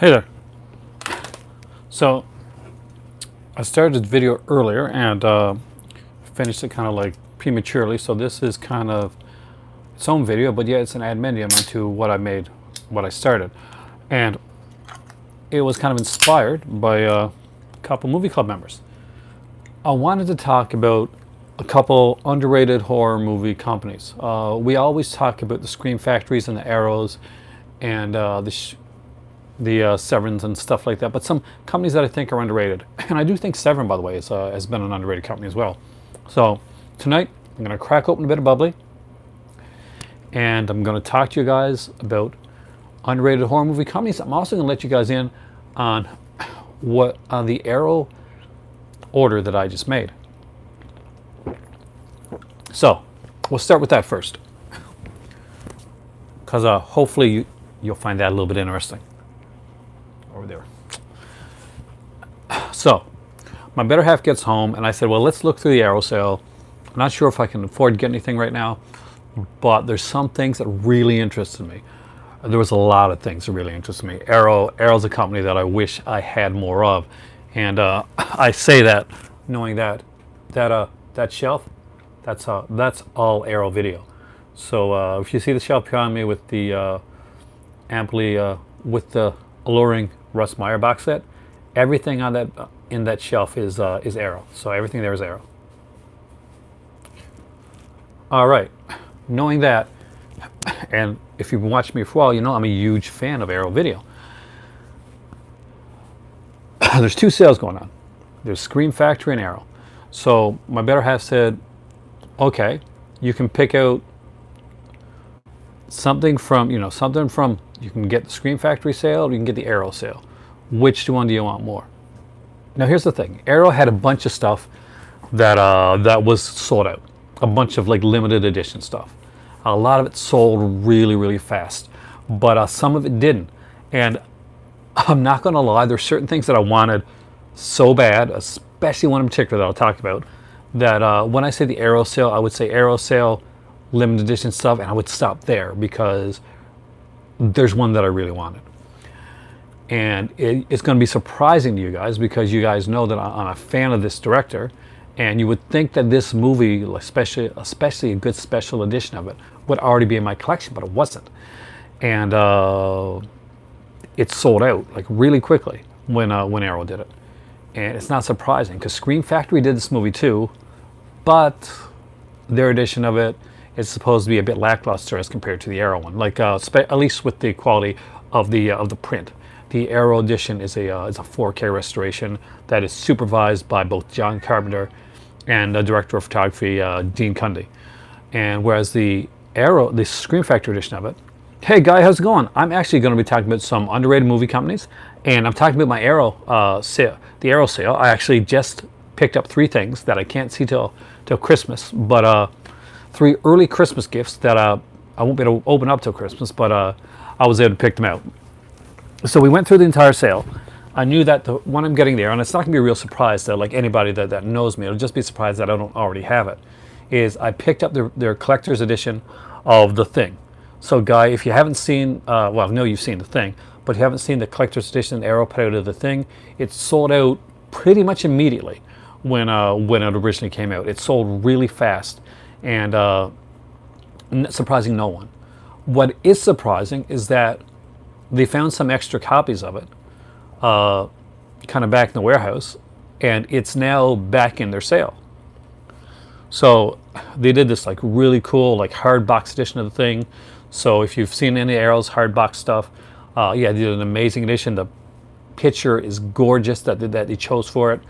Hey there. So I started this video earlier and finished it kind of like prematurely. So this is kind of its own video, but yeah, it's an addendum into what I made, what I started. And it was kind of inspired by a couple movie club members. I wanted to talk about a couple underrated horror movie companies. We always talk about the Scream Factories and the Arrows and the Severns and stuff like that, but some companies that I think are underrated. And I do think Severn, by the way, has been an underrated company as well. So tonight, I'm going to crack open a bit of bubbly, and I'm going to talk to you guys about underrated horror movie companies. I'm also going to let you guys in on what the Arrow order that I just made. So we'll start with that first, because hopefully you'll find that a little bit interesting. Over there. So my better half gets home and I said, well, let's look through the Arrow sale. I'm not sure if I can afford to get anything right now, but there's some things that really interested me. There was a lot of things that really interested me. Arrow's a company that I wish I had more of, and I say that knowing that shelf, that's all Arrow video. So if you see the shelf behind me with the with the alluring Russ Meyer box set, everything on that in that shelf is Arrow. So everything there is Arrow. All right, knowing that, and if you've been watching me for a while, you know I'm a huge fan of Arrow video. There's two sales going on. There's Scream Factory and Arrow. So my better half said, okay, you can pick out something from, you can get the Scream Factory sale or you can get the Arrow sale. Which one do you want more? Now here's the thing. Arrow had a bunch of stuff that was sold out. A bunch of like limited edition stuff. A lot of it sold really, really fast. But some of it didn't. And I'm not going to lie, there's certain things that I wanted so bad, especially one in particular that I'll talk about, that when I say the Arrow sale, I would say Arrow sale, limited edition stuff, and I would stop there because there's one that I really wanted. And it's going to be surprising to you guys because you guys know that I'm a fan of this director, and you would think that this movie, especially a good special edition of it, would already be in my collection, but it wasn't. And it sold out like really quickly when Arrow did it. And it's not surprising because Scream Factory did this movie too, but their edition of it is supposed to be a bit lackluster as compared to the Arrow one. Like at least with the quality of the print. The Arrow edition is a 4K restoration that is supervised by both John Carpenter and the director of photography Dean Cundy. And whereas the Scream Factory edition of it, hey guy, how's it going? I'm actually going to be talking about some underrated movie companies, and I'm talking about my Arrow sale, the Arrow sale. I actually just picked up 3 things that I can't see till Christmas, but 3 early Christmas gifts that I won't be able to open up till Christmas, but I was able to pick them out. So we went through the entire sale. I knew that the one I'm getting there, and it's not going to be a real surprise to like anybody that knows me, it'll just be surprised that I don't already have it, is I picked up their collector's edition of The Thing. So guy, if you haven't seen, well, I know you've seen The Thing, but if you haven't seen the collector's edition Arrow put out of The Thing, it sold out pretty much immediately when it originally came out. It sold really fast, and surprising no one. What is surprising is that they found some extra copies of it, kind of back in the warehouse, and it's now back in their sale. So they did this like really cool like hard box edition of The Thing. So if you've seen any Arrow's hard box stuff, yeah, they did an amazing edition. The picture is gorgeous that they chose for it.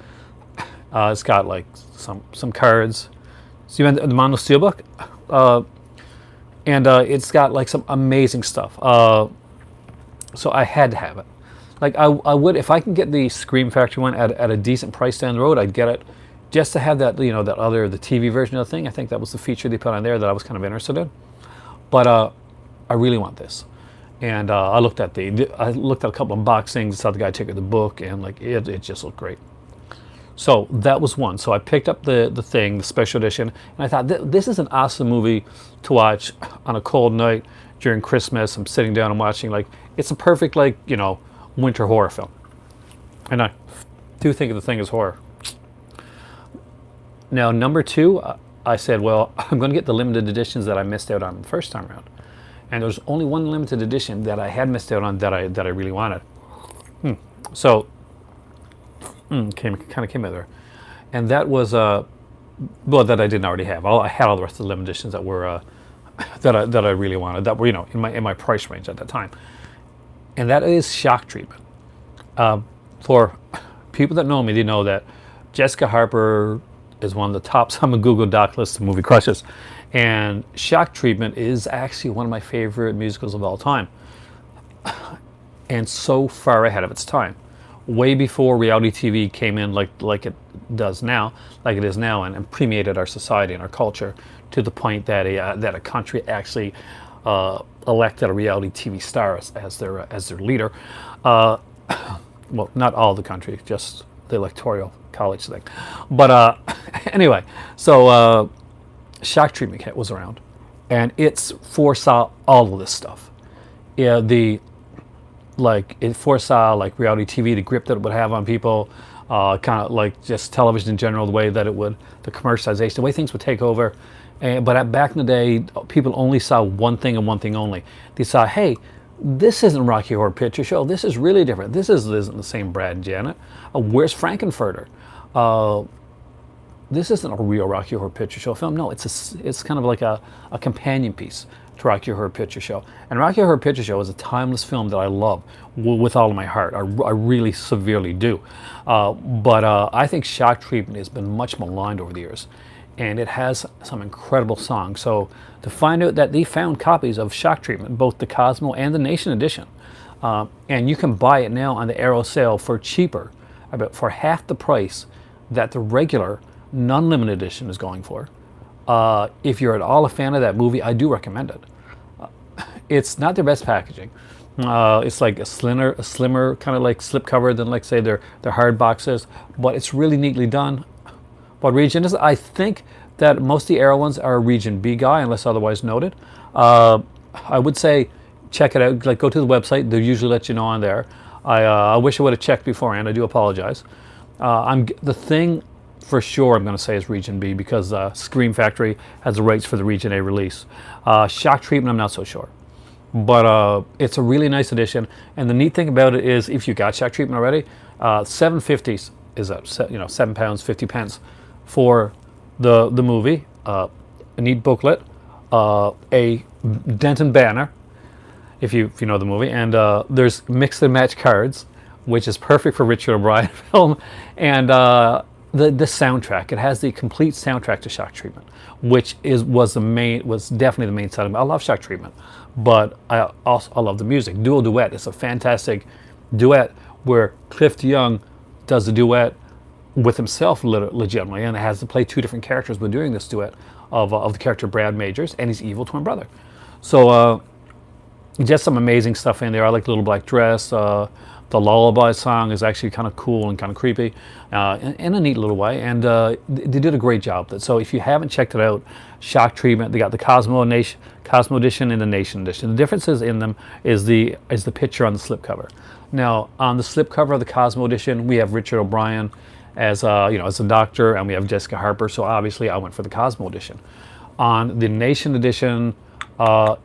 It's got like some cards. So you went the Mono Steelbook, and it's got like some amazing stuff. So I had to have it. Like I would, if I can get the Scream Factory one at a decent price down the road, I'd get it just to have that, the TV version of The Thing. I think that was the feature they put on there that I was kind of interested in. But I really want this. And I looked at a couple of unboxings, saw the guy take the book, and like it just looked great. So that was one. So I picked up the Thing, the special edition, and I thought this is an awesome movie to watch on a cold night during Christmas. I'm sitting down and watching, like, it's a perfect, like, winter horror film. And I do think of the thing as horror. Now, number 2, I said, well, I'm going to get the limited editions that I missed out on the first time around. And there's only one limited edition that I had missed out on that I really wanted. So, kind of came out there. And that was, well, that I didn't already have. I had all the rest of the limited editions that were, that I really wanted, that were, in my price range at that time. And that is Shock Treatment. For people that know me, they know that Jessica Harper is one of the tops on the Google Doc list of movie crushes. And Shock Treatment is actually one of my favorite musicals of all time. And so far ahead of its time. Way before reality TV came in like it does now, like it is now, and permeated our society and our culture to the point that a country actually elected a reality TV star as their leader. Well, not all the country, just the electoral college thing. But anyway, so Shock Treatment was around, and it foresaw all of this stuff. Yeah, it foresaw like reality TV, the grip that it would have on people, kind of like just television in general, the way that it would, the commercialization, the way things would take over. But back in the day, people only saw one thing and one thing only. They saw, hey, this isn't Rocky Horror Picture Show. This is really different. This isn't the same Brad and Janet. Where's Frankenfurter? This isn't a real Rocky Horror Picture Show film. No, it's kind of like a companion piece to Rocky Horror Picture Show. And Rocky Horror Picture Show is a timeless film that I love with all of my heart. I really severely do. But I think Shock Treatment has been much maligned over the years. And it has some incredible songs. So to find out that they found copies of Shock Treatment, both the Cosmo and the Nation edition, and you can buy it now on the Arrow sale for cheaper, about for half the price that the regular non-limited edition is going for. If you're at all a fan of that movie, I do recommend it. It's not their best packaging. It's like a slimmer kind of like slipcover than, like, say, their hard boxes, but it's really neatly done. What region is it? I think that most of the Arrow ones are region B guy, unless otherwise noted. I would say check it out. Like, go to the website. They'll usually let you know on there. I wish I would have checked beforehand. I do apologize. The thing for sure I'm going to say is region B, because Scream Factory has the rights for the region A release. Shock Treatment, I'm not so sure. But it's a really nice edition. And the neat thing about it is, if you got Shock Treatment already, $7.50 is £7.50 for the movie, a neat booklet, a Denton banner, if you know the movie, and there's mix and match cards, which is perfect for Richard O'Brien film, and the soundtrack. It has the complete soundtrack to Shock Treatment, which was definitely the main selling. I love Shock Treatment, but I love the music. Dual Duet is a fantastic duet where Cliff Young does the duet with himself legitimately, and has to play two different characters when doing this duet of the character Brad Majors and his evil twin brother. So just some amazing stuff in there. I like the Little Black Dress. The Lullaby song is actually kind of cool and kind of creepy in a neat little way, and they did a great job with it. So if you haven't checked it out, Shock Treatment, they got the Cosmo edition and the Nation edition. The differences in them is the picture on the slipcover. Now, on the slipcover of the Cosmo edition, we have Richard O'Brien as as a doctor, and we have Jessica Harper. So obviously, I went for the Cosmo edition. On the Nation edition,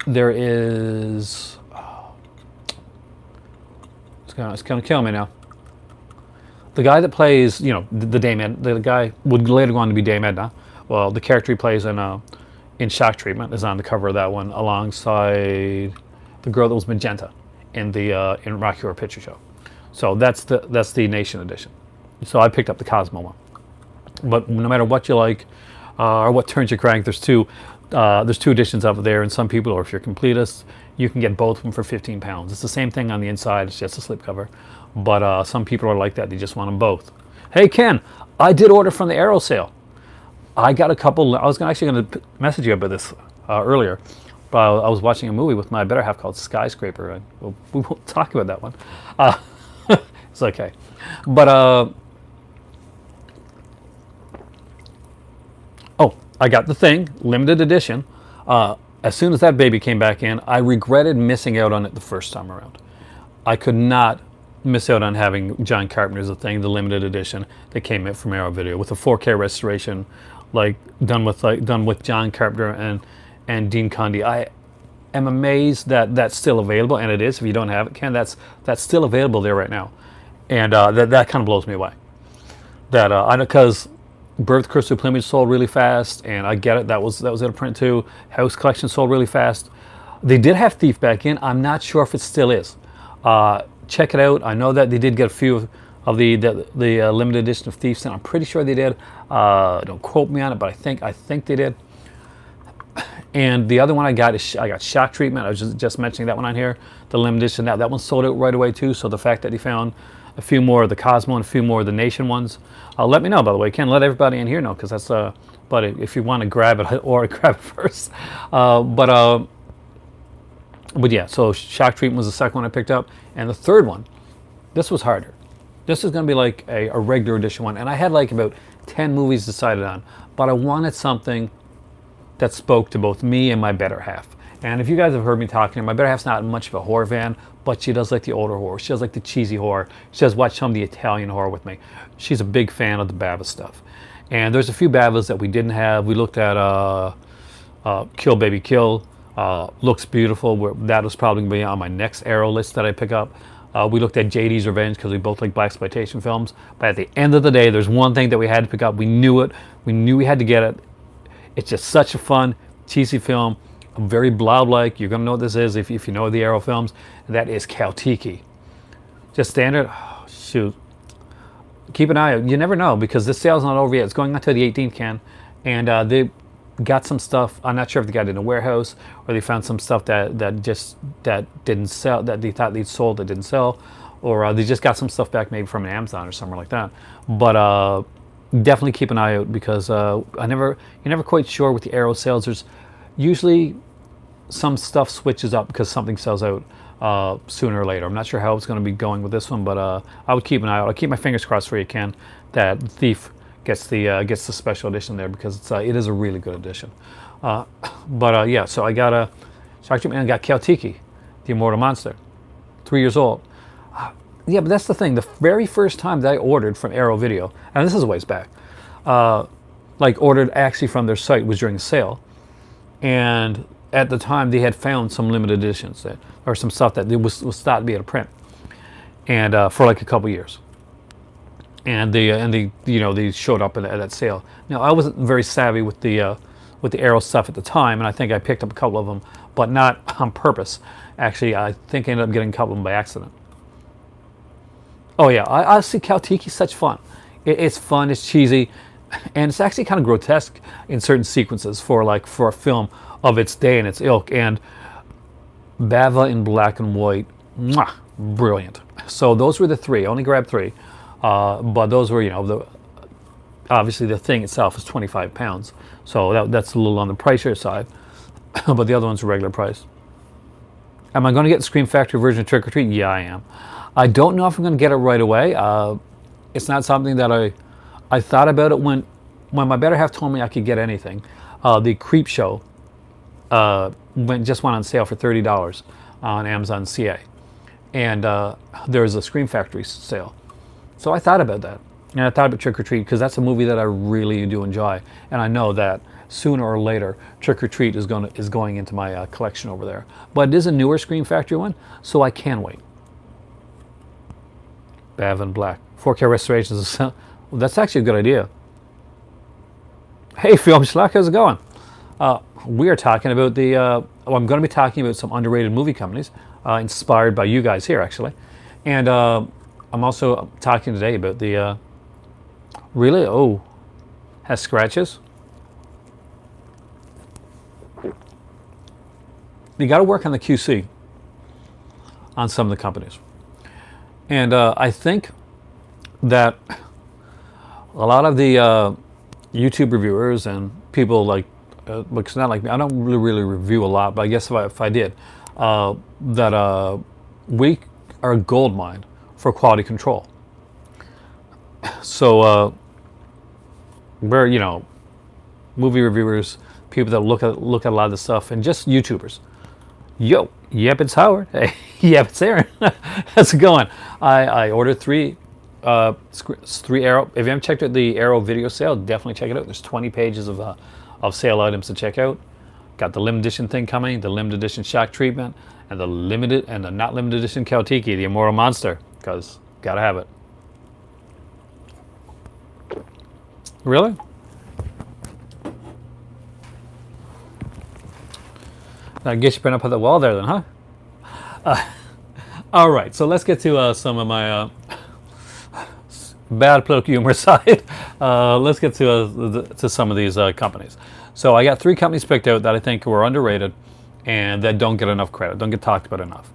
there is. It's gonna kill me now. The guy that plays, the Dame Ed, the guy would later go on to be Dame Edna. Well, the character he plays in Shock Treatment is on the cover of that one, alongside the girl that was Magenta in Rocky Horror Picture Show. So that's the Nation edition. So I picked up the Cosmo one. But no matter what you like, or what turns you crank, there's two editions of it there, and some people, or if you're completists, you can get both of them for £15. It's the same thing on the inside, it's just a slipcover. But some people are like that, they just want them both. Hey Ken, I did order from the Arrow sale. I got a couple. I was actually going to message you about this earlier, but I was watching a movie with my better half called Skyscraper, and we won't talk about that one. It's okay. But I got the Thing, limited edition. As soon as that baby came back in, I regretted missing out on it the first time around. I could not miss out on having John Carpenter's thing, the limited edition that came out from Arrow Video with a 4K restoration, done with John Carpenter and Dean Cundey. I am amazed that that's still available, and it is. If you don't have it, Ken, that's still available there right now, and that kind of blows me away. That I know, because Birth Crystal Plumage sold really fast, and I get it. That was in a print too. House Collection sold really fast. They did have Thief back in. I'm not sure if it still is. Check it out. I know that they did get a few of the limited edition of Thieves, and I'm pretty sure they did. Don't quote me on it, but I think they did. And the other one I got Shock Treatment. I was just mentioning that one on here. The limited edition. That one sold out right away too. So the fact that they found a few more of the Cosmo and a few more of the Nation ones, let me know. By the way, Ken, let everybody in here know, because that's But if you want to grab it, or grab it first. But yeah. So Shock Treatment was the second one I picked up, and the third one, this was harder. This is going to be like a regular edition one, and I had like about 10 movies decided on, but I wanted something that spoke to both me and my better half. And if you guys have heard me talking, my better half's not much of a horror fan, but she does like the older horror. She does like the cheesy horror. She does watch some of the Italian horror with me. She's a big fan of the Bava stuff. And there's a few Bavas that we didn't have. We looked at Kill Baby Kill. Looks beautiful. That was probably going to be on my next Arrow list that I pick up. We looked at JD's Revenge because we both like blaxploitation films. But at the end of the day, there's one thing that we had to pick up. We knew it. We knew we had to get it. It's just such a fun, cheesy film. Very Blob-like. You're going to know what this is if you know the Arrow films. That is Kaltiki. Just standard. Oh, shoot. Keep an eye out. You never know, because this sale's not over yet. It's going until the 18th, Ken. And they got some stuff. I'm not sure if they got it in a warehouse or they found some stuff that didn't sell, that they thought they'd sold that didn't sell, or they just got some stuff back maybe from an Amazon or somewhere like that. But definitely keep an eye out, because you're never quite sure with the Arrow sales. There's usually some stuff switches up because something sells out sooner or later. I'm not sure how it's going to be going with this one, but I would keep an eye out. I'll keep my fingers crossed for you, Ken, that Thief gets the special edition there, because it is a really good edition. Yeah, so I got a Shock Treatment, and I got Kaltiki, the Immortal Monster, 3 years old. Yeah, but that's the thing. The very first time that I ordered from Arrow Video, and this is a ways back, ordered actually from their site, was during a sale. And at the time, they had found some limited editions or some stuff that was thought to be out of print, and for like a couple years. And they showed up at that sale. Now, I wasn't very savvy with the Arrow stuff at the time, and I think I picked up a couple of them, but not on purpose. Actually, I think I ended up getting a couple of them by accident. Oh yeah, I see Kaltiki's such fun. It's fun, it's cheesy, and it's actually kind of grotesque in certain sequences for a film of its day and its ilk. And Bava in black and white, mwah, brilliant. So those were the three. I only grabbed three, but those were, obviously the thing itself is 25 pounds, so that's a little on the pricier side, but the other ones are regular price. Am I going to get the Scream Factory version of Trick or Treat? Yeah, I am. I don't know if I'm going to get it right away. It's not something that I thought about it when my better half told me I could get anything. The Creep Show just went on sale for $30 on Amazon CA, and there was a Scream Factory sale. So I thought about that, and I thought about Trick or Treat, because that's a movie that I really do enjoy, and I know that sooner or later Trick or Treat is going into my collection over there. But it is a newer Scream Factory one, so I can wait. Bava in black, 4K restorations. Well, that's actually a good idea. Hey, Film Schlock, how's it going? We are talking about I'm going to be talking about some underrated movie companies inspired by you guys here, actually. And I'm also talking today about the really, has scratches. You got to work on the QC on some of the companies. And I think that a lot of the YouTube reviewers and people it's not like me, I don't really review a lot, but I guess if I did, that we are a gold mine for quality control. So we're, movie reviewers, people that look at a lot of the stuff, and just YouTubers. Yo, Yep, it's Howard. Hey, yep, it's Aaron. How's it going? I ordered three Arrow. If you haven't checked out the Arrow video sale, definitely check it out. There's 20 pages of sale items to check out. Got the limited edition thing coming, the limited edition shock treatment, and the not limited edition Kaltiki, the Immortal Monster, because gotta have it. Really? I guess you put up on the wall there then, huh? All right, so let's get to some of my bad political humor side. Let's get to some of these companies. So I got 3 companies picked out that I think were underrated and that don't get enough credit, don't get talked about enough.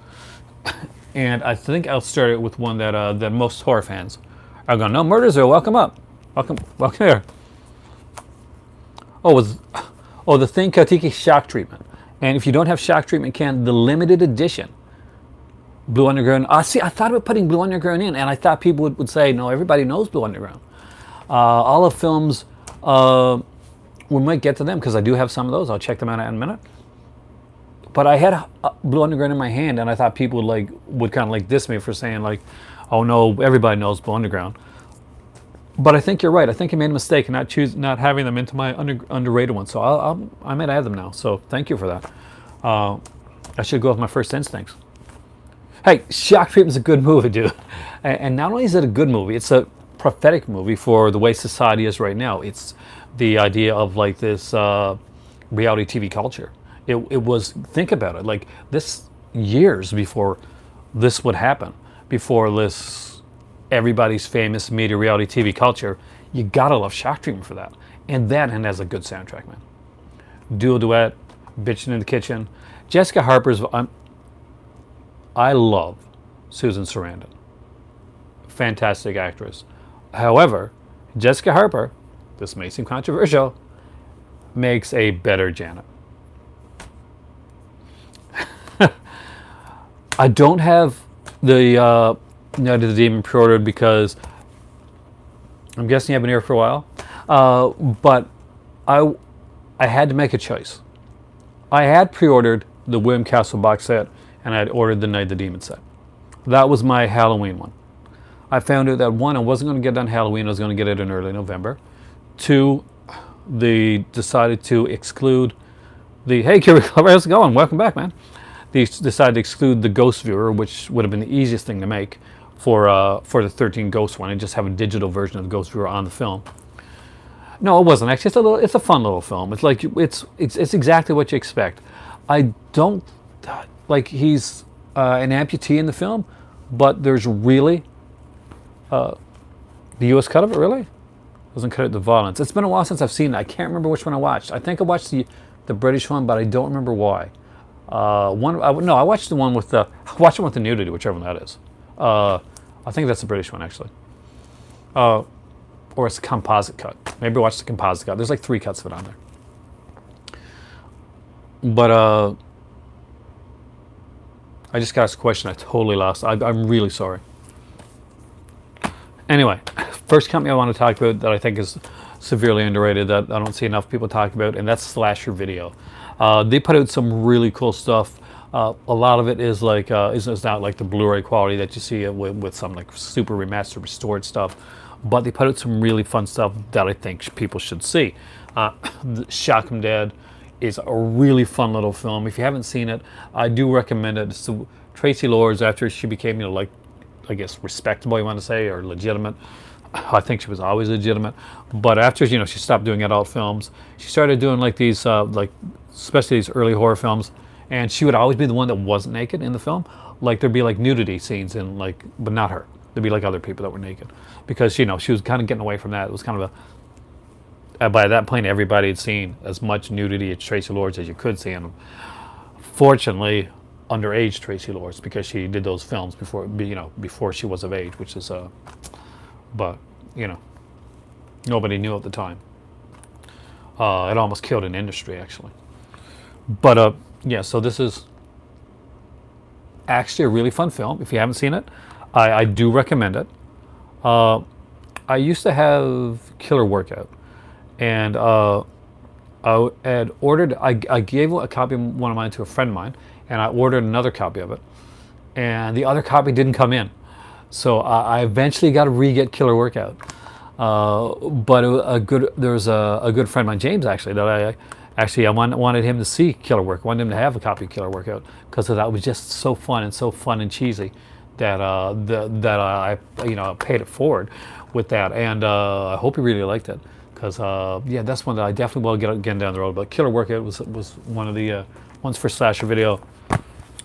And I think I'll start it with one that most horror fans are going, no, Murdersville, welcome up. Welcome here. The thing Kaltiki shock treatment. And if you don't have shock treatment can, the limited edition Blue Underground. See, I thought about putting Blue Underground in, and I thought people would say, no, everybody knows Blue Underground. All the films, we might get to them because I do have some of those. I'll check them out in a minute. But I had Blue Underground in my hand, and I thought people would kind of like diss me for saying like, oh no, everybody knows Blue Underground. But I think you're right. I think I made a mistake in not having them into my underrated one. So I might add them now. So thank you for that. I should go with my first instincts. Hey, Shock Treatment's a good movie, dude. And not only is it a good movie, it's a prophetic movie for the way society is right now. It's the idea of like this reality TV culture. It was, think about it, like this years before this would happen, before this everybody's famous media reality TV culture, you gotta love Shock Treatment for that. And has a good soundtrack, man. Dual Duet, Bitchin' in the Kitchen. Jessica Harper's, I love Susan Sarandon. Fantastic actress. However, Jessica Harper, this may seem controversial, makes a better Janet. I don't have the Night of the Demon pre-ordered because I'm guessing I've been here for a while. But I had to make a choice. I had pre-ordered the William Castle box set and I had ordered the Night of the Demon set. That was my Halloween one. I found out that 1, I wasn't going to get it on Halloween, I was going to get it in early November. 2, they decided to exclude the, hey Kerry, how's it going? Welcome back, man. They decided to exclude the Ghost Viewer, which would have been the easiest thing to make for the 13 Ghost one, and just have a digital version of the Ghost Viewer on the film. No, it wasn't actually. It's a fun little film. It's like it's exactly what you expect. I don't like he's an amputee in the film, but there's really the U.S. cut of it really doesn't cut out the violence. It's been a while since I've seen it. I can't remember which one I watched. I think I watched the British one, but I don't remember why. I watched the one with the nudity, whichever one that is. I think that's the British one actually. Or it's a composite cut. Maybe watch the composite cut. There's like 3 cuts of it on there. But I just got asked a question I totally lost. I'm really sorry. Anyway, first company I want to talk about that I think is severely underrated that I don't see enough people talk about, and that's Slasher Video. They put out some really cool stuff. A lot of it is like is not like the Blu-ray quality that you see with some like super remastered, restored stuff, but they put out some really fun stuff that I think people should see. Shock 'Em Dead is a really fun little film. If you haven't seen it, I do recommend it. So Tracy Lords, after she became like I guess respectable, you want to say, or legitimate. I think she was always legitimate, but after she stopped doing adult films, she started doing like these especially these early horror films, and she would always be the one that wasn't naked in the film. Like there'd be like nudity scenes in but not her. There'd be like other people that were naked because she was kind of getting away from that. It was kind of by that point everybody had seen as much nudity at Tracy Lords as you could see, and fortunately underage Tracy Lords because she did those films before she was of age, which is but nobody knew at the time. It almost killed an industry actually. But so this is actually a really fun film. If you haven't seen it, I do recommend it. I used to have Killer Workout, and I had ordered. I gave a copy of one of mine to a friend of mine, and I ordered another copy of it, and the other copy didn't come in. So I eventually got to re-get Killer Workout. But there's a good friend of mine, James, actually, that I wanted him to see Killer Workout. Wanted him to have a copy of Killer Workout because that was just so fun and cheesy that I paid it forward with that, and I hope he really liked it because yeah, that's one that I definitely will get again down the road. But Killer Workout was one of the ones for slasher video.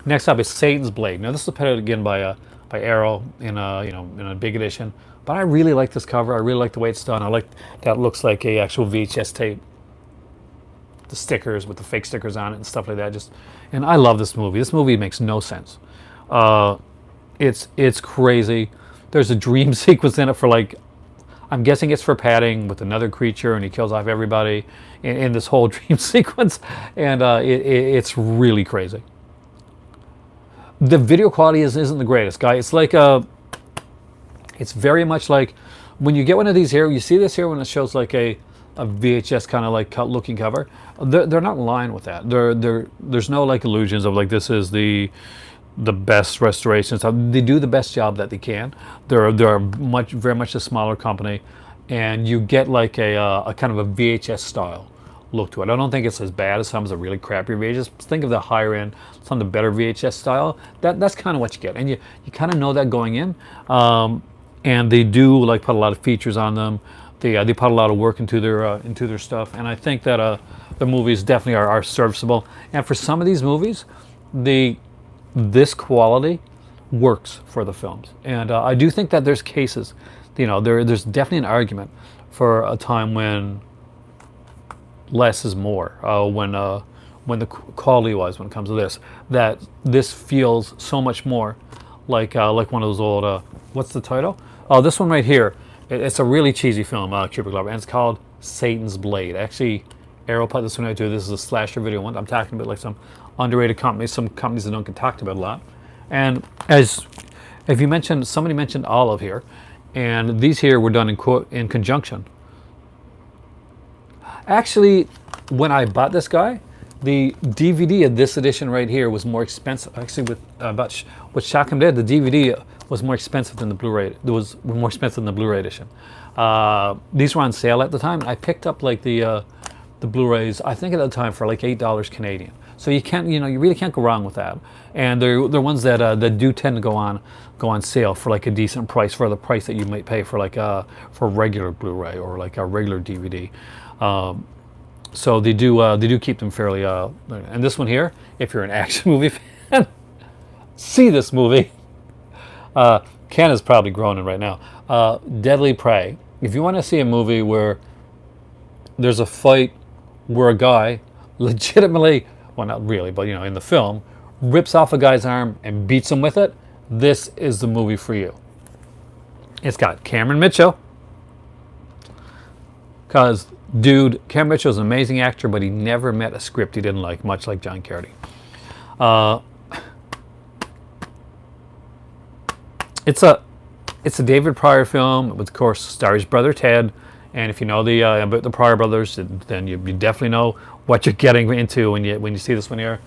Next up is Satan's Blade. Now this was put out again by Arrow in a big edition. But I really like this cover. I really like the way it's done. I like that it looks like a actual VHS tape. The stickers with the fake stickers on it and stuff like that. And I love this movie. This movie makes no sense. It's crazy. There's a dream sequence in it for I'm guessing it's for padding with another creature, and he kills off everybody in this whole dream sequence, and it's really crazy. The video quality isn't the greatest, guy. It's very much like when you get one of these here. You see this here when it shows like a VHS kind of like looking cover. They're not in line with that. There's no like illusions of like this is the best restoration stuff. They do the best job that they can. They're very much a smaller company, and you get like a kind of a VHS style look to it. I don't think it's as bad as some of the really crappy VHS. Think of the higher end, some of the better VHS style. That's kind of what you get, and you kind of know that going in. And they do like put a lot of features on them. They put a lot of work into their stuff, and I think that the movies definitely are serviceable. And for some of these movies, this quality works for the films. And I do think that there's cases, there's definitely an argument for a time when less is more. When the quality wise, when it comes to this, that this feels so much more like one of those old. What's the title? Oh, this one right here. It's a really cheesy film, Cubic Lover, and it's called Satan's Blade. Actually, Arrow put this one out too. This is a slasher video one. I'm talking about like some underrated companies, some companies that don't get talked about a lot. And somebody mentioned Olive here, and these here were done in conjunction. Actually, when I bought this guy, the DVD of this edition right here was more expensive. Actually, what Shotgun did, the DVD was more expensive than the Blu-ray. It was more expensive than the Blu-ray edition. These were on sale at the time. I picked up like the Blu-rays, I think at the time, for like $8 Canadian. So you really can't go wrong with that. And they're ones that do tend to go on sale for like a decent price, for the price that you might pay for like for regular Blu-ray or like a regular DVD. So they do keep them fairly. And this one here, if you're an action movie fan, see this movie. Ken is probably groaning right now. Deadly Prey. If you want to see a movie where there's a fight where a guy legitimately, well, not really, but in the film, rips off a guy's arm and beats him with it, this is the movie for you. It's got Cameron Mitchell. Because, dude, Cameron Mitchell is an amazing actor, but he never met a script he didn't like, much like John Carty. It's a David Pryor film, with, of course, stars brother Ted. And if you know about the Pryor brothers, then you definitely know what you're getting into when you see this one here.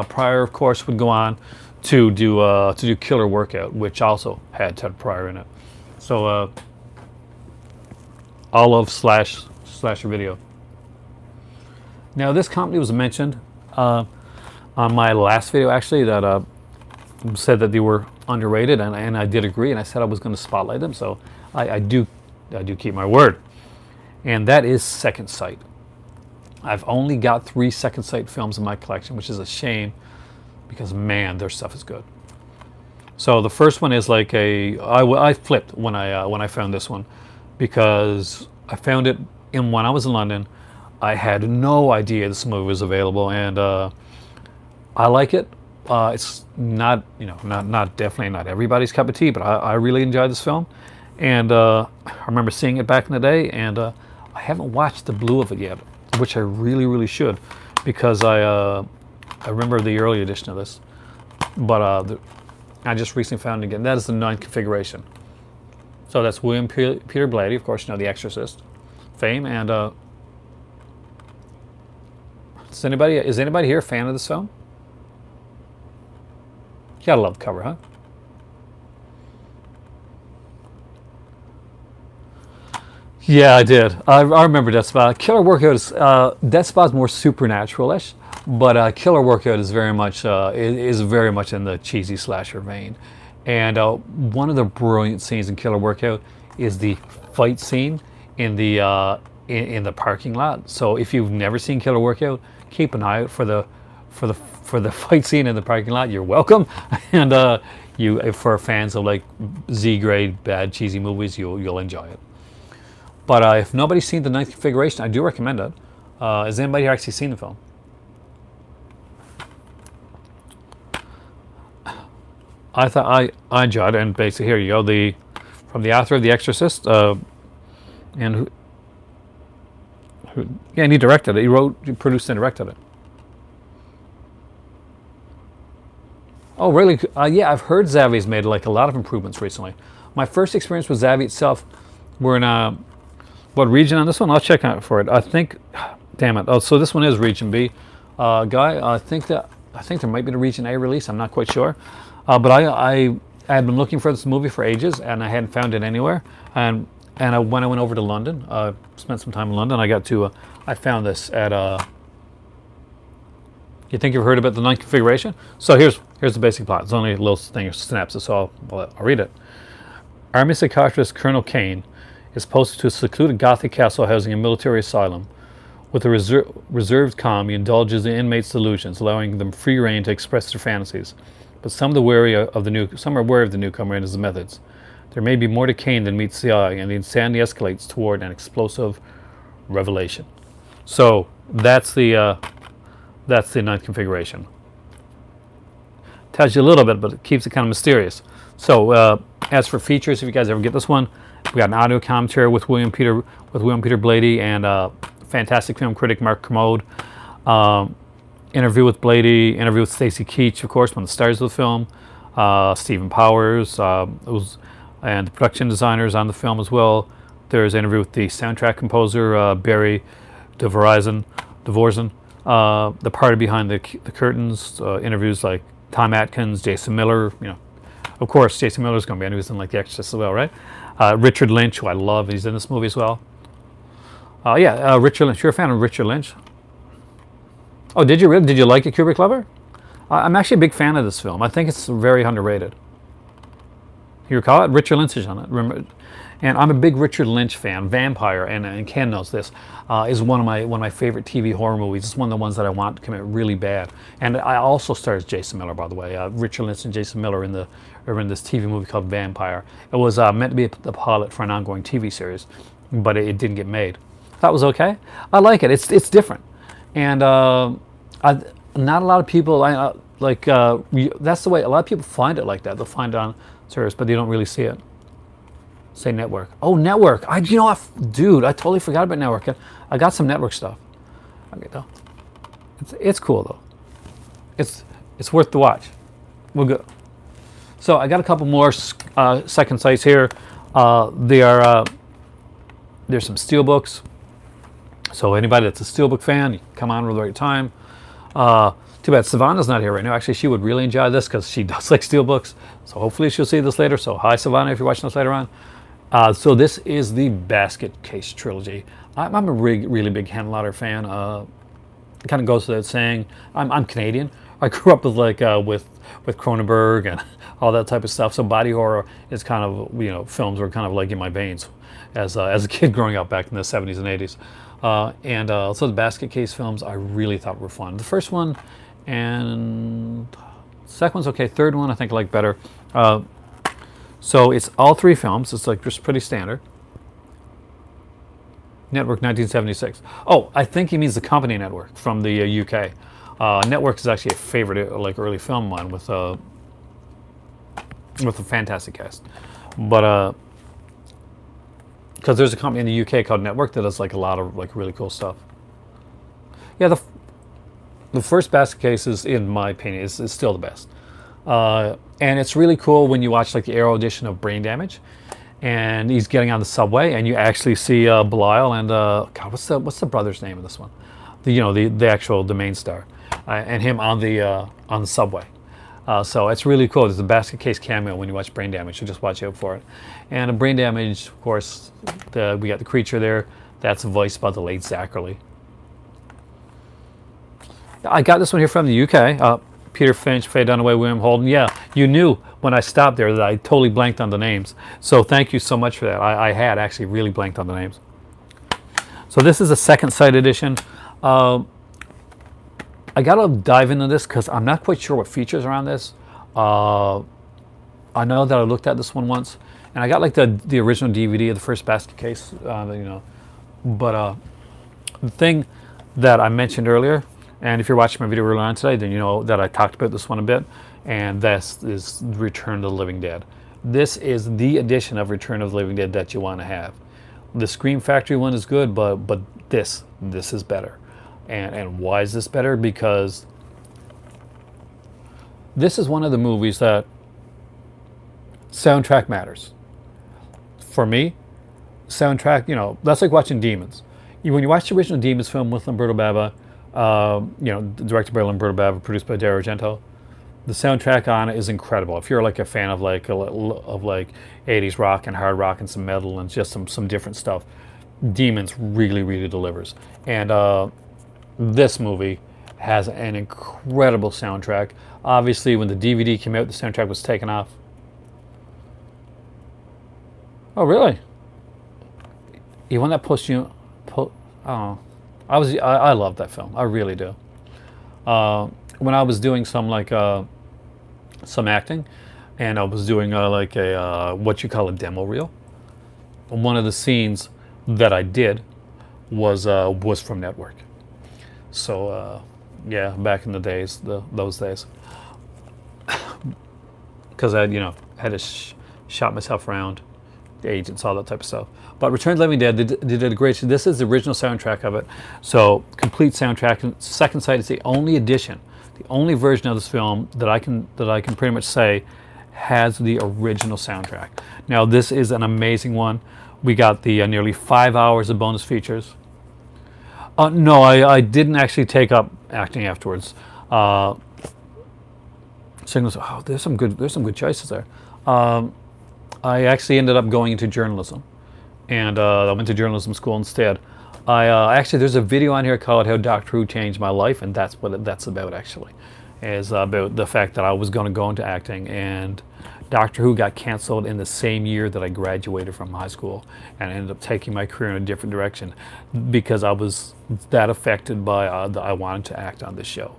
Pryor, of course, would go on to do Killer Workout, which also had Ted Pryor in it. So Olive slasher video. Now this company was mentioned on my last video, actually, that said that they were underrated, and I did agree, and I said I was going to spotlight them. So I do keep my word. And that is Second Sight. I've only got 3 Second Sight films in my collection, which is a shame because, man, their stuff is good. So the first one is like I flipped when I found this one, because I found it when I was in London. I had no idea this movie was available, and I like it. It's not definitely not everybody's cup of tea, but I really enjoyed this film, and I remember seeing it back in the day, and I haven't watched the blue of it yet, which I really should, because I remember the early edition of this, but I just recently found it again. That is the 9th configuration. So that's William Peter Blatty, of course, The Exorcist fame, and is anybody here a fan of this film? Gotta love the cover, huh? Yeah, I did. I remember Death Spa. Killer Workout is Death Spa is more supernatural-ish, but Killer Workout is very much in the cheesy slasher vein. And one of the brilliant scenes in Killer Workout is the fight scene in the parking lot. So if you've never seen Killer Workout, keep an eye out for the fight scene in the parking lot. You're welcome. And for fans of like Z-grade bad cheesy movies, you'll enjoy it. But if nobody's seen the Ninth Configuration, I do recommend it. Has anybody here actually seen the film? I enjoyed it, and basically here you go. From the author of The Exorcist, and he directed it. He produced and directed it. Oh, really? Yeah, I've heard Zavi's made like a lot of improvements recently. My first experience with Zavi itself, we're in what region on this one? I'll check out for it. I think, damn it. Oh, so this one is Region B. Guy, I think there might be a Region A release. I'm not quite sure. But I had been looking for this movie for ages, and I hadn't found it anywhere. And when I went over to London, spent some time in London, I found this at you think you've heard about the Ninth Configuration? So here's the basic plot. It's only a little thing, synopsis, so I'll read it. Army psychiatrist Colonel Kane is posted to a secluded Gothic castle housing a military asylum. With a reserved calm, he indulges in inmates' delusions, allowing them free rein to express their fantasies. But some are wary of the newcomer and his methods. There may be more to Kane than meets the eye, and the insanity escalates toward an explosive revelation. So that's the Ninth Configuration. Tells you a little bit, but it keeps it kind of mysterious. So as for features, if you guys ever get this one, we got an audio commentary with William Peter Blatty and fantastic film critic Mark Kermode. Interview with Blatty, interview with Stacy Keach, of course, one of the stars of the film. Stephen Powers, and the production designers on the film as well. There's an interview with the soundtrack composer Barry Dvorzin, the party behind the curtains. Interviews like Tom Atkins, Jason Miller. Of course, Jason Miller's going to be interviewed in like The Exorcist as well, right? Richard Lynch, who I love, he's in this movie as well. Richard Lynch. You're a fan of Richard Lynch? Oh, did you really? Did you like it, Kubrick lover? I'm actually a big fan of this film. I think it's very underrated. You recall it? Richard Lynch is on it. Remember? And I'm a big Richard Lynch fan. Vampire, and Ken knows this, is one of my favorite TV horror movies. It's one of the ones that I want to come out really bad. And I also stars Jason Miller, by the way. Richard Lynch and Jason Miller are in this TV movie called Vampire. It was meant to be the pilot for an ongoing TV series, but it didn't get made. That was okay. I like it. It's different, and not a lot of people that's the way a lot of people find it like that. They'll find it on service, but they don't really see it. Say network. Oh, network. Dude, I totally forgot about network. I got some network stuff. Okay, though. It's cool though. It's worth the watch. We'll go. So I got a couple more second sites here. There's some steelbooks. So anybody that's a steelbook fan, you come on with the right time. Too bad Savannah's not here right now. Actually, she would really enjoy this because she does like steelbooks. So hopefully she'll see this later. So hi, Savannah, if you're watching this later on. So this is the Basket Case trilogy. I'm a really big Henlotter fan. It kind of goes without saying. I'm Canadian. I grew up with with Cronenberg and all that type of stuff. So body horror is kind of films were kind of like in my veins as a kid growing up back in the 70s and 80s. So the Basket Case films I really thought were fun. The first one and second one's okay. Third one I think I like better. So it's all three films. It's like just pretty standard. Network 1976. Oh, I think he means the company Network from the UK. Network is actually a favorite early film of mine with a fantastic cast. But because there's a company in the UK called Network that does a lot of really cool stuff. Yeah, the first Basket Case is, in my opinion, is still the best. And it's really cool when you watch the Arrow edition of Brain Damage, and he's getting on the subway, and you actually see Belial and God, what's the brother's name of this one? The main star, and him on the subway. So it's really cool. There's a basket case cameo when you watch Brain Damage, so just watch out for it. And in Brain Damage, of course, we got the creature there. That's voiced by the late Zachary. I got this one here from the UK. Peter Finch, Faye Dunaway, William Holden. Yeah, you knew when I stopped there that I totally blanked on the names. So thank you so much for that. I had actually really blanked on the names. So this is a second sight edition. I got to dive into this because I'm not quite sure what features are on this. I know that I looked at this one once, and I got like the original DVD of the first basket case, But the thing that I mentioned earlier, and if you're watching my video earlier on today, then you know that I talked about this one a bit, and this is Return of the Living Dead. This is the edition of Return of the Living Dead that you want to have. The Scream Factory one is good, but this is better. And why is this better? Because this is one of the movies that soundtrack matters. For me, soundtrack, that's like watching Demons. When you watch the original Demons film with Lamberto Bava, directed by Lamberto Bava, produced by Dario Argento, the soundtrack on it is incredible. If you're like a fan of like 80s rock and hard rock and some metal and just some different stuff, Demons really, really delivers. And this movie has an incredible soundtrack. Obviously, when the DVD came out, the soundtrack was taken off. Oh, really? You want that oh, I love that film. I really do. When I was doing some acting, and I was doing what you call a demo reel, one of the scenes that I did was from Network. So yeah, back in the days, those days, because I had to shop myself around, the agents, all that type of stuff. But Return of the Living Dead, they did a great. This is the original soundtrack of it. So complete soundtrack. And Second Sight is the only edition, the only version of this film that I can pretty much say has the original soundtrack. Now this is an amazing one. We got the nearly 5 hours of bonus features. No, I didn't actually take up acting afterwards. Signals. Oh, there's some good choices there. I actually ended up going into journalism, and I went to journalism school instead. Actually, there's a video on here called "How Doctor Who Changed My Life," and that's what that's about. Actually, is about the fact that I was going to go into acting, and Doctor Who got canceled in the same year that I graduated from high school, and I ended up taking my career in a different direction because I was that affected by I wanted to act on this show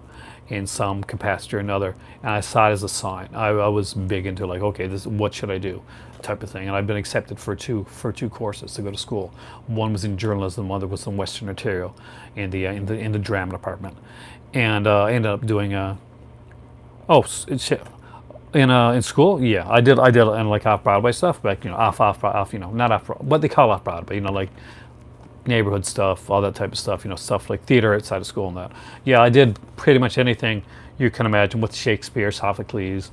in some capacity or another, and I saw it as a sign. I was big into okay, what should I do, type of thing. And I've been accepted for two courses to go to school. One was in journalism, the other was in Western Ontario, in the drama department, and I ended up doing in school. Yeah, I did and off Broadway stuff, but off not off what they call off Broadway, like neighborhood stuff, all that type of stuff, stuff like theater outside of school and that. Yeah, I did pretty much anything you can imagine with Shakespeare, Sophocles,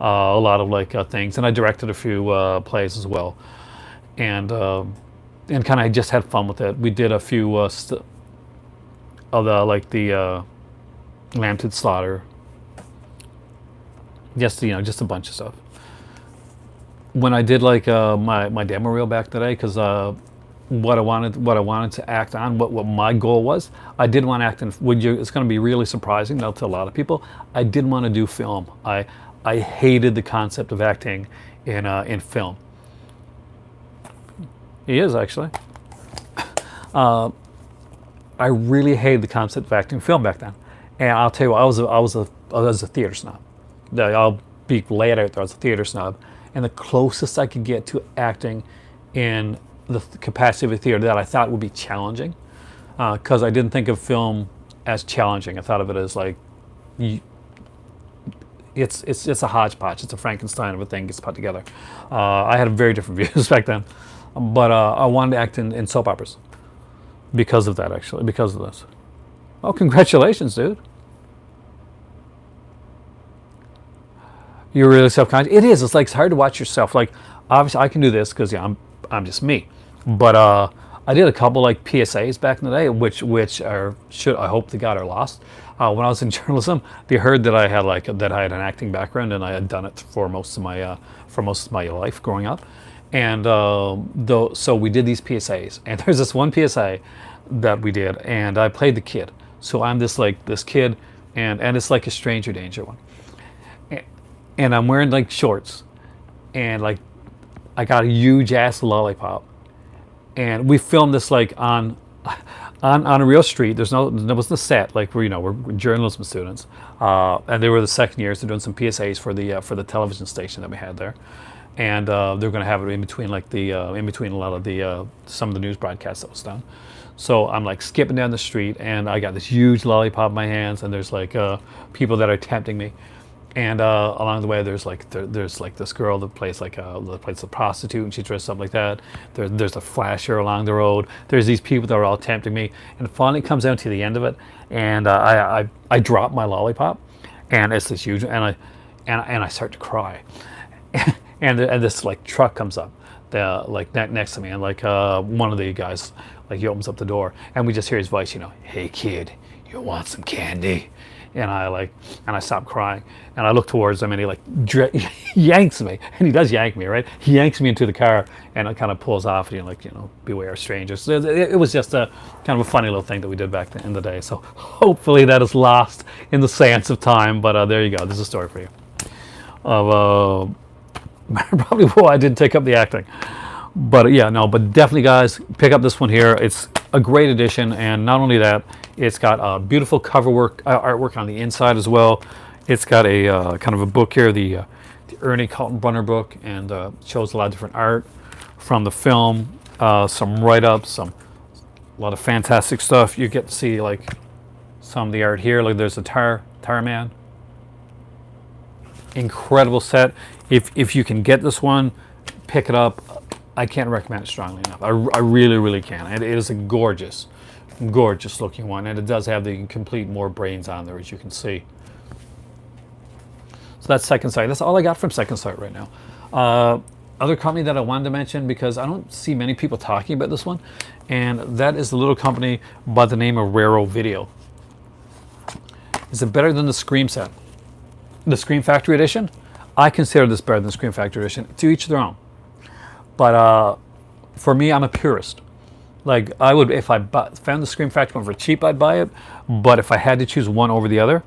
a lot of things, and I directed a few plays as well, and kind of just had fun with it. We did a few of the Lambton Slaughter, just a bunch of stuff. When I did my demo reel back today, because what I wanted to act on, what my goal was, I did want to act in. It's going to be really surprising now to a lot of people. I didn't want to do film. I hated the concept of acting in film. He is actually. I really hated the concept of acting in film back then, and I'll tell you what, I was a theater snob. I'll be laid out there. I was a theater snob, and the closest I could get to acting in the capacity of a theater that I thought would be challenging, because I didn't think of film as challenging. I thought of it as it's a hodgepodge. It's a Frankenstein of a thing gets put together. I had very different views back then, but I wanted to act in soap operas because of that. Actually, because of this. Oh, congratulations, dude! You're really self-conscious. It is. It's hard to watch yourself. Obviously, I can do this because I'm just me. But I did a couple PSAs back in the day, which I hope to God are lost. When I was in journalism, they heard that I had an acting background, and I had done it for most of my life growing up. And so we did these PSAs, and there's this one PSA that we did, and I played the kid. So I'm this kid, and it's like a stranger danger one, and I'm wearing like shorts, and like I got a huge ass lollipop, and we filmed this like on a real street. There wasn't a set, like we're journalism students, and they were the second years. They're doing some PSAs for the television station that we had there, and they're going to have it in between in between a lot of some of the news broadcasts that was done. So I'm like skipping down the street, and I got this huge lollipop in my hands, and there's like people that are tempting me. And along the way, there's like this girl that plays a prostitute, and she dressed up like that. There's a flasher along the road. There's these people that are all tempting me, and finally it comes down to the end of it, and I drop my lollipop, and it's this huge, and I start to cry, and this like truck comes up, next to me, and one of the guys he opens up the door, and we just hear his voice, "Hey kid, you want some candy?" And I stop crying, and I look towards him, and he yanks me, and he does yank me, right? He yanks me into the car, and it kind of pulls off, and beware strangers. So it was just a kind of a funny little thing that we did back in the day. So hopefully that is lost in the sands of time. But there you go. This is a story for you of probably why I didn't take up the acting. But but definitely, guys, pick up this one here. It's a great edition, and not only that, it's got beautiful cover work, artwork on the inside as well. It's got a kind of a book here, the Ernie Kaltenbrunner book, and shows a lot of different art from the film, some write-ups, a lot of fantastic stuff. You get to see like some of the art here. Like there's a tire man. Incredible set. If you can get this one, pick it up. I can't recommend it strongly enough. I really, really can. It is a gorgeous looking one, and it does have the complete More Brains on there, as you can see. So that's Second Sight. That's all I got from Second Sight right now. Other company that I wanted to mention, because I don't see many people talking about this one, and that is the little company by the name of Raro Video. Is it better than the Scream set? The Scream Factory Edition? I consider this better than the Scream Factory Edition. To each their own. But for me, I'm a purist. Like I would, if I found the Scream Factory one for cheap, I'd buy it. But if I had to choose one over the other,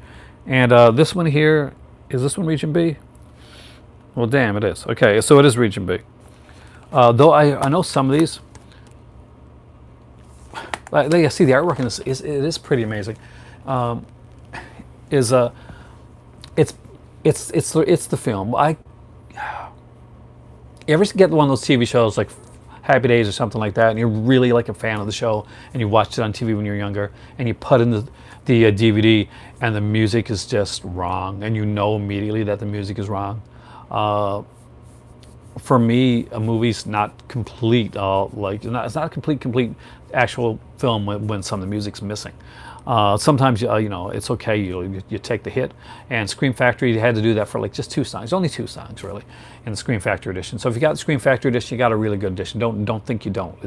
and this one here, is this one Region B? Well, damn, it is. Okay, so it is Region B. Though I know some of these. I see the artwork in this. It is pretty amazing. It's the film. You ever get one of those TV shows like Happy Days or something like that, and you're really like a fan of the show, and you watched it on TV when you were younger, and you put in the DVD, and the music is just wrong, and you know immediately that the music is wrong. For me, a movie's not complete. It's not a complete actual film when some of the music's missing. Sometimes it's okay. You take the hit, and Scream Factory had to do that for like just 2 songs, only 2 songs really, in the Scream Factory edition. So if you got the Scream Factory edition, you got a really good edition. Don't think you don't.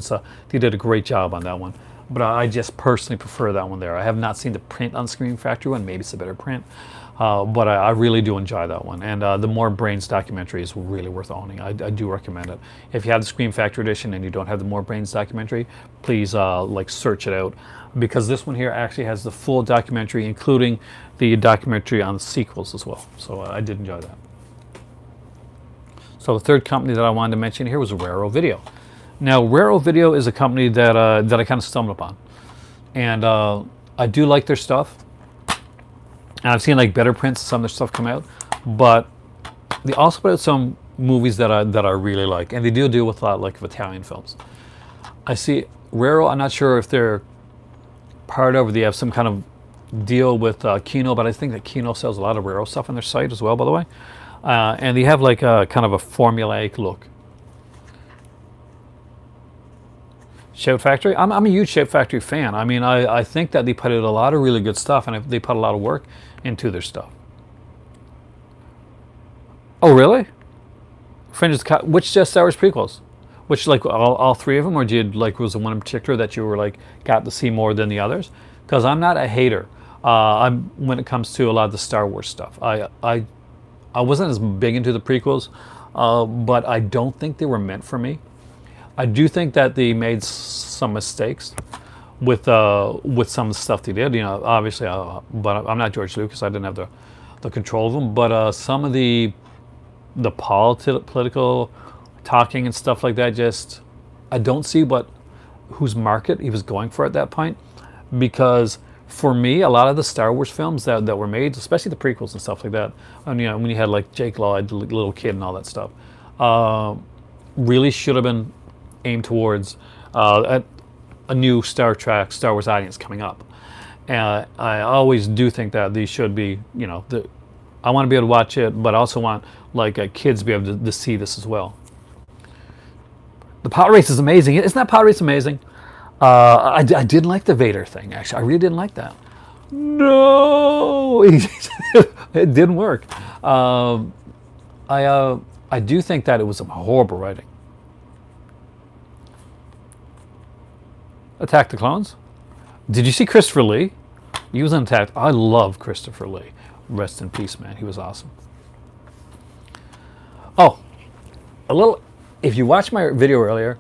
They did a great job on that one. But I just personally prefer that one there. I have not seen the print on Scream Factory one. Maybe it's a better print. But I really do enjoy that one. And the More Brains documentary is really worth owning. I do recommend it. If you have the Scream Factory edition and you don't have the More Brains documentary, please search it out. Because this one here actually has the full documentary, including the documentary on the sequels as well. So I did enjoy that. So the third company that I wanted to mention here was Raro Video. Now, Raro Video is a company that I kind of stumbled upon. And I do like their stuff. And I've seen like better prints of some of their stuff come out, but they also put out some movies that I really like, and they do deal with a lot of Italian films. I see Raro. I'm not sure if they're part of, or they have some kind of deal with Kino, but I think that Kino sells a lot of Raro stuff on their site as well, by the way. And they have like a kind of a formulaic look. Shout Factory. I'm a huge Shout Factory fan. I mean, I think that they put out a lot of really good stuff, and they put a lot of work into their stuff. Oh, really? Fringes, which Just Hours prequels? Which, like, all 3 of them, or was there one in particular that you were like got to see more than the others? Because I'm not a hater When it comes to a lot of the Star Wars stuff. I wasn't as big into the prequels, but I don't think they were meant for me. I do think that they made some mistakes with some of the stuff they did. Obviously, but I'm not George Lucas. I didn't have the control of them. But some of the political talking and stuff like that, just I don't see whose market he was going for at that point. Because for me, a lot of the Star Wars films that were made, especially the prequels and stuff like that, and when you had like Jake Lloyd, the little kid, and all that stuff, really should have been aimed towards a new Star Wars audience coming up. And I always do think that these should be, I want to be able to watch it, but I also want kids to be able to see this as well. The pod race is amazing. Isn't that pod race amazing? I didn't like the Vader thing, actually. I really didn't like that. No! It didn't work. I do think that it was some horrible writing. Attack the Clones? Did you see Christopher Lee? He was in Attack. I love Christopher Lee. Rest in peace, man. He was awesome. Oh, if you watched my video earlier,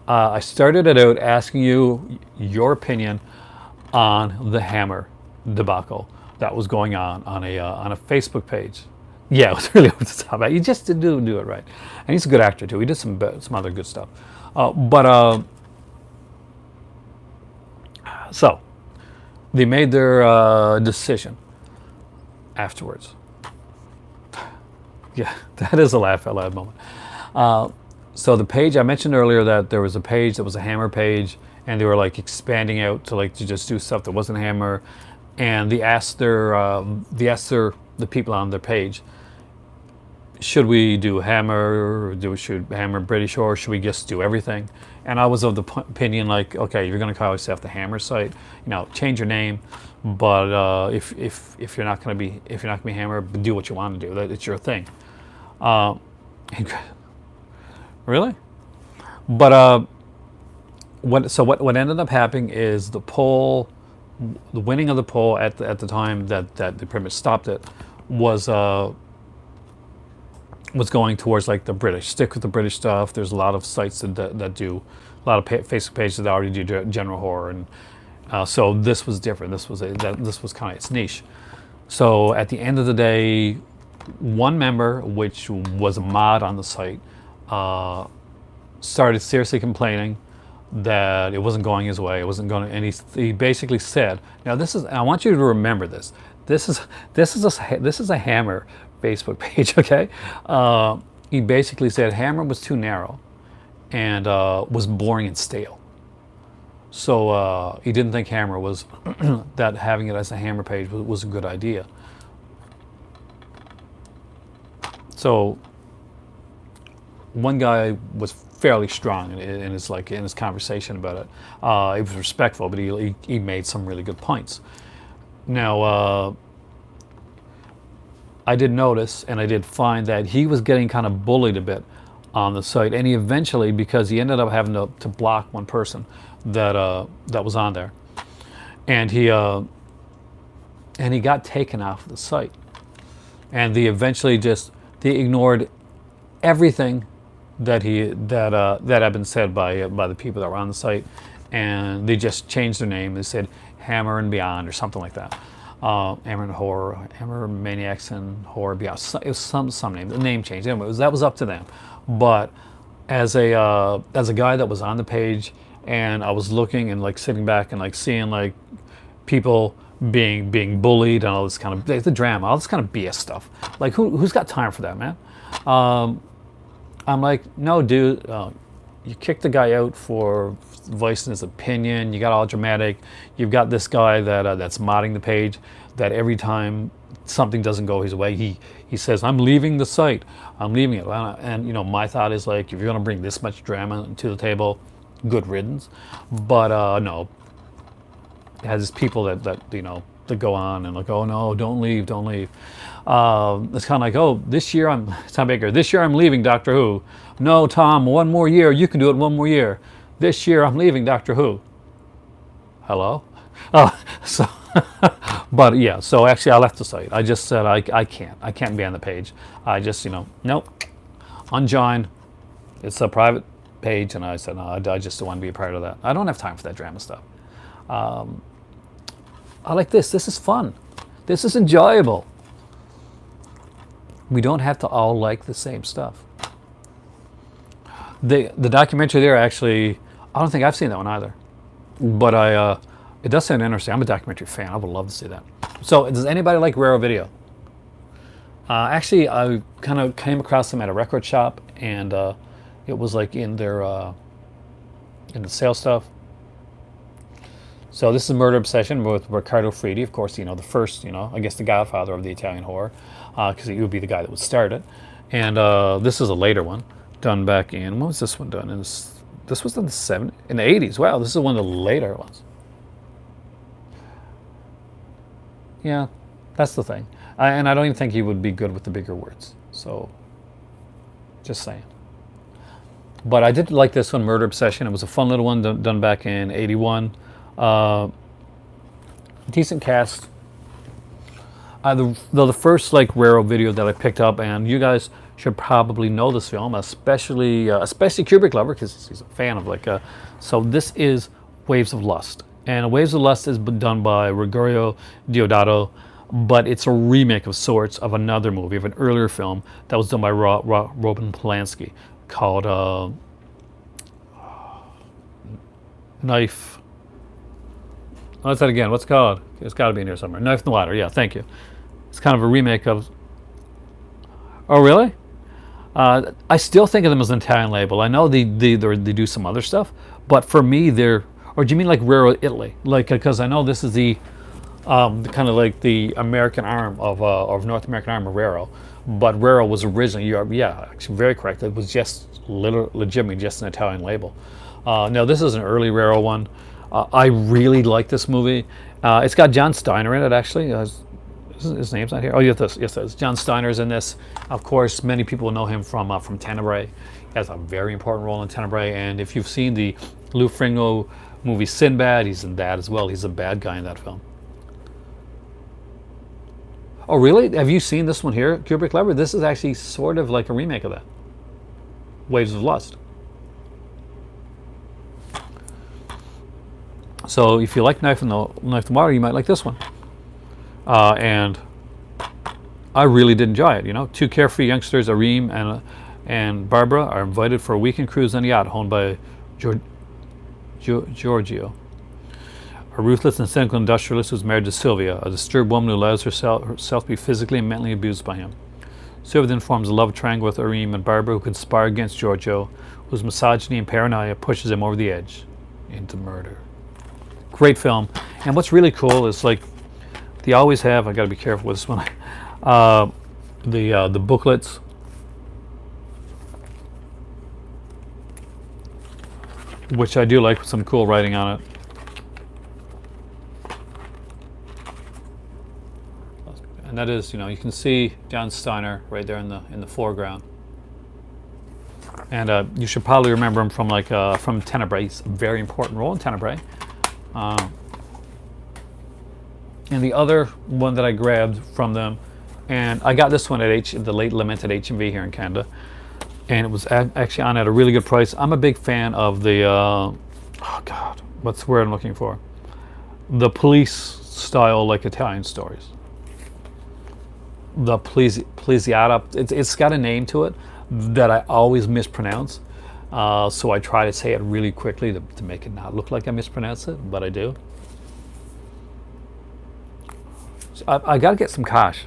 I started it out asking you your opinion on the Hammer debacle that was going on a Facebook page. Yeah, it was really over the top. He just didn't do it right, and he's a good actor too. He did some other good stuff, so they made their decision afterwards. Yeah, that is a laugh out loud moment. So the page I mentioned earlier, that there was a page that was a Hammer page, and they were expanding out to just do stuff that wasn't Hammer, and they asked the people on their page, should we do Hammer, or should Hammer British, or should we just do everything? And I was of the opinion okay, you're going to call yourself the Hammer site, change your name, but if you're not going to be Hammer, do what you want to do. It's your thing. Really? But what ended up happening is the winning of the poll at the time that they pretty much stopped it was going towards the British. Stick with the British stuff. There's a lot of sites that do, a lot of Facebook pages that already do general horror, and so this was different. This was kind of its niche. So at the end of the day, one member, which was a mod on the site, started seriously complaining that it wasn't going his way. It wasn't going to, and he basically said, "Now I want you to remember this. This is a Hammer Facebook page, okay?" He basically said Hammer was too narrow and was boring and stale. So he didn't think Hammer was that having it as a Hammer page was a good idea. So one guy was fairly strong in his conversation about it. He was respectful, but he made some really good points. Now, I did notice, and I did find that he was getting kind of bullied a bit on the site, and he eventually, because he ended up having to block one person that was on there, and he got taken off the site, and they ignored everything that had been said by the people that were on the site, and they just changed their name. They said Hammer and Beyond or something like that. Hammer and Horror, Hammer Maniacs and Horror Beyond. It was some name. The name changed. Anyway, that was up to them. But as a guy that was on the page, and I was looking and sitting back and seeing people being bullied and all this kind of the drama, all this kind of BS stuff. Who's got time for that, man? I'm like, no, dude. You kicked the guy out for voicing his opinion. You got all dramatic. You've got this guy that's modding the page, that every time something doesn't go his way, he says, "I'm leaving the site. I'm leaving it." And my thought is if you're going to bring this much drama to the table, good riddance. But no, it has these people that go on and oh no, don't leave. It's kind of this year Tom Baker. This year I'm leaving Doctor Who. No, Tom, one more year. You can do it one more year. This year I'm leaving Doctor Who. Hello? So, but yeah. So actually, I left the site. I just said I can't be on the page. I just nope, unjoin. It's a private page, and I said no. I just don't want to be a part of that. I don't have time for that drama stuff. I like this. This is fun. This is enjoyable. We don't have to all like the same stuff. The documentary there, actually, I don't think I've seen that one either. But it does sound interesting. I'm a documentary fan. I would love to see that. So does anybody like Raro Video? Actually, I kind of came across them at a record shop, and it was like in their in the sale stuff. So this is Murder Obsession with Riccardo Fredi, of course, the first, I guess the godfather of the Italian horror, because he would be the guy that would start it. And this is a later one, done back in, when was this one done? This was done in the 80s. Wow, this is one of the later ones. Yeah, that's the thing. And I don't even think he would be good with the bigger words. So, just saying. But I did like this one, Murder Obsession. It was a fun little one done back in 81. Decent cast. The first like Raro video that I picked up, and you guys should probably know this film, especially Kubrick lover, because he's a fan of so this is Waves of Lust, and Waves of Lust is done by Gregorio Diodato, but it's a remake of sorts of another movie, of an earlier film that was done by Roman Polanski called Knife. Let's that again. What's it called? It's got to be in here somewhere. Knife in the Water. Yeah, thank you. It's kind of a remake of. Oh, really? I still think of them as an Italian label. I know they do some other stuff, but for me, they're. Or do you mean like Raro Italy? Because I know this is the kind of like the American arm of North American arm of Raro, but Raro was originally, actually very correct. It was just legitimately just an Italian label. Now this is an early Raro one. I really like this movie. It's got John Steiner in it, actually. His name's not here. Oh, yes, it is. John Steiner's in this. Of course, many people know him from Tenebrae. He has a very important role in Tenebrae. And if you've seen the Lou Ferrigno movie Sinbad, he's in that as well. He's a bad guy in that film. Oh, really? Have you seen this one here, Kubrick Lover? This is actually sort of like a remake of that. Waves of Lust. So if you like Knife in the Water, you might like this one. And I really did enjoy it. Two carefree youngsters, Arim and Barbara, are invited for a weekend cruise on a yacht owned by Giorgio, a ruthless and cynical industrialist who's married to Sylvia, a disturbed woman who allows herself to be physically and mentally abused by him. Sylvia then forms a love triangle with Arim and Barbara, who conspire against Giorgio, whose misogyny and paranoia pushes him over the edge into murder. Great film. And what's really cool is they always have, I got to be careful with this one, the booklets. Which I do like, with some cool writing on it. And that is, you can see John Steiner right there in the foreground. And you should probably remember him from Tenebrae. He's a very important role in Tenebrae. And the other one that I grabbed from them, and I got this one at the late lamented HMV here in Canada, and it was actually on at a really good price. I'm a big fan of the what's the word I'm looking for? The police style, Italian stories. The Poliziata. It's got a name to it that I always mispronounce. So I try to say it really quickly to make it not look like I mispronounce it, but I do. So I got to get some cash.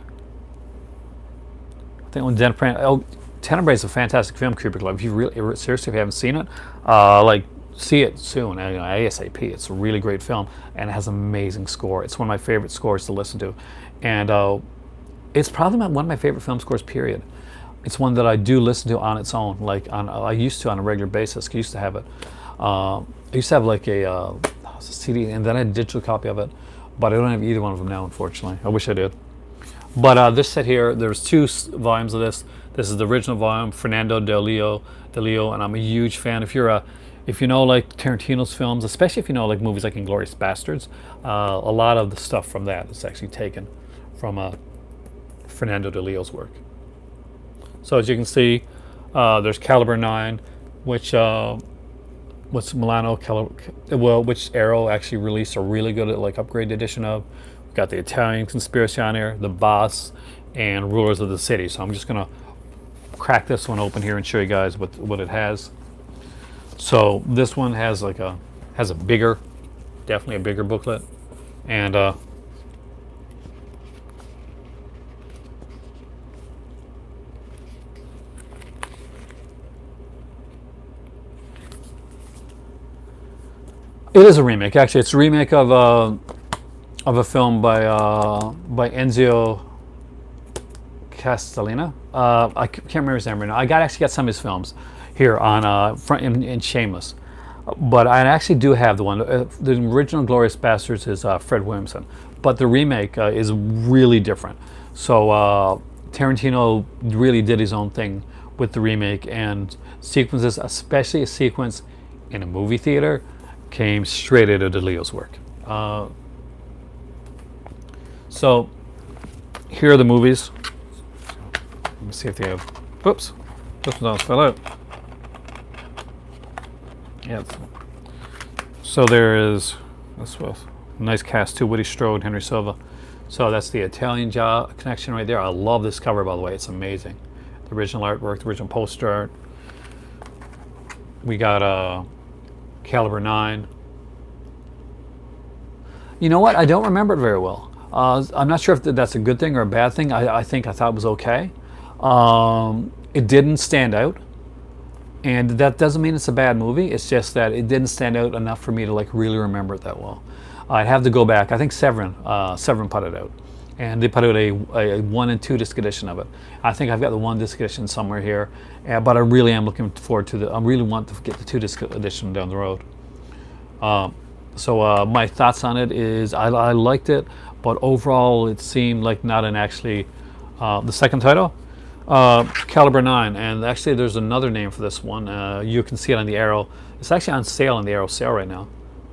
I think when Tenebrae is a fantastic film, Kubrick Love. If you seriously, if you haven't seen it, see it soon. ASAP. It's a really great film, and it has an amazing score. It's one of my favorite scores to listen to, and it's probably one of my favorite film scores. Period. It's one that I do listen to on its own. I used to on a regular basis. I used to have it. I used to have a CD, and then I had a digital copy of it. But I don't have either one of them now, unfortunately. I wish I did. But this set here, there's two volumes of this. This is the original volume, Fernando Del Leo, and I'm a huge fan. If you're If you know like Tarantino's films, especially if you know like movies like Inglourious Bastards, a lot of the stuff from that is actually taken from Fernando de Leo's work. So as you can see, there's Caliber 9, which which Arrow actually released a really good like upgraded edition of. We've got the Italian Conspiracy on here, the Boss, and Rulers of the City. So I'm just gonna crack this one open here and show you guys what it has. So this one has like a bigger, definitely a bigger booklet, and it is a remake. Actually, it's a remake of a film by Enzio Castellina. I can't remember his name right now. Actually got some of his films here on front in Shameless, but I actually do have the one. The original Glorious Bastards is Fred Williamson, but the remake is really different. So Tarantino really did his own thing with the remake, and sequences, especially a sequence in a movie theater, came straight out of De Leo's work. So here are the movies. Let me see if they have. Whoops, this one almost fell out. Yeah. So there is this was a nice cast too. Woody Strode, Henry Silva. So that's the Italian connection right there. I love this cover, by the way. It's amazing. The original artwork, the original poster art. We got Caliber 9. You know what? I don't remember it very well. I'm not sure if that's a good thing or a bad thing. I thought it was okay. It didn't stand out, and that doesn't mean it's a bad movie. It's just that it didn't stand out enough for me to like really remember it that well. I'd have to go back. I think Severin put it out, and they put out a 1 and 2 disc edition of it. I think I've got the 1 disc edition somewhere here, but I really am looking forward to I really want to get the 2 disc edition down the road. So my thoughts on it is I liked it, but overall it seemed like not an actually the second title, Caliber 9, and actually there's another name for this one. You can see it on the Arrow. It's actually on sale on the Arrow sale right now,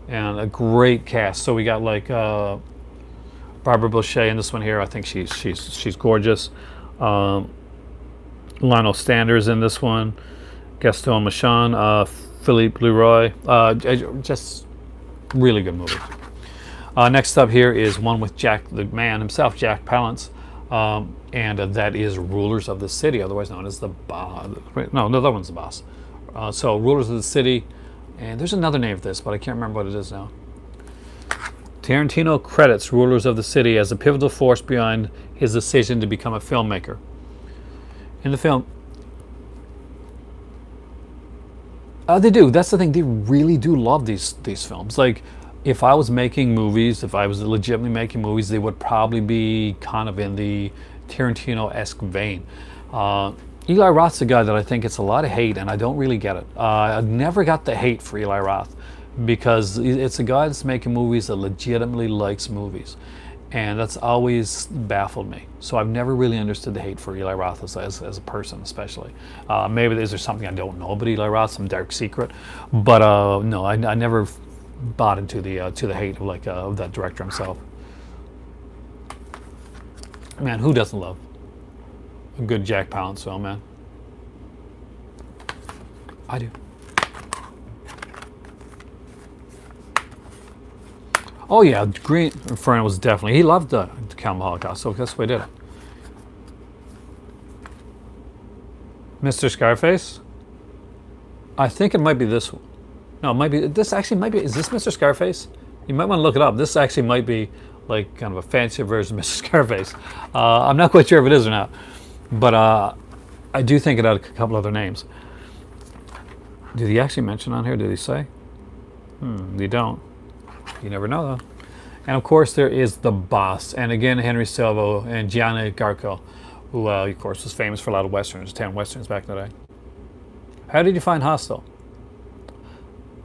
and a great cast. So we got like Barbara Boucher in this one here. I think she's gorgeous. Lionel Standers in this one. Gaston Machon, Philippe Leroy. Just really good movie. Next up here is one with Jack, the man himself, Jack Palance, and that is Rulers of the City, otherwise known as the Boss. No, that one's the Boss. So Rulers of the City, and there's another name for this, but I can't remember what it is now. Tarantino credits Rulers of the City as a pivotal force behind his decision to become a filmmaker. In the film, they do. That's the thing. They really do love these films. Like, if I was making movies, if I was legitimately making movies, they would probably be kind of in the Tarantino-esque vein. Eli Roth's a guy that I think gets a lot of hate, and I don't really get it. I never got the hate for Eli Roth because it's a guy that's making movies that legitimately likes movies, and that's always baffled me. So I've never really understood the hate for Eli Roth as a person, especially. Maybe there's something I don't know about Eli Roth, some dark secret, but no, I never bought into the hate of that director himself. Man, who doesn't love a good Jack Palance film, man? I do. Oh yeah, Green Inferno was definitely, he loved the Calma Holocaust, so that's why he did it. Mr. Scarface? I think it might be this one. No, it might be, this actually might be, is this Mr. Scarface? You might want to look it up. This actually might be like kind of a fancier version of Mr. Scarface. I'm not quite sure if it is or not, but I do think it had a couple other names. Did he actually mention on here? Did he say? They don't. You never know though. And of course there is the Boss, and again Henry Silva and Gianni Garco, who of course was famous for a lot of westerns, 10 westerns back in the day. How did you find Hostel?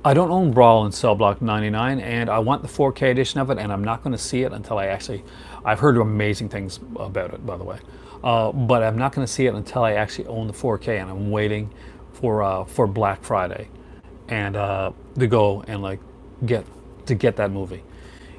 I don't own Brawl in Cell Block 99, and I want the 4K edition of it, and I'm not going to see it until I've heard amazing things about it, by the way, but I'm not going to see it until I actually own the 4K, and I'm waiting for Black Friday. and to go and like get get that movie.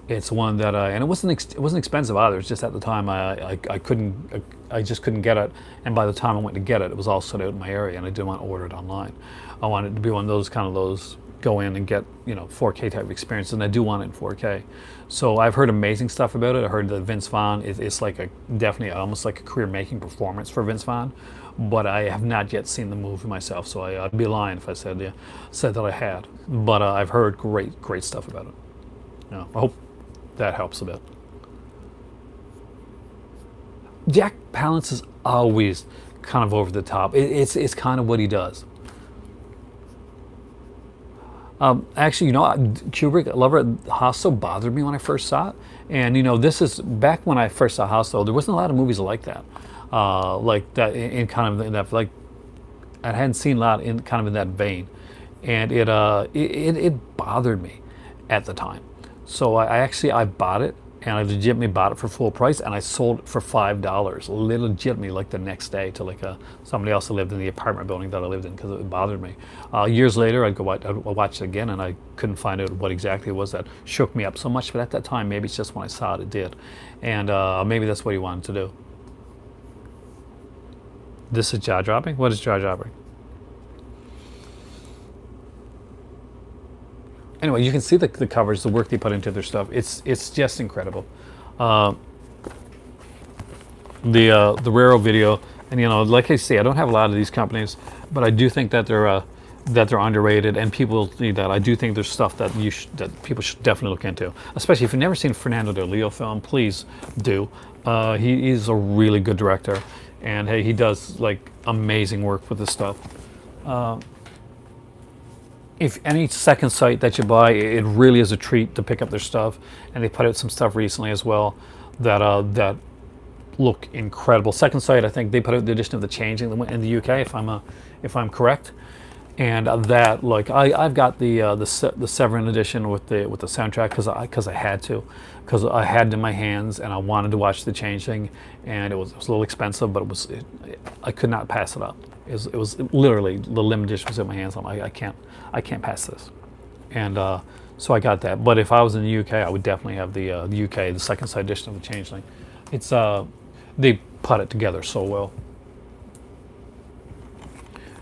It's one that and it wasn't expensive either. It's just at the time I couldn't I just couldn't get it, and by the time I went to get it, it was all sold out in my area, and I didn't want to order it online. I wanted it to be one of those kind of those go in and get 4K type of experience, and I do want it in 4K. So I've heard amazing stuff about it. I heard that Vince Vaughn it's like a definitely almost like a career making performance for Vince Vaughn, but I have not yet seen the movie myself, so I'd be lying if I said that I had. But I've heard great stuff about it. I hope that helps a bit. Jack Palance is always kind of over the top. It's kind of what he does. Actually, Kubrick, Lover at Hostel bothered me when I first saw it. And, this is back when I first saw Hostel, there wasn't a lot of movies like that. Like that, in kind of in that, like, I hadn't seen a lot in kind of in that vein. And it bothered me at the time. So I bought it, and I legitimately bought it for full price, and I sold it for $5, legitimately like the next day to like somebody else who lived in the apartment building that I lived in because it bothered me. Years later, I'd watch it again, and I couldn't find out what exactly it was that shook me up so much. But at that time, maybe it's just when I saw it, it did, and maybe that's what he wanted to do. This is jaw dropping. What is jaw dropping? Anyway, you can see the covers, the work they put into their stuff. It's just incredible. The Raro video, and like I say, I don't have a lot of these companies, but I do think that they're underrated, and people need that. I do think there's stuff that that people should definitely look into, especially if you've never seen Fernando Del Leo film. Please do. He's a really good director, and hey, he does like amazing work with this stuff. If any second sight that you buy, it really is a treat to pick up their stuff. And they put out some stuff recently as well that look incredible. Second sight, I think they put out the edition of The Changing in the UK, if I'm correct. And that, like, I've got the Severin edition with the soundtrack because I had to, because I had it in my hands and I wanted to watch The Changing, and it was a little expensive, but I could not pass it up. It was literally the limited edition was in my hands. I'm like, I can't pass this, and so I got that. But if I was in the UK, I would definitely have the UK, the second side edition of The Changeling. It's they put it together so well,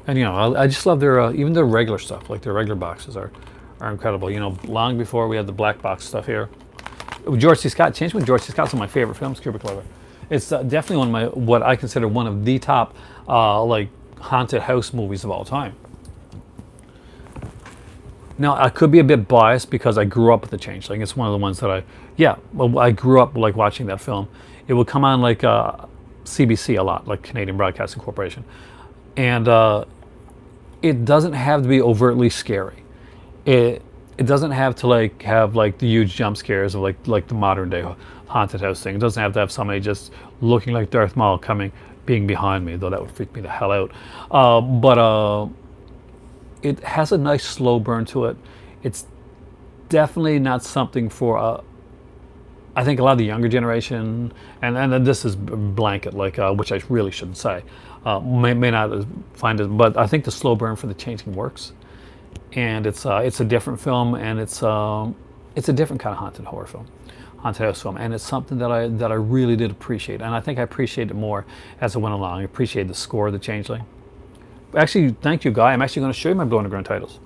and I just love their even their regular stuff, like their regular boxes are incredible. Long before we had the black box stuff here, George C. Scott. Change with George C. Scott's one of my favorite films, Kubrick Lover. It's definitely one of what I consider one of the top like haunted house movies of all time. Now, I could be a bit biased because I grew up with The Changeling. It's one of the ones that I grew up like watching that film. It would come on like CBC a lot, like Canadian Broadcasting Corporation. And it doesn't have to be overtly scary. It doesn't have to have the huge jump scares of like the modern day haunted house thing. It doesn't have to have somebody just looking like Darth Maul being behind me, though that would freak me the hell out. But it has a nice slow burn to it. It's definitely not something for I think a lot of the younger generation, and this is blanket, which I really shouldn't say, may not find it, but I think the slow burn for The Changing works, and it's a different film, and it's a different kind of haunted house film, and it's something that I really did appreciate, and I think I appreciated it more as I went along. I appreciated the score of The Changeling. Actually, thank you, Guy. I'm actually going to show you my Blow Underground titles.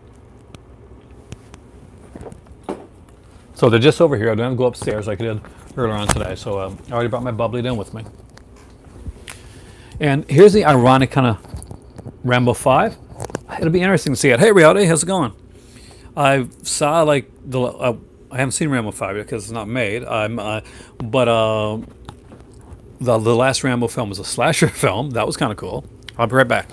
So they're just over here. I don't have to go upstairs like I did earlier on today. So I already brought my bubbly down with me. And here's the ironic kind of Rambo 5. It'll be interesting to see it. Hey, Reality, how's it going? I saw I haven't seen Rambo 5 yet because it's not made. But the last Rambo film was a slasher film. That was kind of cool. I'll be right back.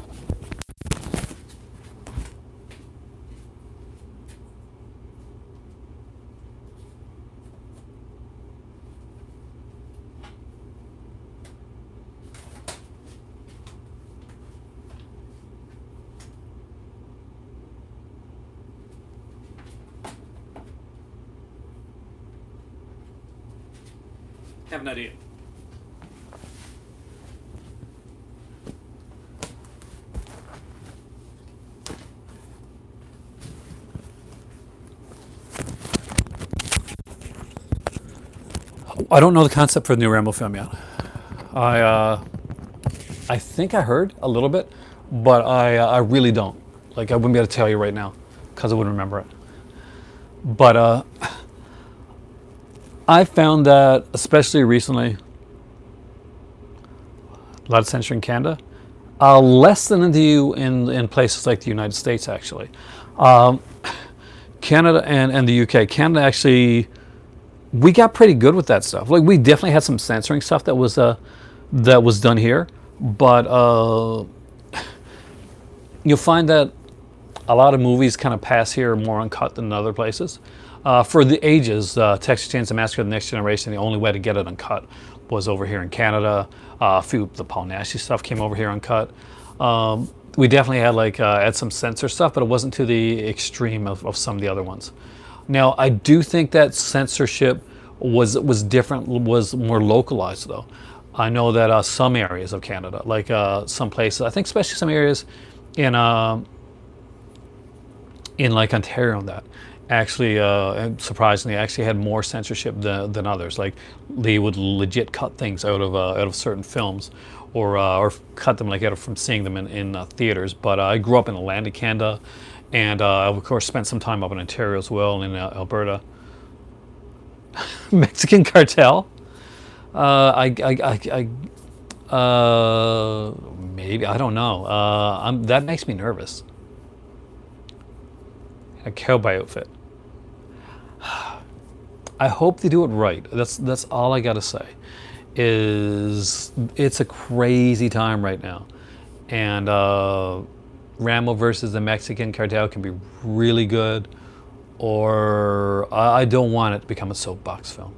Have an idea. I don't know the concept for the new Rambo film yet. I I think I heard a little bit, but I really don't. Like I wouldn't be able to tell you right now because I wouldn't remember it. But I found that especially recently, a lot of censure in Canada, less than in places like the United States actually. Um, Canada and the UK. Canada actually, we got pretty good with that stuff. Like we definitely had some censoring stuff that was done here, but you'll find that a lot of movies kind of pass here more uncut than other places. For the ages, Texas Chainsaw Massacre: The Next Generation, the only way to get it uncut was over here in Canada. A few the Paul Naschy stuff came over here uncut. We definitely had had some censor stuff, but it wasn't to the extreme of some of the other ones. Now, I do think that censorship was different, was more localized though. I know that some areas of Canada, like some places, I think especially some areas in like Ontario and that, actually, and surprisingly, actually had more censorship than others. Like they would legit cut things out of certain films, or cut them from seeing them in theaters. But I grew up in Atlantic Canada, and I of course spent some time up in Ontario as well, in Alberta. Mexican cartel. Maybe I don't know. That makes me nervous. A cowboy outfit. I hope they do it right. That's all I gotta say. It's a crazy time right now, and Rambo versus the Mexican cartel can be really good, or I don't want it to become a soapbox film.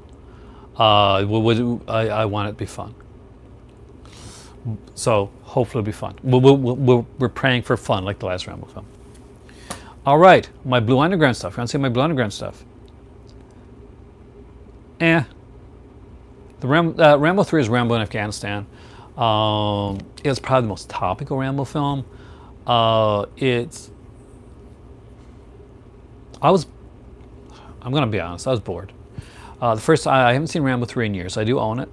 I want it to be fun. So hopefully it'll be fun. We're praying for fun like the last Rambo film. All right, my Blue Underground stuff. You want to see my Blue Underground stuff? The Rambo 3 is Rambo in Afghanistan. It's probably the most topical Rambo film. I'm gonna be honest, I was bored. I haven't seen Rambo 3 in years. I do own it,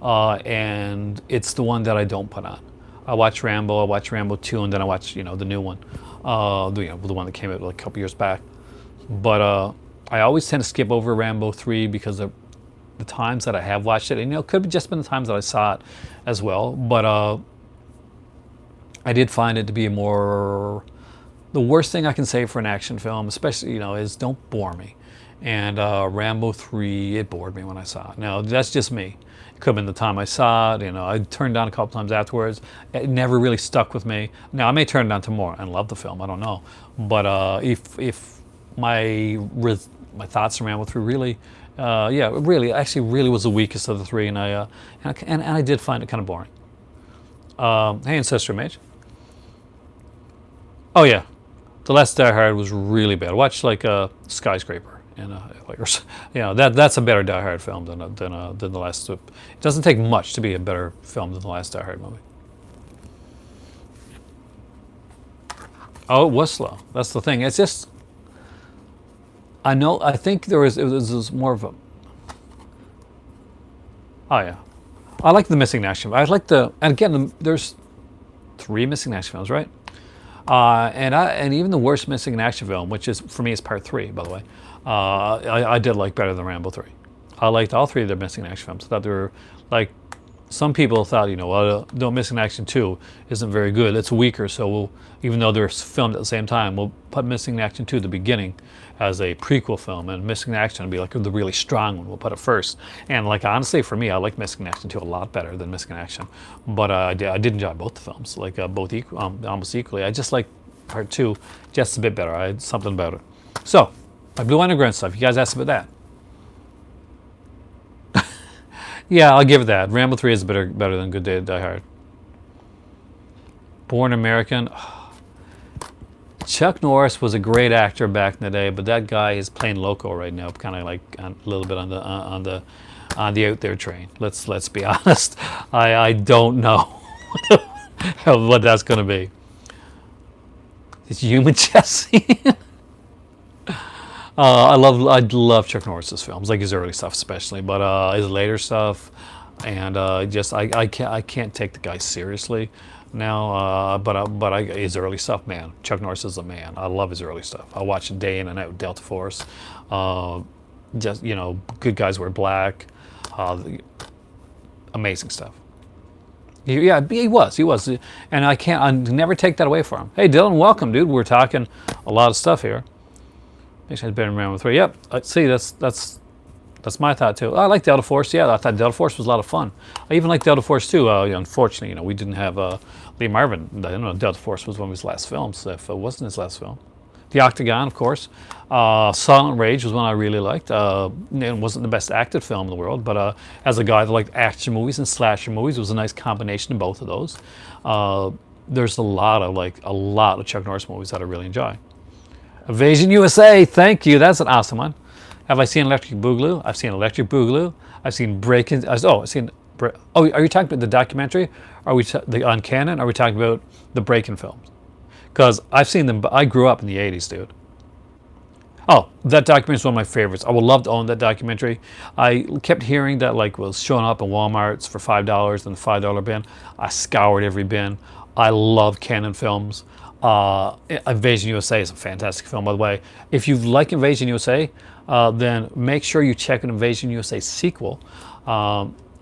and it's the one that I don't put on. I watch Rambo 2, and then I watch the new one, the one that came out like a couple years back. But I always tend to skip over Rambo 3 because of the times that I have watched it, and it could have just been the times that I saw it as well. But I did find it to be the worst thing I can say for an action film, especially is don't bore me. And Rambo 3, it bored me when I saw it. Now that's just me. It could have been the time I saw it. I turned it on a couple times afterwards. It never really stuck with me. Now I may turn it on tomorrow and love the film. I don't know. But if my thoughts on Rambo 3 really, really was the weakest of the three, and I did find it kind of boring. Hey, Ancestor Mage. Oh yeah, the last Die Hard was really bad. I watched Skyscraper. That's a better Die Hard film than the last. It doesn't take much to be a better film than the last Die Hard movie. Oh, it was slow. That's the thing. It's just, I think it was more of a. Oh yeah, I like the missing action. I like and again, there's 3 missing action films, right? And even the worst missing action film, which is for me is part 3, by the way. I did like better than Rambo 3. I liked all 3 of their missing action films. I thought they were some people thought, no, Missing Action 2 isn't very good. It's weaker, so even though they're filmed at the same time, we'll put Missing Action 2 at the beginning as a prequel film, and Missing Action will be the really strong one. We'll put it first. And honestly, for me, I like Missing Action 2 a lot better than Missing Action. But I did enjoy both the films, almost equally. I just like part 2 just a bit better. I had something about it. So, my Blue Underground stuff. You guys asked about that. Yeah, I'll give it that. Rambo 3 is better than Good Day to Die Hard. Born American. Chuck Norris was a great actor back in the day, but that guy is playing loco right now, kind of a little bit on the out there train. Let's be honest. I don't know what that's going to be. It's human Jesse. I love Chuck Norris's films, like his early stuff especially, but his later stuff, and just I can't take the guy seriously now. But his early stuff, man, Chuck Norris is a man. I love his early stuff. I watch it day in and out. Delta Force, just Good Guys Wear Black, amazing stuff. He was, and I never take that away from him. Hey, Dylan, welcome, dude. We're talking a lot of stuff here. Makes sense. Been around with 3. Yep. See, that's my thought too. I like Delta Force. Yeah, I thought Delta Force was a lot of fun. I even like Delta Force too. Unfortunately, we didn't have Lee Marvin. Delta Force was one of his last films. If it wasn't his last film, The Octagon, of course. Silent Rage was one I really liked. It wasn't the best acted film in the world, but as a guy that liked action movies and slasher movies, it was a nice combination of both of those. There's a lot of Chuck Norris movies that I really enjoy. Invasion USA, thank you. That's an awesome one. Have I seen Electric Boogaloo? I've seen Electric Boogaloo. I've seen Breakin'. I've seen. Oh, are you talking about the documentary? Are we on Canon? Are we talking about the Breakin' films? Because I've seen them. I grew up in the '80s, dude. Oh, that documentary is one of my favorites. I would love to own that documentary. I kept hearing that was showing up in Walmart's for $5 in the $5 bin. I scoured every bin. I love Canon films. Invasion USA is a fantastic film, by the way. If you like Invasion USA, then make sure you check an Invasion USA sequel,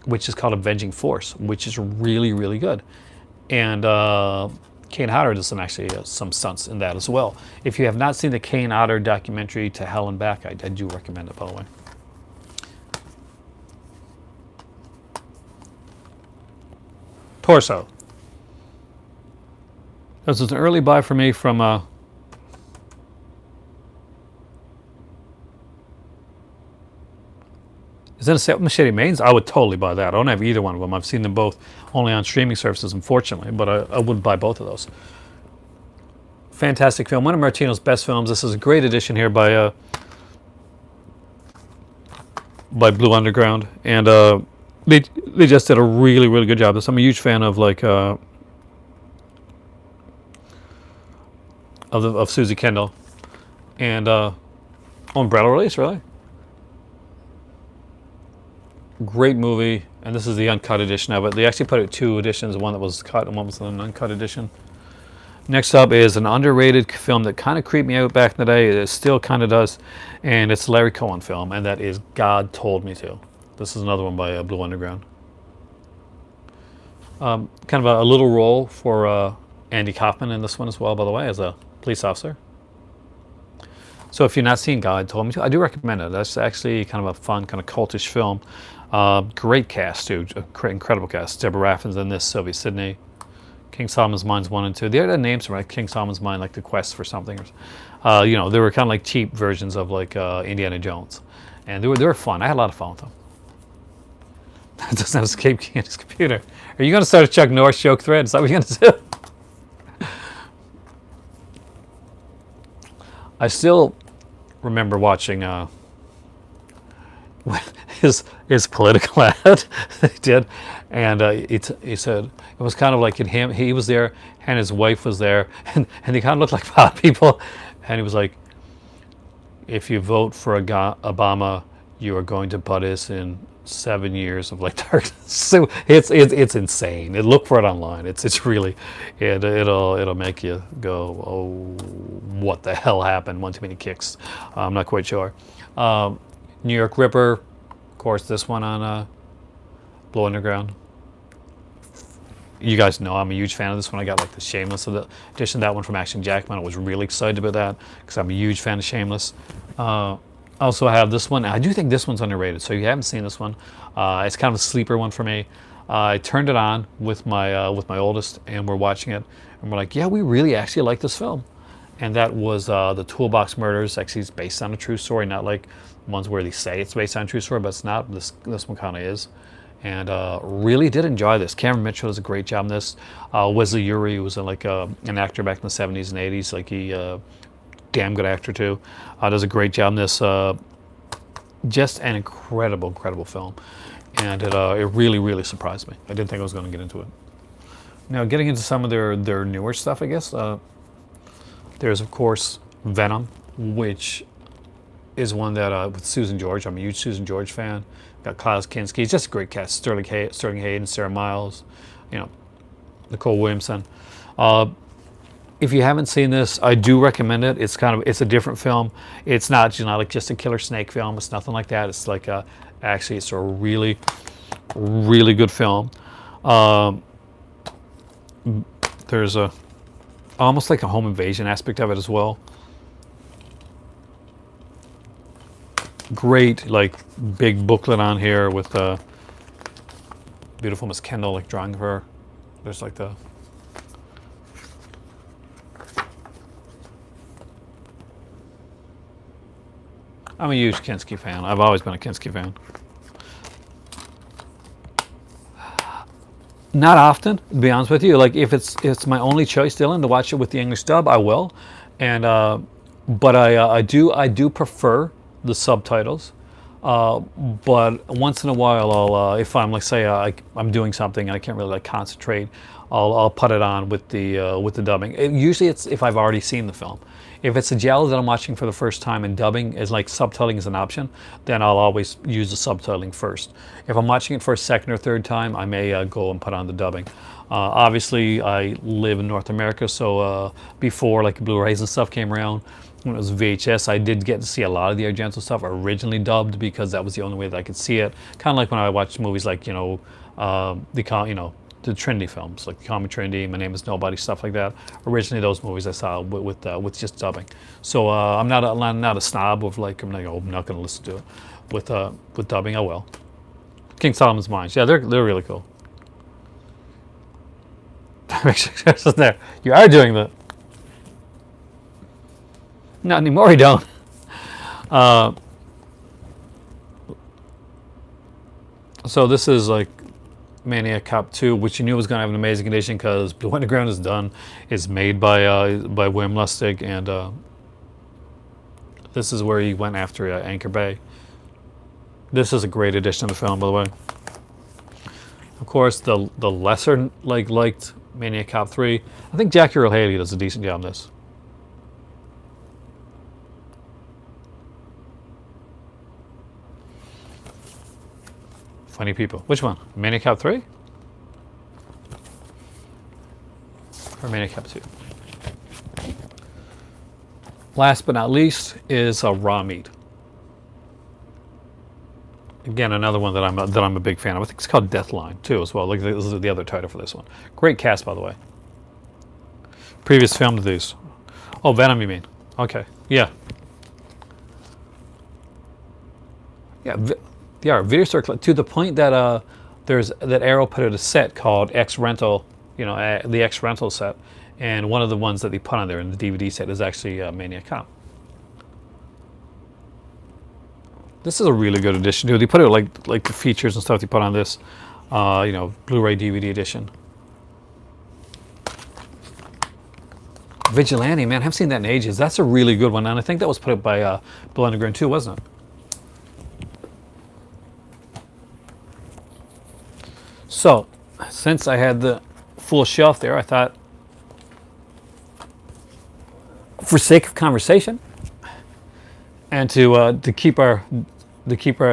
which is called Avenging Force, which is really, really good. And Kane Hodder does some stunts in that as well. If you have not seen the Kane Hodder documentary To Hell and Back, I do recommend it, by the way. Torso. This was an early buy for me from is that a set with Machete Mains? I would totally buy that. I don't have either one of them. I've seen them both only on streaming services, unfortunately, but I would buy both of those. Fantastic film. One of Martino's best films. This is a great edition here by Blue Underground, and they just did a really, really good job. I'm a huge fan of of Susie Kendall, and Umbrella release, really. Great movie, and this is the uncut edition of it. They actually put out 2 editions, one that was cut and one was an uncut edition. Next up is an underrated film that kind of creeped me out back in the day. It still kind of does, and it's a Larry Cohen film, and that is God Told Me To. This is another one by Blue Underground. Kind of a little role for Andy Kaufman in this one as well, by the way, as a police officer. So if you've not seen God Told Me To, I do recommend it. That's actually kind of a fun, kind of cultish film. Great cast, too. Incredible cast. Deborah Raffin's in this, Sylvia Sidney. King Solomon's Mines 1 and 2. The other names are like King Solomon's Mine, like The Quest for something. They were kind of like cheap versions of Indiana Jones. And they were fun. I had a lot of fun with them. That does not escape Candy's computer. Are you going to start a Chuck Norris joke thread? Is that what you're going to do? I still remember watching his political ad he did, and he said it was kind of like him. He was there, and his wife was there, and they kind of looked like pot people, and he was like, "If you vote for Obama, you are going to put us in 7 years of darkness." So it's insane. Look for it online. It's really it'll make you go, oh, what the hell happened? One too many kicks. I'm not quite sure. New York Ripper, of course. This one on Blue Underground. You guys know I'm a huge fan of this one. I got the Shameless edition, that one from Action Jackman. I was really excited about that because I'm a huge fan of Shameless. Also, I have this one. I do think this one's underrated, so if you haven't seen this one, it's kind of a sleeper one for me. I turned it on with my oldest, and we're watching it, and we're like, yeah, we really actually like this film. And that was the Toolbox Murders. Actually, it's based on a true story, not like ones where they say it's based on a true story, but it's not. This one kind of is. And really did enjoy this. Cameron Mitchell does a great job in this. Wesley Uri was an actor back in the 70s and 80s. He damn good actor too. Does a great job in this. Just an incredible film. And it really, really surprised me. I didn't think I was going to get into it. Now, getting into some of their newer stuff, I guess. There's, of course, Venom, which is one that with Susan George. I'm a huge Susan George fan. Got Klaus Kinski. It's just a great cast. Sterling Hayden, Sarah Miles, you know, Nicole Williamson. If you haven't seen this, I do recommend it. It's a different film. It's not like just a killer snake film. It's nothing like that. It's like actually it's a really, really good film. There's almost like a home invasion aspect of it as well. Great, like, big booklet on here with beautiful Miss Kendall, like, drawing her. There's like the I'm a huge Kinski fan. I've always been a Kinski fan. Not often, to be honest with you. Like, if it's my only choice, Dylan, to watch it with the English dub, I will. And but I do prefer the subtitles. But once in a while, I'll if I'm like, say I'm doing something and I can't really like concentrate, I'll put it on with the dubbing. Usually it's if I've already seen the film. If it's a giallo that I'm watching for the first time and dubbing is like subtitling is an option, then I'll always use the subtitling first. If I'm watching it for a second or third time, I may go and put on the dubbing. Obviously, I live in North America, so before like Blu-rays and stuff came around, when it was VHS, I did get to see a lot of the Argento stuff originally dubbed because that was the only way that I could see it. Kind of like when I watched movies like the Trinity films, like Call Me Trinity, My Name Is Nobody, stuff like that. Originally, those movies I saw with just dubbing. So I'm not a snob of like I'm not going to listen to it with dubbing. I will. King Solomon's Mines, yeah, they're really cool. Make sure it's there. You are doing that. Not anymore, you don't. So this is like Maniac Cop 2, which you knew was going to have an amazing condition because Blue Underground is done. It's made by William Lustig, and this is where he went after Anchor Bay. This is a great addition to the film, by the way. Of course, the lesser liked Maniac Cop 3. I think Jackie Earle Haley does a decent job in this. Funny people. Which one? Maniac Cop 3? Or Maniac Cop 2? Last but not least is Raw Meat. Again, another one that I'm a big fan of. I think it's called Deathline too, as well. Like, this is the other title for this one. Great cast, by the way. Previous film to these. Oh, Venom, you mean? Okay, yeah. Yeah, they are video store to the point that there's that Arrow put out a set called X Rental, the X Rental set, and one of the ones that they put on there in the DVD set is actually Maniac Cop. This is a really good edition too. They put out like the features and stuff they put on this, Blu-ray DVD edition. Vigilante, man, I haven't seen that in ages. That's a really good one, and I think that was put out by Blue Underground too, wasn't it? So, since I had the full shelf there, I thought, for sake of conversation, and to keep our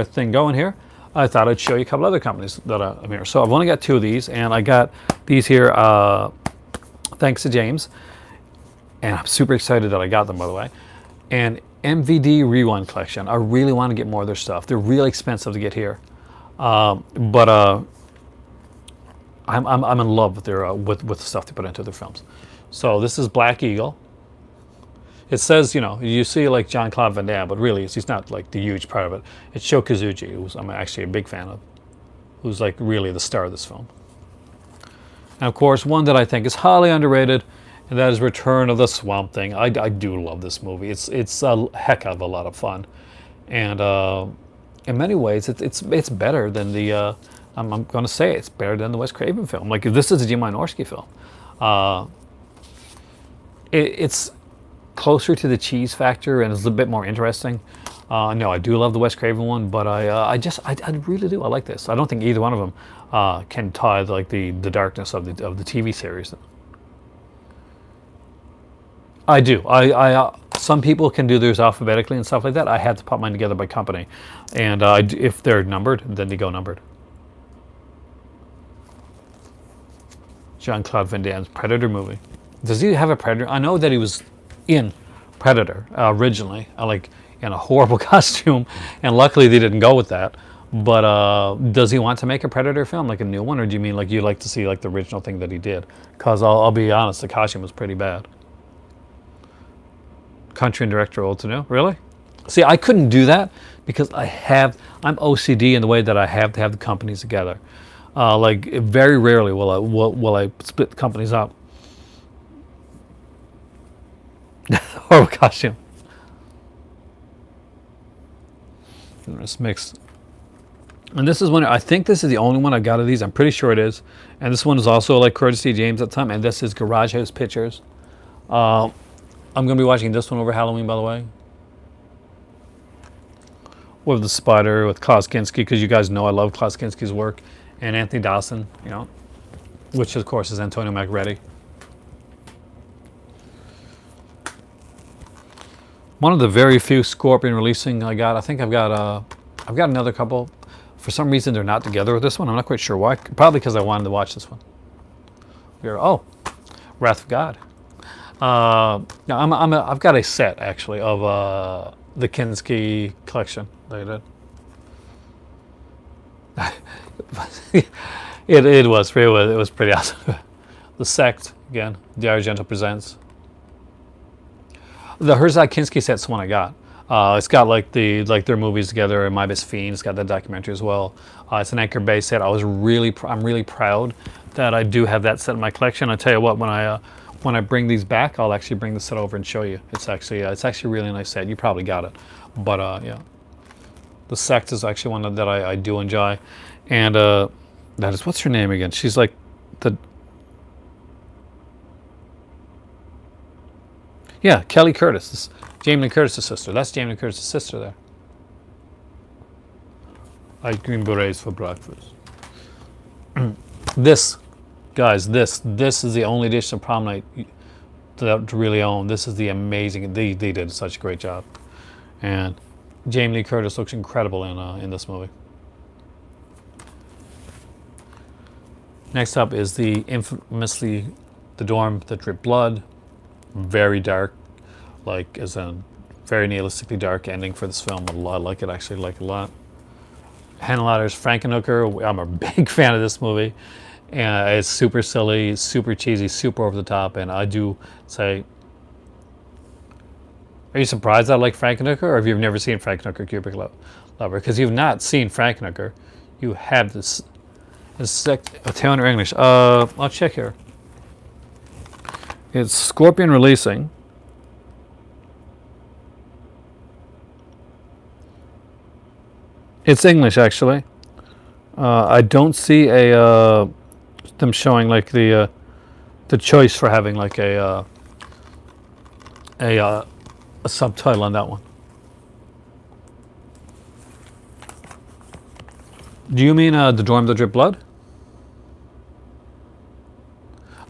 thing going here, I thought I'd show you a couple other companies that I'm here. So I've only got two of these, and I got these here thanks to James, and I'm super excited that I got them, by the way. And MVD Rewind Collection. I really want to get more of their stuff. They're really expensive to get here, but I'm in love with their with the stuff they put into their films. So this is Black Eagle. It says, you see like Jean-Claude Van Damme, but really he's not like the huge part of it. It's Sho Kosugi, who I'm actually a big fan of, who's like really the star of this film. And of course, one that I think is highly underrated, and that is Return of the Swamp Thing. I do love this movie. It's a heck of a lot of fun, and in many ways, it's better than the. I'm going to say it's better than the Wes Craven film. Like, this is a Jim Wynorski film. It's closer to the cheese factor and it's a bit more interesting. No, I do love the Wes Craven one, but I really do. I like this. I don't think either one of them can tie like the darkness of the TV series. I do. some people can do theirs alphabetically and stuff like that. I had to put mine together by company, and if they're numbered, then they go numbered. Jean-Claude Van Damme's Predator movie. Does he have a Predator? I know that he was in Predator originally, like in a horrible costume, and luckily they didn't go with that. But does he want to make a Predator film, like a new one, or do you mean like you like to see like the original thing that he did? Because I'll be honest, the costume was pretty bad. Country and director old to new, really? See, I couldn't do that because I'm OCD in the way that I have to have the companies together. Like very rarely will I split the companies up. Horrible costume. It's mixed. And this is one, I think this is the only one I got of these. I'm pretty sure it is. And this one is also like courtesy James at the time. And this is Garage House Pictures. I'm going to be watching this one over Halloween, by the way. With the Spider, with Klaus Kinski, because you guys know I love Klaus Kinski's work. And Anthony Dawson, you know, which of course is Antonio Macready. One of the very few Scorpion releasing I got. I think I've got another couple. For some reason, they're not together with this one. I'm not quite sure why. Probably because I wanted to watch this one. Oh, Wrath of God. I've got a set actually of the Kinski collection that I did. it was pretty awesome. The Sect again. The Argento presents. The Herzog Kinski set's the one I got. It's got like their movies together and My Best Fiend. It's got that documentary as well. It's an Anchor Bay set. I'm really proud that I do have that set in my collection. I tell you what, when I bring these back, I'll actually bring the set over and show you. It's actually a really nice set. You probably got it, but yeah, the Sect is actually one that I do enjoy, and that is, what's her name again? She's like Kelly Curtis. Jamie Lee Curtis' sister. That's Jamie Lee Curtis' sister there. I eat green berets for breakfast. This is the only edition of Prom Night to really own. This is the amazing. They did such a great job, and Jamie Lee Curtis looks incredible in this movie. Next up is the infamously The Dorm That Dripped Blood. Very dark, like as a very nihilistically dark ending for this film. I like it actually, like a lot. Henenlotter's Frankenhooker. I'm a big fan of this movie, and it's super silly, super cheesy, super over the top. And I do say, are you surprised I like Frankenhooker, or have you never seen Frankenhooker Cubic Lover? Because you've not seen Frankenhooker, you have this. Italian or English? I'll check here. It's Scorpion releasing. It's English actually. I don't see them showing like the choice for having like a subtitle on that one. Do you mean The Dorm That Dripped Blood?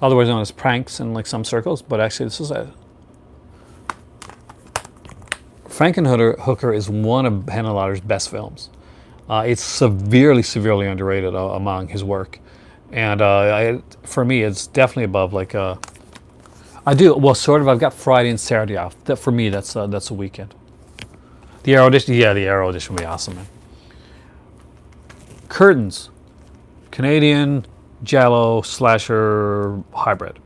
Otherwise known as Pranks in like some circles, but actually this is a Frankenhooker is one of Henenlotter's best films. It's severely underrated among his work, and for me, it's definitely above like I've got Friday and Saturday off. That for me, that's a weekend. The Arrow edition, the Arrow edition would be awesome, man. Curtains, Canadian Giallo slasher hybrid.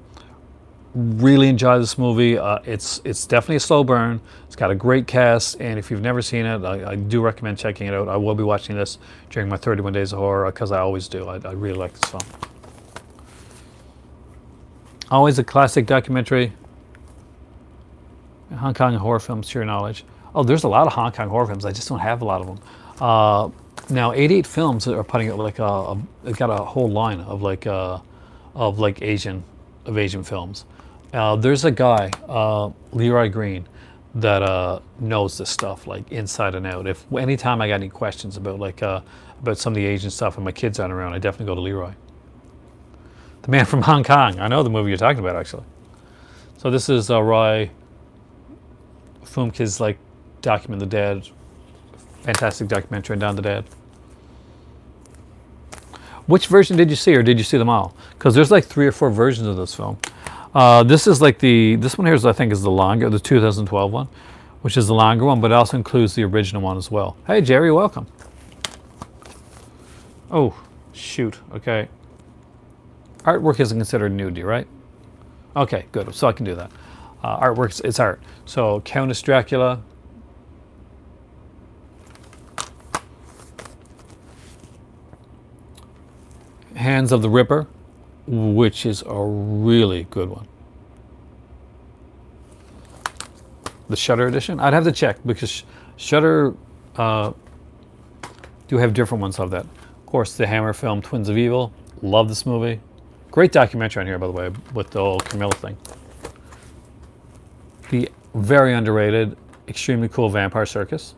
Really enjoy this movie. It's definitely a slow burn. It's got a great cast, and if you've never seen it, I do recommend checking it out. I will be watching this during my 31 Days of Horror, because I always do. I really like this film. Always a classic documentary. Hong Kong horror films, to your knowledge. Oh, there's a lot of Hong Kong horror films. I just don't have a lot of them. Now, 88 Films are putting out like they've got a whole line of Asian films. There's a guy, Leroy Green, that knows this stuff like inside and out. If anytime I got any questions about about some of the Asian stuff and my kids aren't around, I definitely go to Leroy. The Man from Hong Kong. I know the movie you're talking about actually. So this is Roy Filmkids like Document the Dead. Fantastic documentary on Down the Dead. Which version did you see, or did you see them all? Because there's like 3 or 4 versions of this film. This is like this one here is, I think, is the longer, the 2012 one, which is the longer one, but it also includes the original one as well. Hey, Jerry, welcome. Oh, shoot. Okay. Artwork isn't considered nudity, right? Okay, good. So I can do that. Artwork, it's art. So Countess Dracula. Hands of the Ripper, which is a really good one. The Shudder edition? I'd have to check because Shudder do have different ones of that. Of course, the Hammer film Twins of Evil. Love this movie. Great documentary on here, by the way, with the whole Camilla thing. The very underrated, extremely cool Vampire Circus.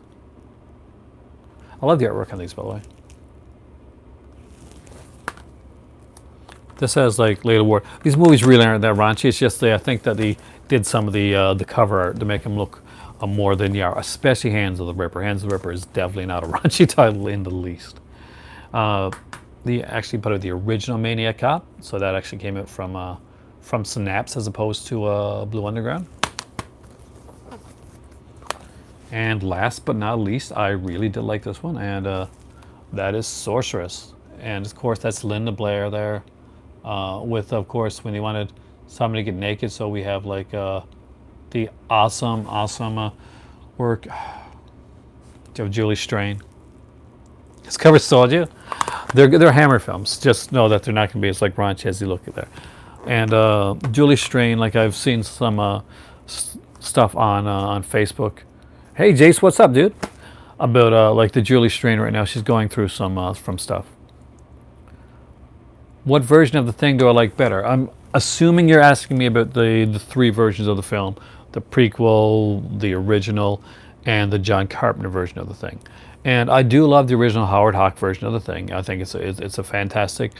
I love the artwork on these, by the way. This has like later war. These movies really aren't that raunchy. It's just I think that they did some of the cover art to make them look more than they are. Especially Hands of the Ripper. Hands of the Ripper is definitely not a raunchy title in the least. They actually put out the original Maniac Cop, so that actually came out from Synapse as opposed to Blue Underground. And last but not least, I really did like this one, and that is Sorceress. And of course, that's Linda Blair there. With, of course, when they wanted somebody to get naked, so we have like the awesome work of Julie Strain. This cover told you. They're Hammer films. Just know that they're not going to be as like raunchy as you look at there. And Julie Strain, like I've seen some stuff on Facebook. Hey Jace, what's up, dude? About like the Julie Strain right now. She's going through some from stuff. What version of The Thing do I like better? I'm assuming you're asking me about the 3 versions of the film. The prequel, the original, and the John Carpenter version of The Thing. And I do love the original Howard Hawks version of The Thing. I think it's a fantastic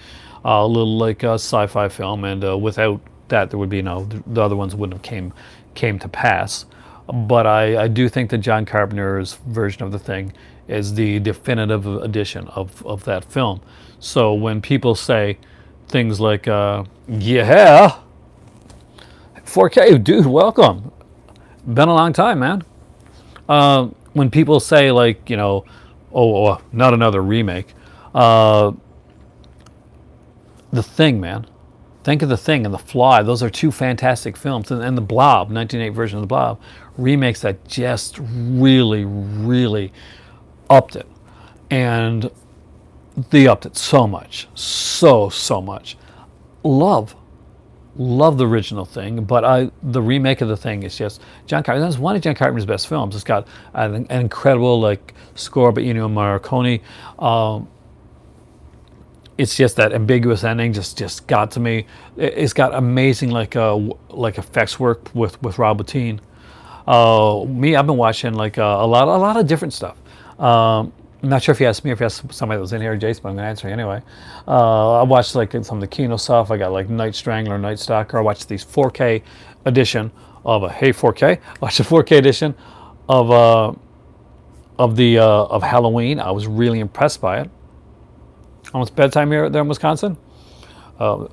little like sci-fi film, and without that there would be the other ones wouldn't have came to pass. But I do think that John Carpenter's version of The Thing is the definitive edition of that film. So when people say things like, yeah, 4K, dude, welcome. Been a long time, man. When people say like, oh, not another remake. The Thing, man. Think of The Thing and The Fly. Those are 2 fantastic films. And The Blob, 1988 version of The Blob, remakes that just really, really upped it. And they upped it so much. So much. Love the original Thing, but the remake of The Thing is just John Carpenter. That's one of John Carpenter's best films. It's got an incredible like score by Ennio Morricone. It's just that ambiguous ending just got to me. It's got amazing like effects work with Rob Bottin. I've been watching like a lot of different stuff. I'm not sure if you asked me or if you asked somebody that was in here, Jace, but I'm going to answer anyway. I watched like some of the Kino stuff. I got like Night Strangler, Night Stalker. I watched these 4K edition of a 4K. I watched a 4K edition of Halloween. I was really impressed by it. Almost bedtime there in Wisconsin. Have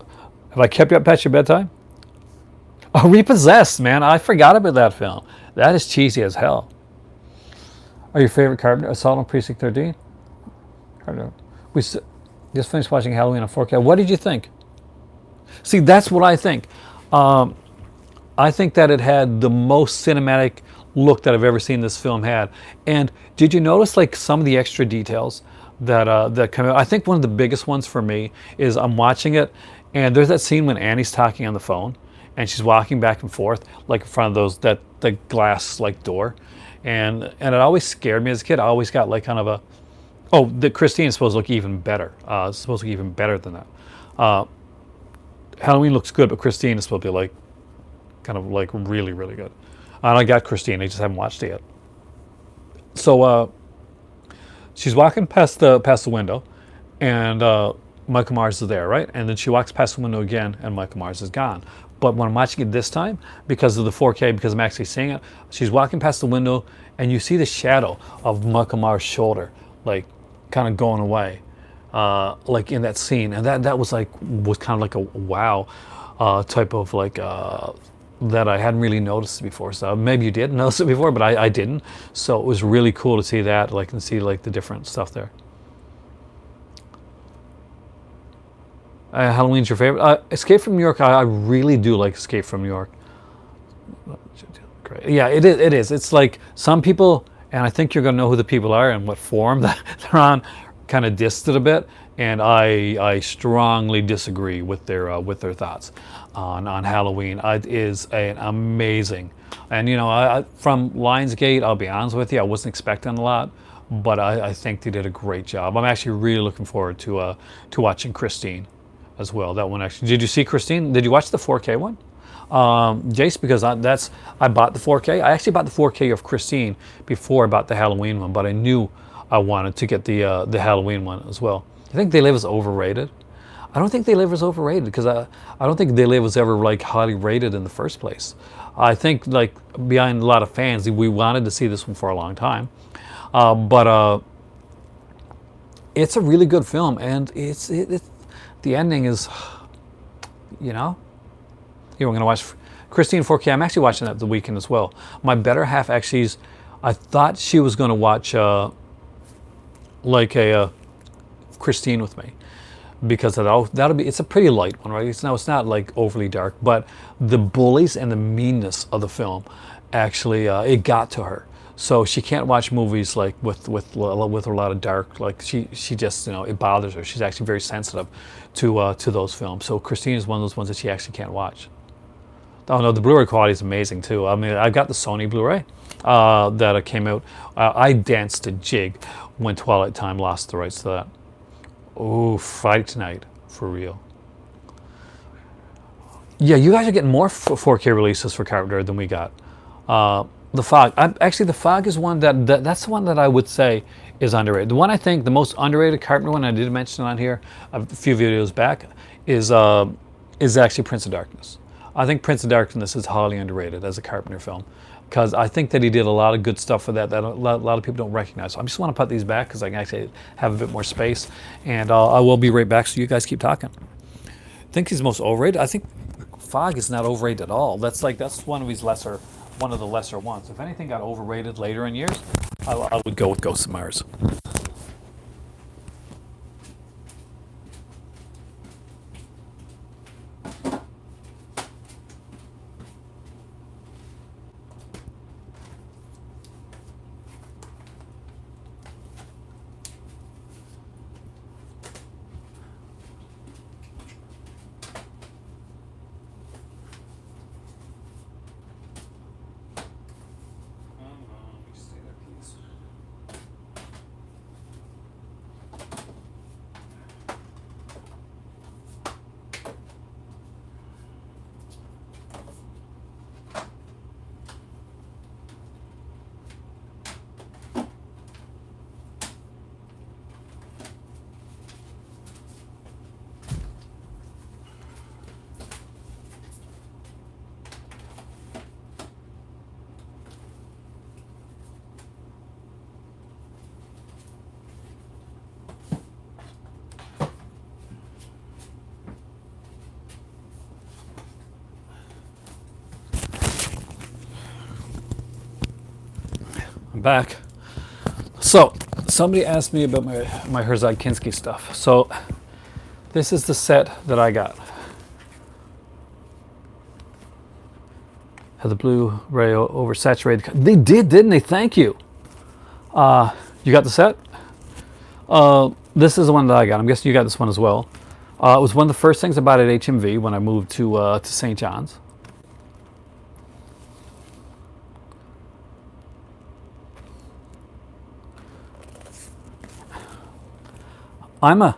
I kept you up past your bedtime? Oh, Repossessed, man. I forgot about that film. That is cheesy as hell. Are your favorite Carpenter? Assault on Precinct 13? We just finished watching Halloween on 4K. What did you think? See, that's what I think. I think that it had the most cinematic look that I've ever seen this film had. And did you notice like some of the extra details that come out? I think one of the biggest ones for me is I'm watching it, and there's that scene when Annie's talking on the phone, and she's walking back and forth like in front of the glass like door. And it always scared me as a kid. I always got like kind of the Christine is supposed to look even better. It's supposed to look even better than that. Halloween looks good, but Christine is supposed to be like kind of like really, really good. And I got Christine. I just haven't watched it yet. So she's walking past the window, and Michael Myers is there, right? And then she walks past the window again, and Michael Myers is gone. But when I'm watching it this time, because of the 4K, because I'm actually seeing it, she's walking past the window, and you see the shadow of Michael Myers' shoulder, like, kind of going away, like in that scene. And that was kind of like a wow type of like that I hadn't really noticed before. So maybe you did notice it before, but I didn't. So it was really cool to see that, like, and see like the different stuff there. Halloween's your favorite? Escape from New York. I really do like Escape from New York. Great. Yeah, it is. It is. It's like some people, and I think you're gonna know who the people are and what forum that they're on, kind of dissed it a bit, and I strongly disagree with their thoughts on Halloween. It is an amazing, and you know, from Lionsgate, I'll be honest with you, I wasn't expecting a lot, but I think they did a great job. I'm actually really looking forward to watching Christine as well. That one actually. Did you see Christine? Did you watch the 4K one? Jace, because I bought the 4K. I actually bought the 4K of Christine before I bought the Halloween one, but I knew I wanted to get the Halloween one as well. I think They Live is overrated. I don't think They Live is overrated because I don't think They Live was ever like highly rated in the first place. I think like behind a lot of fans, we wanted to see this one for a long time, but it's a really good film, and it's the ending is, you know. Here we're gonna watch Christine 4K. I'm actually watching that the weekend as well. My better half actually I thought she was gonna watch like a Christine with me, because that'll be, it's a pretty light one, right? It's not like overly dark, but the bullies and the meanness of the film actually it got to her. So she can't watch movies like with a lot of dark, like she just, you know, it bothers her. She's actually very sensitive to those films. So Christine is one of those ones that she actually can't watch. Oh no, the Blu-ray quality is amazing too. I mean, I've got the Sony Blu-ray that came out. I danced a jig when Twilight Time lost the rights to that. Oh, Friday tonight, for real. Yeah, you guys are getting more 4K releases for Carpenter than we got. The Fog. Actually, The Fog is one that's the one that I would say is underrated. The one I think the most underrated Carpenter one, I did mention on here a few videos back, is actually Prince of Darkness. I think Prince of Darkness is highly underrated as a Carpenter film, because I think that he did a lot of good stuff for that a lot of people don't recognize. So I just want to put these back because I can actually have a bit more space, and I will be right back. So you guys keep talking. I think he's most overrated. I think Fog is not overrated at all. That's one of the lesser ones. If anything got overrated later in years, I would go with Ghosts of Mars. Back. So somebody asked me about my Herzog Kinski stuff. So this is the set that I got. Had the Blu-ray oversaturated. They did, didn't they? Thank you. You got the set? This is the one that I got. I'm guessing you got this one as well. It was one of the first things I bought at HMV when I moved to St. John's. I'm a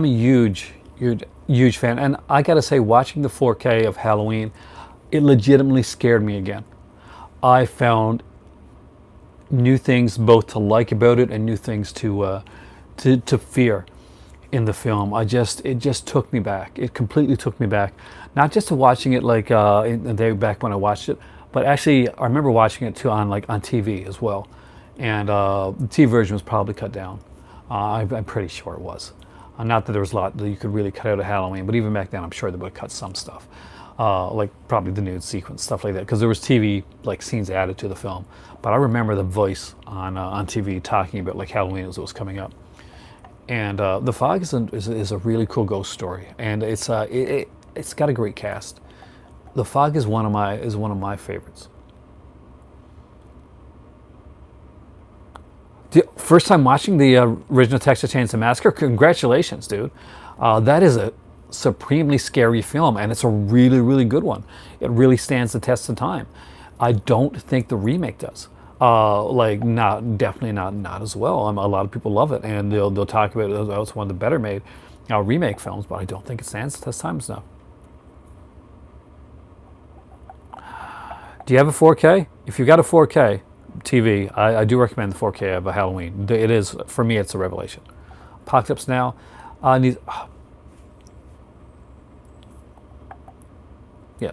huge fan, and I gotta say, watching the 4K of Halloween, it legitimately scared me again. I found new things both to like about it and new things to fear in the film. It just took me back. It completely took me back, not just to watching it like in the day back when I watched it, but actually I remember watching it too on TV as well, and the TV version was probably cut down. I'm pretty sure it was. Not that there was a lot that you could really cut out of Halloween, but even back then I'm sure they would have cut some stuff, like probably the nude sequence, stuff like that, because there was TV like scenes added to the film. But I remember the voice on TV talking about like Halloween as it was coming up. And The Fog is a really cool ghost story, and it's got a great cast. The Fog is one of my favorites. The first time watching the original Texas Chainsaw Massacre, congratulations, dude. That is a supremely scary film, and it's a really, really good one. It really stands the test of time. I don't think the remake does. Definitely not as well. A lot of people love it, and they'll talk about it as it's one of the better made remake films, but I don't think it stands the test of time enough. Do you have a 4K? If you've got a 4K TV, I do recommend the 4K of a Halloween. It is, for me, it's a revelation. Apocalypse Now needs. Yeah.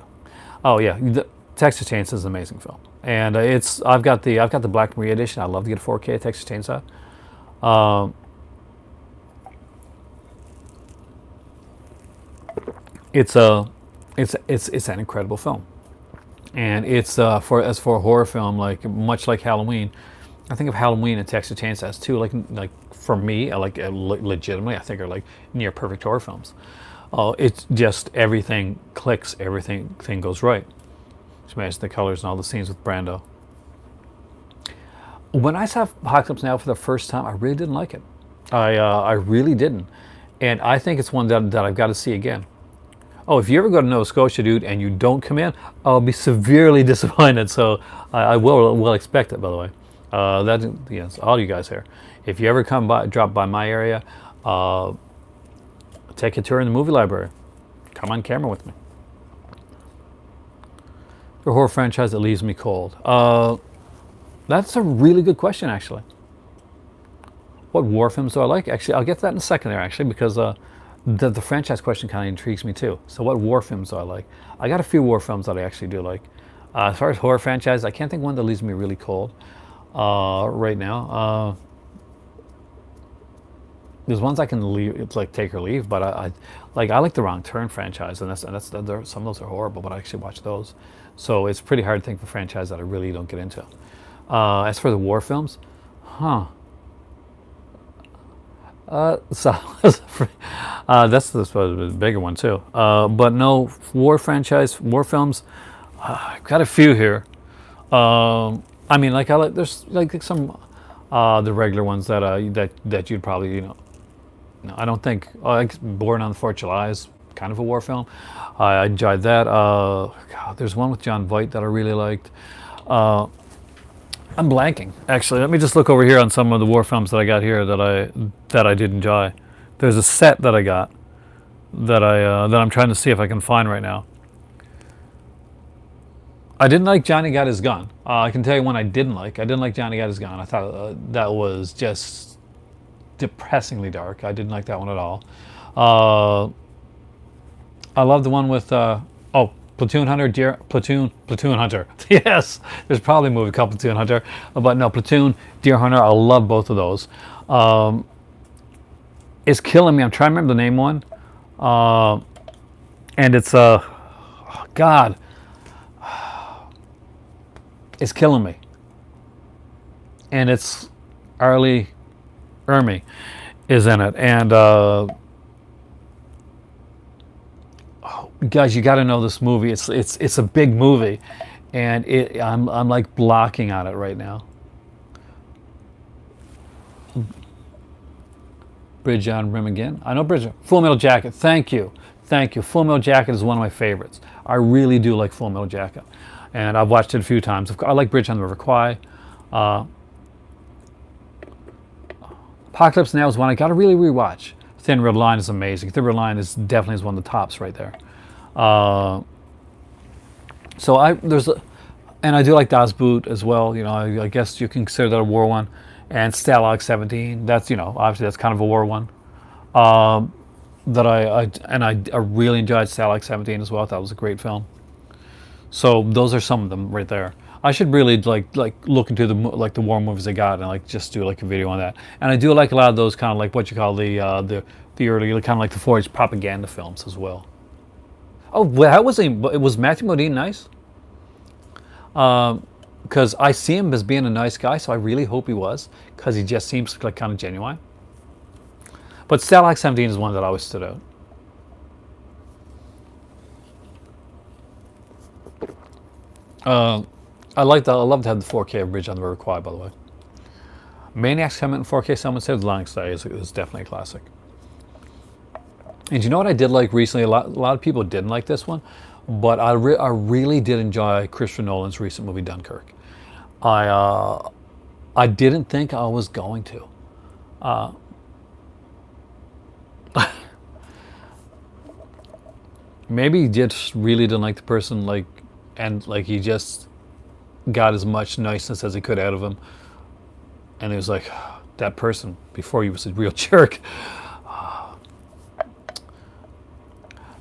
Oh yeah. The Texas Chainsaw is an amazing film, and I've got the Black Maria edition. I'd love to get a 4K Texas Chainsaw. It's an incredible film, and it's for a horror film, like much like Halloween. I think of Halloween and Texas Chainsaw too. Like for me, legitimately, I think are like near perfect horror films. It's just everything clicks, everything goes right. Smash the colors and all the scenes with Brando. When I saw Apocalypse Now for the first time, I really didn't like it. I really didn't, and I think it's one that I've got to see again. Oh, if you ever go to Nova Scotia, dude, and you don't come in, I'll be severely disappointed. So I will expect it. By the way, yes, all you guys here. If you ever drop by my area, take a tour in the movie library. Come on camera with me. The horror franchise that leaves me cold. That's a really good question, actually. What war films do I like? Actually, I'll get to that in a second there, actually, because the franchise question kind of intrigues me too. So what war films do I like? I got a few war films that I actually do like. As far as horror franchise, I can't think of one that leaves me really cold right now. There's ones I can leave, it's like take or leave, but I like the Wrong Turn franchise, and some of those are horrible, but I actually watch those. So it's pretty hard to think of a franchise that I really don't get into. As for the war films, that's the bigger one too. But no, war films. I've got a few here. I mean, there's like some the regular ones that you'd probably I don't think like Born on the 4th of July is kind of a war film. I enjoyed that. There's one with John Voight that I really liked. I'm blanking, actually. Let me just look over here on some of the war films that I got here that I did enjoy. There's a set that I got that I'm trying to see if I can find right now. I didn't like Johnny Got His Gun. I can tell you one I didn't like. I didn't like Johnny Got His Gun. I thought that was just depressingly dark. I didn't like that one at all. I love the one with Platoon Hunter, Platoon Hunter. Yes, there's probably a movie called Platoon Hunter, but no, Platoon, Deer Hunter. I love both of those. It's killing me. I'm trying to remember the name one, and it's God, it's killing me. And it's Arlie Ermy is in it, and. Guys, you got to know this movie. It's a big movie, and I'm like blocking on it right now. Bridge on Rim again. I know Bridge. Full Metal Jacket. Thank you. Full Metal Jacket is one of my favorites. I really do like Full Metal Jacket, and I've watched it a few times. I like Bridge on the River Kwai. Apocalypse Now is one I got to really rewatch. Thin Red Line is amazing. Thin Red Line is definitely one of the tops right there. And I do like Das Boot as well. You know, I guess you can consider that a war one. And Stalag 17. That's, obviously that's kind of a war one. That I really enjoyed Stalag 17 as well. I thought it was a great film. So those are some of them right there. I should really like look into the war movies I got and like just do like a video on that. And I do like a lot of those kind of like what you call the early kind of like the forged propaganda films as well. Oh, well, how was he? Was Matthew Modine nice? Because I see him as being a nice guy, so I really hope he was, because he just seems like kind of genuine. But Stalag 17 is one that always stood out. I love to have the 4K Bridge on the River Kwai, by the way. Maniacs coming in 4K. Someone said The Longest Day is definitely a classic. And you know what I did like recently? A lot of people didn't like this one, but I really did enjoy Christopher Nolan's recent movie Dunkirk. I didn't think I was going to. Maybe he just really didn't like the person, and he just got as much niceness as he could out of him, and he was like, that person before he was a real jerk.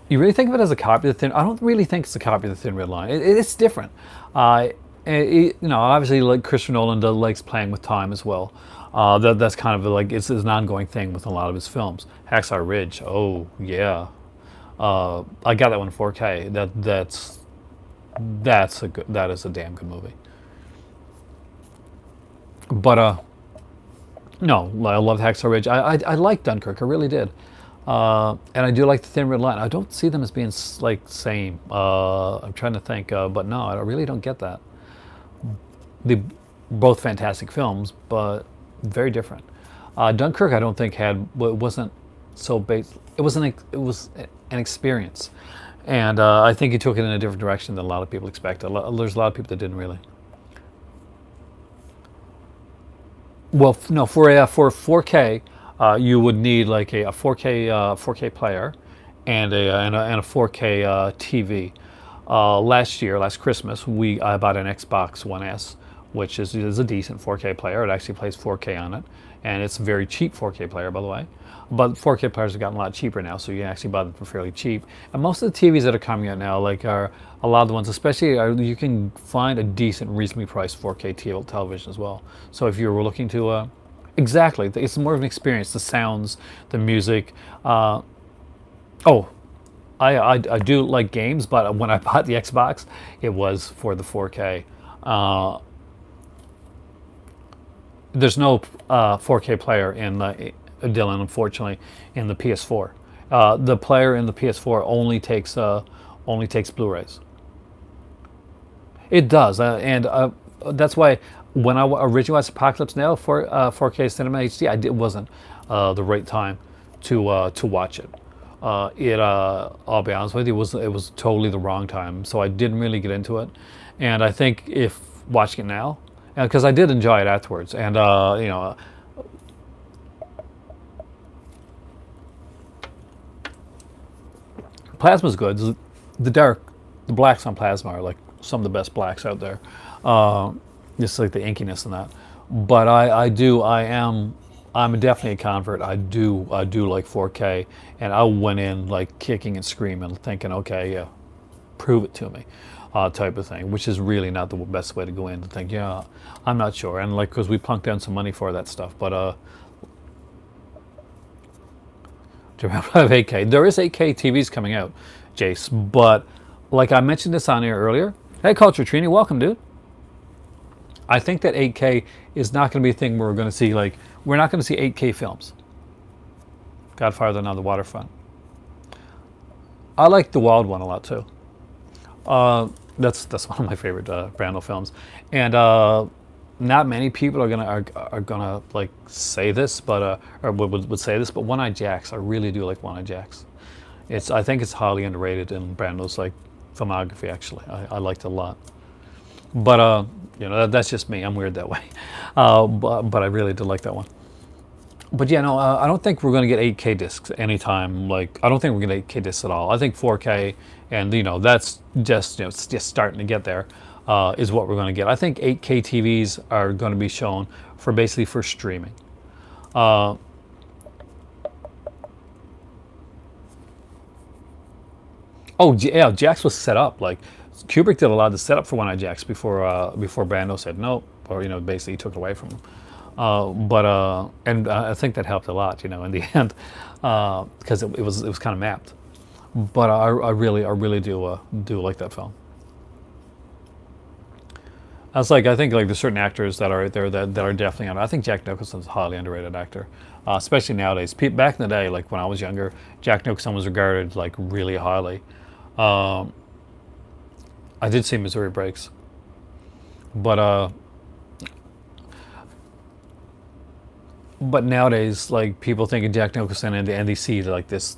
You really think of it as a copy of the Thin? I don't really think it's a copy of the Thin Red Line. It's different. Obviously, like Christopher Nolan likes playing with time as well. That's kind of like it's an ongoing thing with a lot of his films. Hacksaw Ridge. Oh yeah, I got that one in 4K. That is a damn good movie. But no, I love Hacksaw Ridge. I like Dunkirk. I really did. And I do like the Thin Red Line. I don't see them as being like same. I'm trying to think, but no, I really don't get that. They both fantastic films, but very different. Dunkirk, I don't think wasn't so based. It was an experience, and I think he took it in a different direction than a lot of people expected. There's a lot of people that didn't really. Well, no, for 4K. You would need like a 4K player and a 4K TV. Last Christmas, I bought an Xbox One S, which is a decent 4K player. It actually plays 4K on it, and it's a very cheap 4K player, by the way. But 4K players have gotten a lot cheaper now, so you can actually buy them for fairly cheap. And most of the TVs that are coming out now, are a lot of the ones, especially you can find a decent, reasonably priced 4K television as well. So if you were looking to exactly. It's more of an experience. The sounds, the music. I do like games, but when I bought the Xbox, it was for the 4K. There's no 4K player in Dylan, unfortunately, in the PS4. The player in the PS4 only takes Blu-rays. It does, and that's why. When I originally watched Apocalypse Now for 4K Cinema HD, it wasn't the right time to watch it. I'll be honest with you, it was totally the wrong time. So I didn't really get into it, and I think if watching it now, because I did enjoy it afterwards, and Plasma's good. The blacks on Plasma are like some of the best blacks out there. Just like the inkiness in that, but I'm definitely a convert. I do like 4K, and I went in like kicking and screaming, thinking, okay, yeah, prove it to me, type of thing. Which is really not the best way to go in, to think, yeah, I'm not sure, and like because we plunked down some money for that stuff, but do you remember 8K? There is 8K TVs coming out, Jace, but like I mentioned this on air earlier. Hey, Culture Trini, welcome, dude. I think that 8K is not going to be a thing where we're going to see, we're not going to see 8K films. Godfather Than on the Waterfront. I like The Wild One a lot too. That's one of my favorite Brando films, and not many people are gonna like say this, but or would say this, but One Eye Jacks. I really do like One Eye Jacks. I think it's highly underrated in Brando's filmography. Actually, I liked it a lot. But that's just me. I'm weird that way. But I really did like that one. But yeah, no, I don't think we're going to get 8K discs anytime. I don't think we're going to get 8K discs at all. I think 4K, and that's just it's just starting to get there. is what we're going to get. I think 8K TVs are going to be shown for basically for streaming. Oh yeah, Jax was set up. Like Kubrick did a lot of the setup for One Eye Jax before Brando said no, or basically took it away from him. And I think that helped a lot, in the end, because it was kind of mapped. But I really do like that film. I think like there's certain actors that are out there that are definitely on. I think Jack Nicholson's a highly underrated actor, especially nowadays. Back in the day, like when I was younger, Jack Nicholson was regarded like really highly. Um, I did see Missouri Breaks, but but nowadays, like people think of Jack Nicholson and they see like this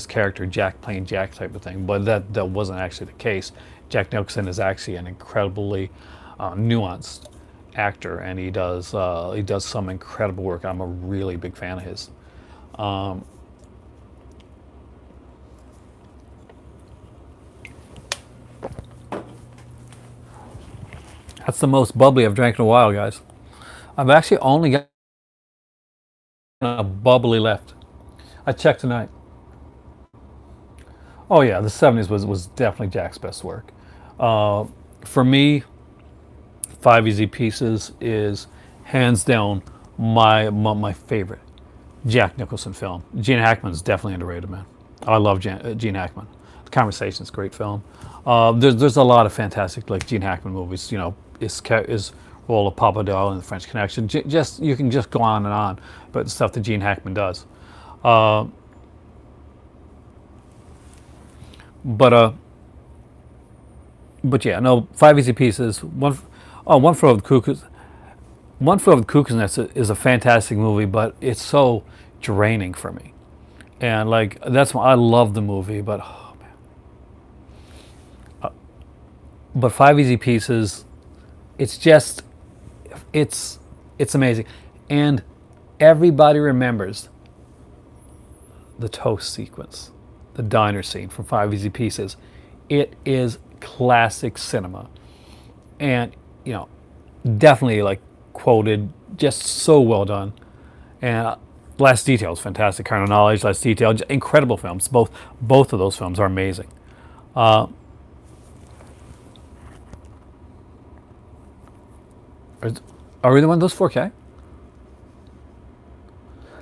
character Jack playing Jack type of thing, but that wasn't actually the case. Jack Nicholson is actually an incredibly nuanced actor, and he does some incredible work. I'm a really big fan of his. Um, that's the most bubbly I've drank in a while, guys. I've actually only got a bubbly left. I checked tonight. Oh yeah, the '70s was definitely Jack's best work. Uh, for me, Five Easy Pieces is hands down my favorite Jack Nicholson film. Gene Hackman's definitely underrated, man. I love Gene Hackman. The Conversation's a great film. There's a lot of fantastic like Gene Hackman movies. His role of Papa Doll in The French Connection. Just you can just go on and on, but the stuff that Gene Hackman does. Uh, but uh, but yeah, no. Five Easy Pieces. One Flew Over the Cuckoo's One Flew Over the Cuckoo's Nest is a fantastic movie, but it's so draining for me. And like that's why I love the movie, but oh man. But Five Easy Pieces, it's just it's it's amazing, and everybody remembers the toast sequence, the diner scene from Five Easy Pieces. It is classic cinema, and you know, definitely like quoted, just so well done. And Last Detail is fantastic. Carnal Knowledge, Last Detail, incredible films. Both of those films are amazing. Uh, are, are we the one of those 4K?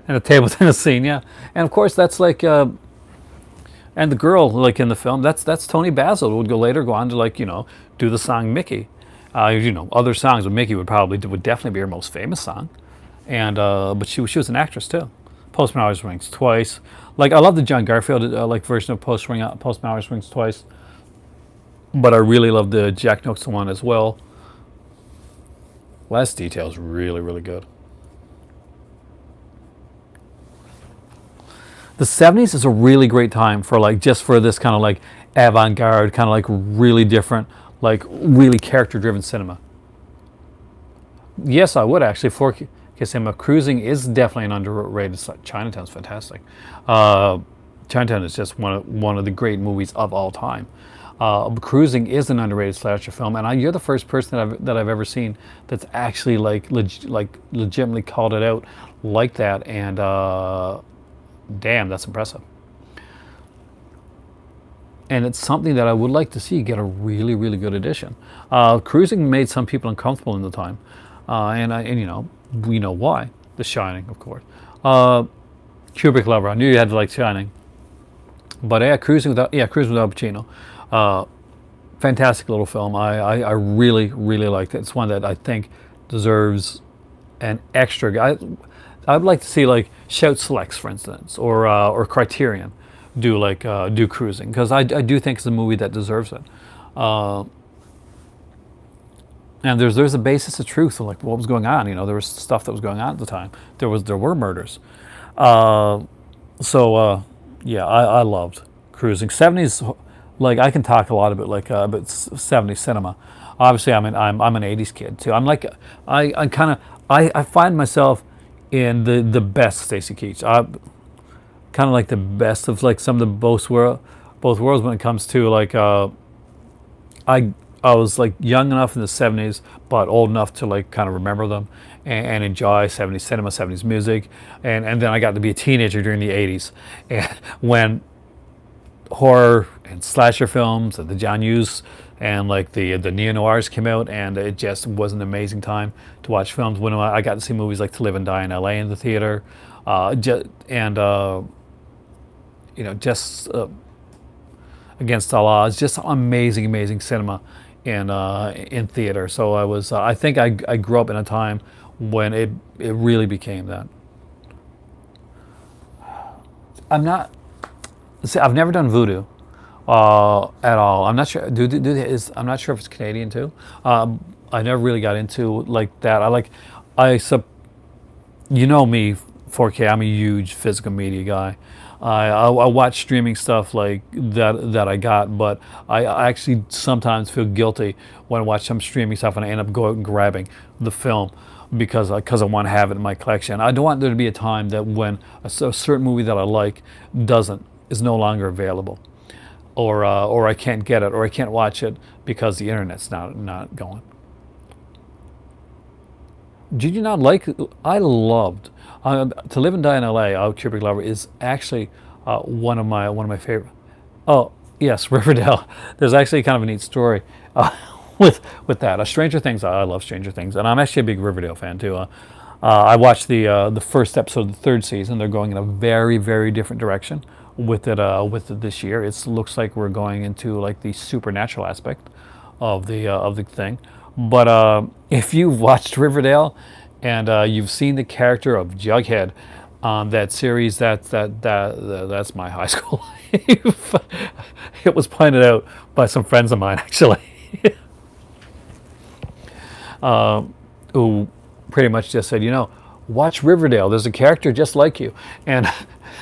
And a table tennis scene, yeah. And of course, that's like, and the girl like in the film, that's Tony Basil, who would go on to like do the song Mickey. Other songs, but Mickey would definitely be her most famous song. And but she was an actress too. Postman Always Rings Twice. Like I love the John Garfield like version of Postman Always Rings Twice, but I really love the Jack Nicholson one as well. Last Detail is really good. The '70s is a really great time for like just for this kind of like avant-garde, kind of like really different, like really character-driven cinema. Yes, I would actually. 4K cinema. Cruising is definitely an underrated. Chinatown's fantastic. Uh, Chinatown is just one of the great movies of all time. Cruising is an underrated slasher film, and you're the first person that I've ever seen that's actually like legitimately called it out like that. And damn, that's impressive. And it's something that I would like to see get a really good edition. Cruising made some people uncomfortable in the time, and we know why. The Shining, of course. Kubrick lover. I knew you had to like Shining, but yeah, Cruising without Pacino. Uh, Fantastic little film. I really liked it. It's one that I think deserves an extra. I'd like to see like Shout Selects, for instance, or Criterion do Cruising, because I do think it's a movie that deserves it. Uh, and there's a basis of truth of like what was going on. There was stuff that was going on at the time. There were murders. Uh, so yeah, I loved Cruising. '70s, like I can talk a lot about about '70s cinema. Obviously, I'm an '80s kid too. I'm like I kind of I find myself in the best Stacy Keach. Kind of like the best of like some of the both worlds when it comes to like I I was like young enough in the 70s, but old enough to like kind of remember them and enjoy 70s cinema, 70s music. And then I got to be a teenager during the 80s. And when horror and slasher films and the John Hughes and like the neo noirs came out, and it just was an amazing time to watch films. When I got to see movies like To Live and Die in L.A. in the theater, and just Against All Odds, just amazing, amazing cinema in theater. So I think I grew up in a time when it really became that. I'm not. See, I've never done voodoo at all. I'm not sure. I'm not sure if it's Canadian too. I never really got into like that. I sub. You know me, 4K. I'm a huge physical media guy. I watch streaming stuff like that I got, but I actually sometimes feel guilty when I watch some streaming stuff and I end up going and grabbing the film because I want to have it in my collection. I don't want there to be a time that when a certain movie that I like is no longer available, or I can't get it, or I can't watch it because the internet's not going. Did you not like? I loved To Live and Die in L.A. Cubic Lover is actually one of my favorite. Oh yes, Riverdale. There's actually kind of a neat story with that. Stranger Things. I love Stranger Things, and I'm actually a big Riverdale fan too. I watched the first episode of the third season. They're going in a very, very different direction with it this year. It looks like we're going into like the supernatural aspect of the thing. But if you've watched Riverdale and you've seen the character of Jughead on that series, that's my high school life. It was pointed out by some friends of mine actually, who pretty much just said, watch Riverdale. There's a character just like you, and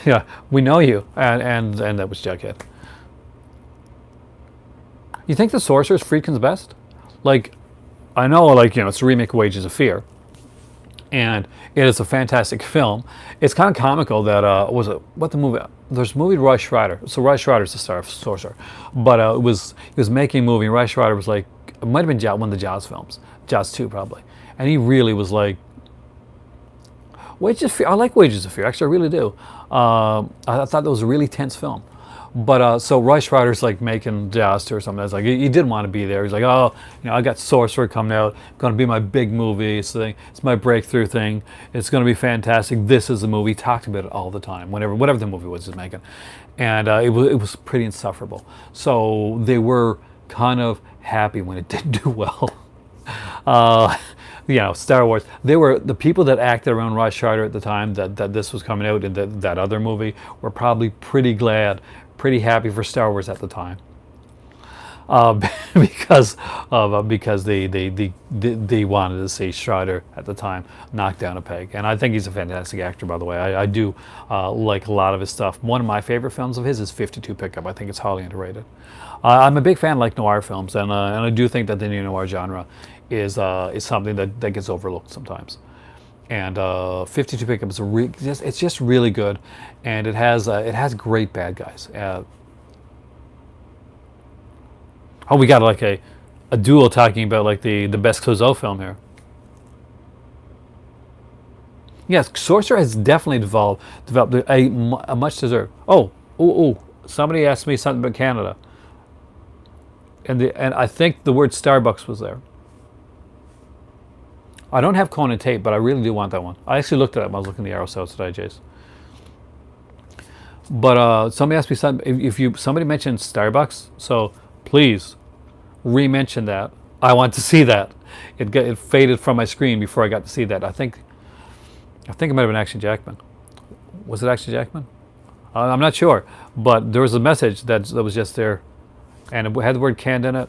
yeah, we know you, and that was Jughead. You think The Sorcerer's Friedkin's best? Like, I know, like, it's a remake of Wages of Fear, and it is a fantastic film. It's kind of comical that what the movie? There's a movie with Roy Schreider. So Roy Schreider's the star of Sorcerer, but he was making a movie. And Roy Schreider was like, it might have been one of the Jaws films, Jaws 2 probably, and he really was like, Wages of Fear. I like Wages of Fear. Actually, I really do. I thought that was a really tense film. But so Roy Schreider's like making Jaws 2 or something. That's like he didn't want to be there. He's like, oh, I got Sorcerer coming out. Going to be my big movie. It's my breakthrough thing. It's going to be fantastic. This is the movie. He talked about it all the time. Whatever the movie was he's making, and it was pretty insufferable. So they were kind of happy when it didn't do well. Star Wars. They were the people that acted around Roy Schreider at the time that this was coming out, and that other movie were probably pretty happy for Star Wars at the time, because they wanted to see Schreider at the time knock down a peg, and I think he's a fantastic actor. By the way, I do like a lot of his stuff. One of my favorite films of his is 52 Pickup. I think it's highly underrated. I'm a big fan of like noir films, and I do think that the neo-noir genre is something that gets overlooked sometimes. And 52 Pickup is it's just really good, and it has great bad guys. We got like a duel talking about like the best Clouseau film here. Yes, Sorcerer has definitely developed a much deserved. Somebody asked me something about Canada, and I think the word Starbucks was there. I don't have Conan Tate, but I really do want that one. I actually looked at it when I was looking at the Arrow sales today, Jace. But somebody asked me something. If somebody mentioned Starbucks, so please re-mention that. I want to see that. It faded from my screen before I got to see that. I think it might have been Action Jackman. Was it Action Jackman? I'm not sure, but there was a message that was just there, and it had the word canned in it.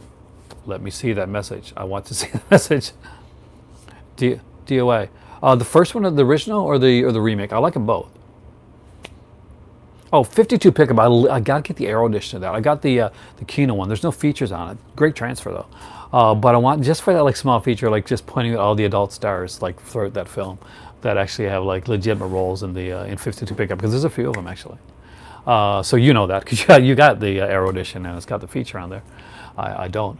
Let me see that message. I want to see the message. DOA. The first one, the original, or the remake? I like them both. 52 Pickup. I gotta get the Arrow edition of that. I got the Kino one. There's no features on it. Great transfer though. But I want just for that like small feature, like just pointing at all the adult stars like throughout that film that actually have like legitimate roles in 52 Pickup, because there's a few of them actually. So you know that because you got the Arrow edition and it's got the feature on there. I don't.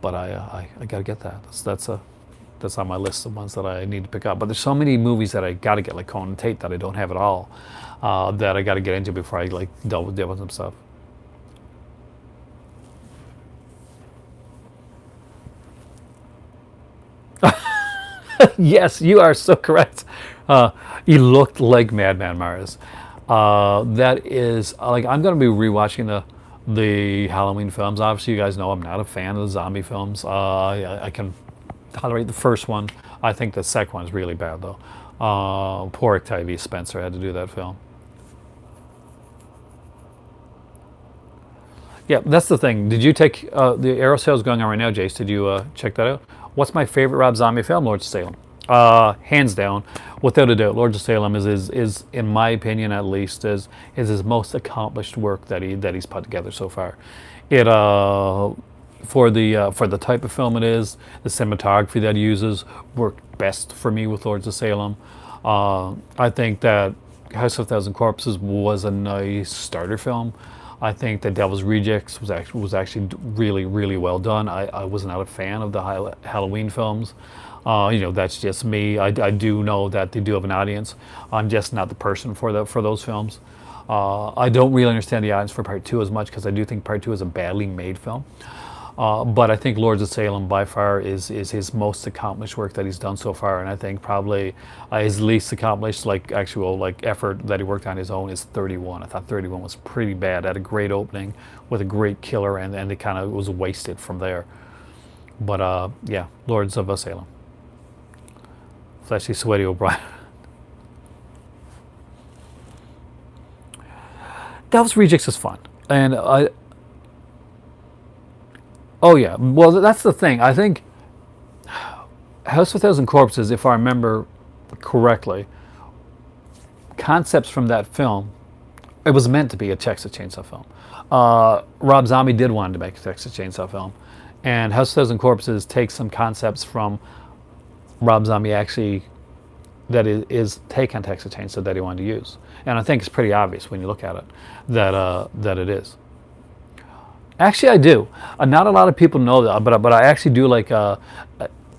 but I got to get that. That's on my list of ones that I need to pick up. But there's so many movies that I got to get, like Conan Tate, that I don't have at all, that I got to get into before I like deal with some stuff. Yes, you are so correct. He looked like Madman Mars. That is like I'm going to be rewatching the Halloween films. Obviously, you guys know I'm not a fan of the zombie films. I can tolerate the first one. I think the second one is really bad though. Poor Octavia Spencer had to do that film. Yeah, that's the thing. Did you take the Arrow sales going on right now, Jace? Did you check that out? What's my favorite Rob Zombie film? Lords of Salem. Hands down, without a doubt, Lords of Salem is in my opinion at least, is his most accomplished work that he's put together so far. It for the type of film it is, the cinematography that he uses worked best for me with Lords of Salem. I think that House of Thousand Corpses was a nice starter film. I think that Devil's Rejects was actually really, really well done. I was not a fan of the Halloween films. That's just me. I do know that they do have an audience. I'm just not the person for those films. I don't really understand the audience for Part 2 as much, because I do think Part 2 is a badly made film. But I think Lords of Salem by far is his most accomplished work that he's done so far, and I think probably his least accomplished actual effort that he worked on his own is 31. I thought 31 was pretty bad. Had a great opening with a great killer, and it kind of was wasted from there. But yeah, Lords of Salem. Fleshy, sweaty O'Brien. Devil's Rejects is fun, and oh yeah, well that's the thing. I think House of a Thousand Corpses, if I remember correctly, concepts from that film, it was meant to be a Texas Chainsaw film. Rob Zombie did want to make a Texas Chainsaw film, and House of a Thousand Corpses takes some concepts from Rob Zombie actually that is take on Texas Chainsaw that he wanted to use, and I think it's pretty obvious when you look at it that it is. Actually, I do. Not a lot of people know that, but I actually do like.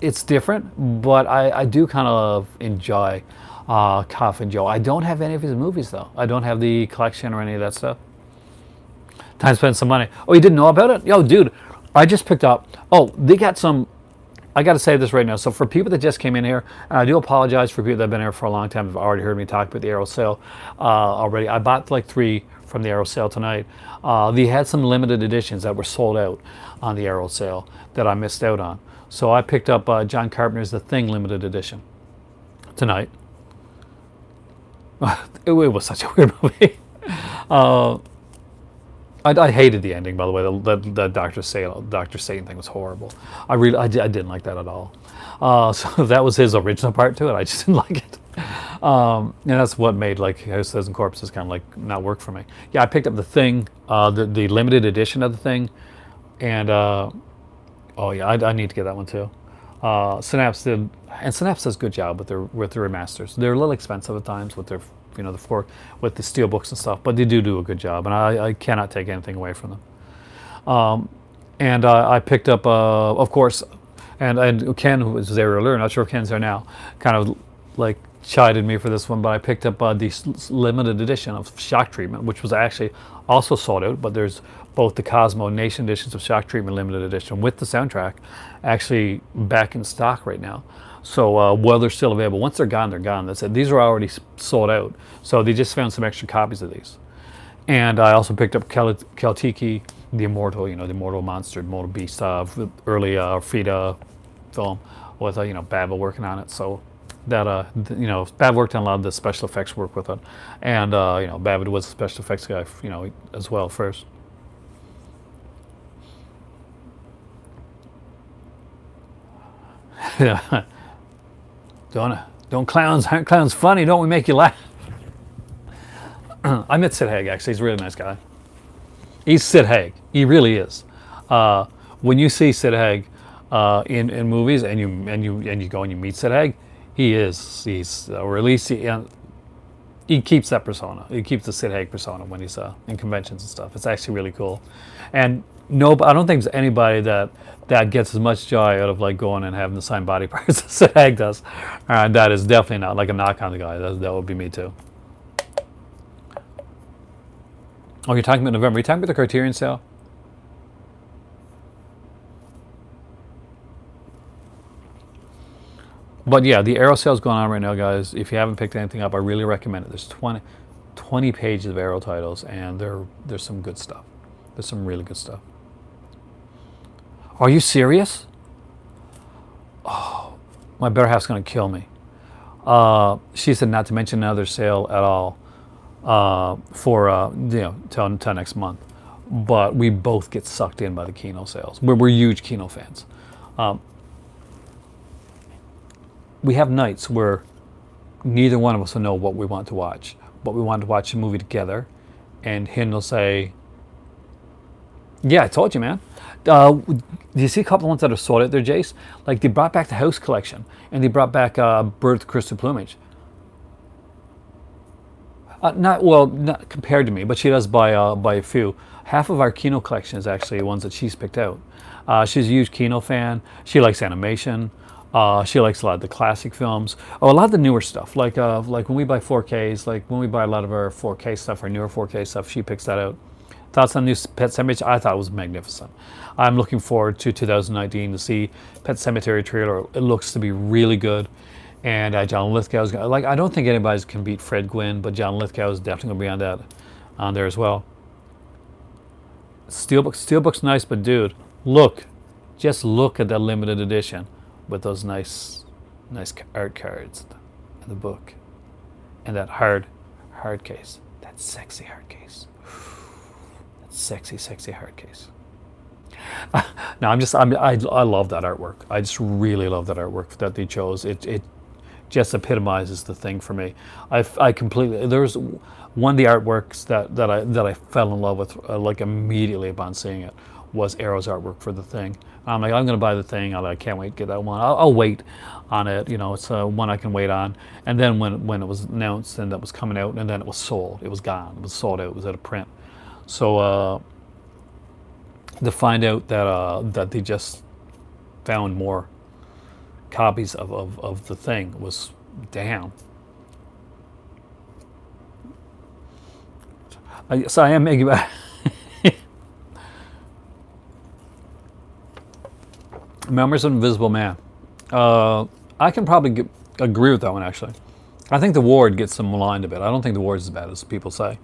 It's different, but I do kind of enjoy Coffin Joe. I don't have any of his movies though. I don't have the collection or any of that stuff. Time spent some money. Oh, you didn't know about it? Yo, dude, I just picked up. Oh, they got some. I got to say this right now. So for people that just came in here, and I do apologize for people that have been here for a long time, have already heard me talk about the Arrow sale already. I bought like 3 from the Arrow sale tonight. They had some limited editions that were sold out on the Arrow sale that I missed out on. So I picked up John Carpenter's The Thing limited edition tonight. It was such a weird movie. I hated the ending, by the way. The Dr. Satan thing was horrible. I didn't like that at all. So that was his original part to it. I just didn't like it. And that's what made like House of Thousand Corpses kind of like not work for me. Yeah, I picked up The Thing, the limited edition of The Thing, and oh yeah, I need to get that one too. Synapse does a good job with their remasters. They're a little expensive at times with their with the steel books and stuff, but they do a good job, and I cannot take anything away from them. And I picked up, of course, and Ken, who was there earlier, not sure if Ken's there now, kind of like chided me for this one, but I picked up the limited edition of Shock Treatment, which was actually also sold out, but there's both the Cosmo Nation editions of Shock Treatment limited edition with the soundtrack actually back in stock right now. So while they're still available, once they're gone, they're gone. That's it. These are already sold out, so they just found some extra copies of these. And I also picked up Keltiki, the Immortal, the Immortal Monster, Immortal Beast, early Frida film with Bava working on it. So that Bava worked on a lot of the special effects work with it, and Bava was a special effects guy, as well first. Don't clowns, aren't clowns funny? Don't we make you laugh? I met Sid Haig, actually. He's a really nice guy. He's Sid Haig. He really is. When you see Sid Haig in movies, and you go and you meet Sid Haig, he's or at least he keeps that persona. He keeps the Sid Haig persona when he's in conventions and stuff. It's actually really cool. And No, but I don't think there's anybody that gets as much joy out of like going and having the signed body parts as Ag does. That is definitely not like a knock on the guy. That would be me too. Oh, you're talking about November. You're talking about the Criterion sale? But yeah, the Arrow sale's going on right now, guys. If you haven't picked anything up, I really recommend it. There's 20 pages of Arrow titles, and there's some good stuff. There's some really good stuff. Are you serious? Oh, my better half's going to kill me. She said not to mention another sale at all for till next month. But we both get sucked in by the Kino sales. We're huge Kino fans. We have nights where neither one of us will know what we want to watch, but we want to watch a movie together, and him will say, "Yeah, I told you, man." Do you see a couple of ones that are sold out there, Jace? Like they brought back the House collection, and they brought back Bird of Crystal Plumage. Not compared to me, but she does by a few. Half of our Kino collection is actually ones that she's picked out. She's a huge Kino fan. She likes animation. She likes a lot of the classic films. Oh, a lot of the newer stuff, like when we buy 4Ks, like when we buy a lot of our 4K stuff, our newer 4K stuff, she picks that out. Thoughts on new Pet Sematary? I thought it was magnificent. I'm looking forward to 2019 to see Pet Sematary trailer. It looks to be really good. And John Lithgow's like, I don't think anybody's can beat Fred Gwynn, but John Lithgow is definitely going to be on there as well. Steelbook's nice, but dude, just look at that limited edition with those nice art cards and the book and that hard case, that sexy hard case, that sexy hard case. No, I love that artwork. I just really love that artwork that they chose. It just epitomizes the thing for me. I completely, there's one of the artworks that I fell in love with like immediately upon seeing it was Arrow's artwork for the Thing. I'm like, I'm going to buy the Thing. I can't wait to get that one. I'll wait on it. You know, it's one I can wait on. And then when it was announced and that was coming out, and then it was sold, it was gone, it was sold out, it was out of print. So to find out that they just found more copies of the Thing was damn. So I am making Memories of Invisible Man. I can probably agree with that one, actually. I think The Ward gets some maligned a bit. I don't think The Ward's as bad as people say.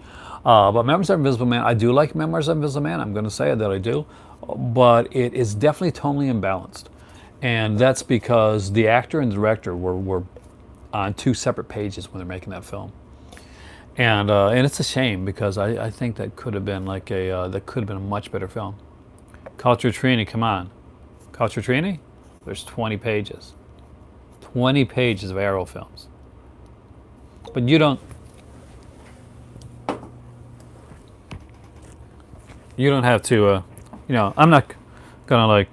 But Memories of Invisible Man, I do like Memories of Invisible Man. I'm going to say that I do. But it is definitely tonally imbalanced. And that's because the actor and the director were on two separate pages when they're making that film. And it's a shame because I think that could have been a much better film. Culture Trini, come on. Culture Trini? There's 20 pages. 20 pages of Arrow films. But you don't have to, I'm not gonna like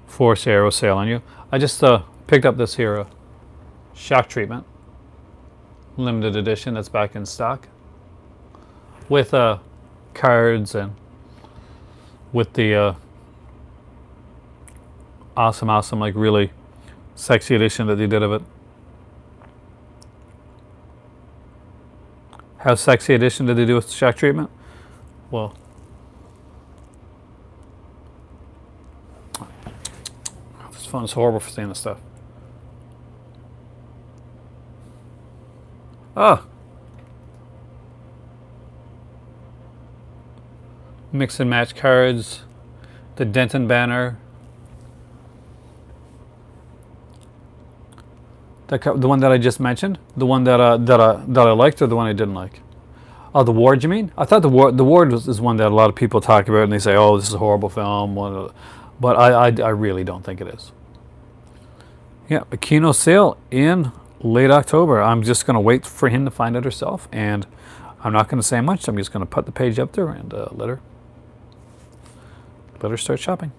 force Arrow sale on you. I just picked up this here Shock Treatment limited edition that's back in stock with cards and with the awesome like really sexy edition that they did of it. How sexy edition did they do with Shock Treatment? Well, this phone is horrible for seeing this stuff. Mix and match cards, the Denton banner, the one that I just mentioned, the one that I liked, or the one I didn't like. Oh, The Ward, you mean? I thought The Ward is one that a lot of people talk about, and they say, "Oh, this is a horrible film," but I really don't think it is. Yeah, a Kino sale in late October. I'm just going to wait for him to find out herself, and I'm not going to say much. I'm just going to put the page up there and let her start shopping.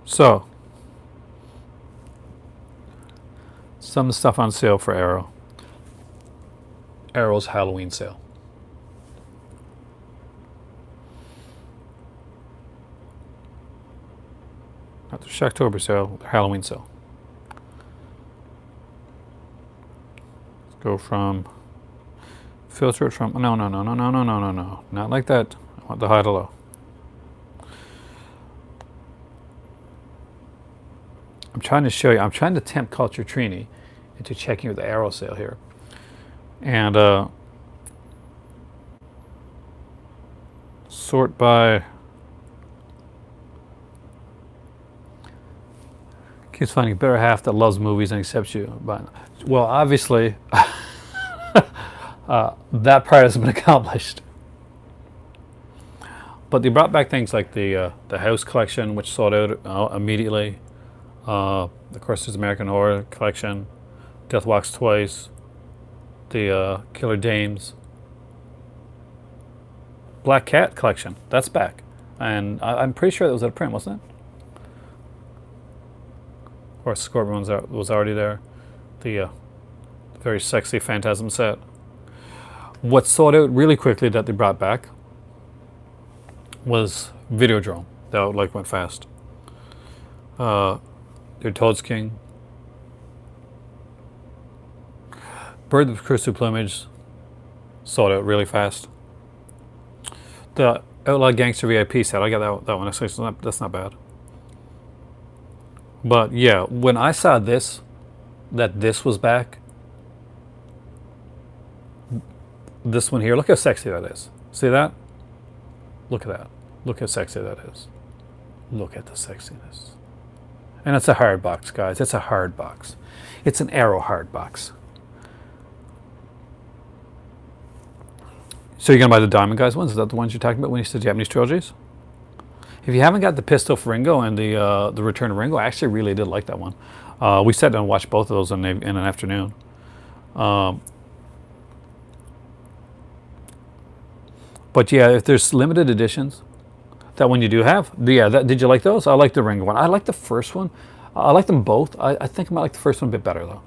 So, some stuff on sale for Arrow. Arrow's Halloween sale. Not the Shocktober sale, the Halloween sale. Let's go from filter it from no, not like that. I want the high to low. I'm trying to show you. I'm trying to tempt Culture Trini into checking with the arrow sale here, and sort by. Keeps finding a better half that loves movies and accepts you. But well, obviously, that part has been accomplished. But they brought back things like the House collection, which sold out immediately. Of course, there's American Horror collection, Death Walks Twice, the Killer Dames, Black Cat collection. That's back, and I'm pretty sure that was at a print, wasn't it? Of course, Scorpion was already there. The very sexy Phantasm set. What sold out really quickly that they brought back was Videodrome. That like went fast. Their Toad's King. Bird of Crystal Plumage sold out really fast. The Outlaw Gangster VIP set, I got that one. That's not bad. But yeah, when I saw this, that this was back, this one here, look how sexy that is. See that? Look at that. Look how sexy that is. Look at the sexiness. And it's a hard box, guys. It's a hard box. It's an Arrow hard box. So you're going to buy the Diamond Guys ones? Is that the ones you're talking about when you said Japanese trilogies? If you haven't got the Pistol for Ringo and the Return of Ringo, I actually really did like that one. We sat down and watched both of those in an afternoon. But yeah, if there's limited editions, that one you do have, did you like those? I like the Ringo one. I like the first one. I like them both. I think I might like the first one a bit better though.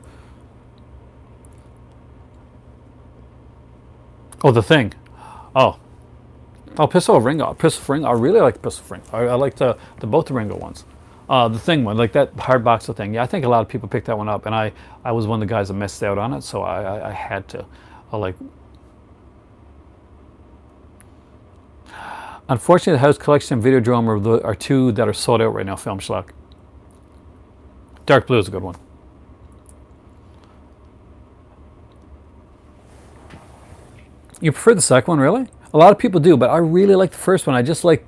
Oh, the Thing. Oh, Pistol of Ringo. Pistol of Ringo. I really like Pistol of Ringo. I like both the Ringo ones. The Thing one, like that hard box of thing. Yeah, I think a lot of people picked that one up, and I was one of the guys that missed out on it, so I had to. Unfortunately, the House Collection and Videodrome are two that are sold out right now, Film Schlock. Dark Blue is a good one. You prefer the second one, really? A lot of people do, but I really like the first one. I just like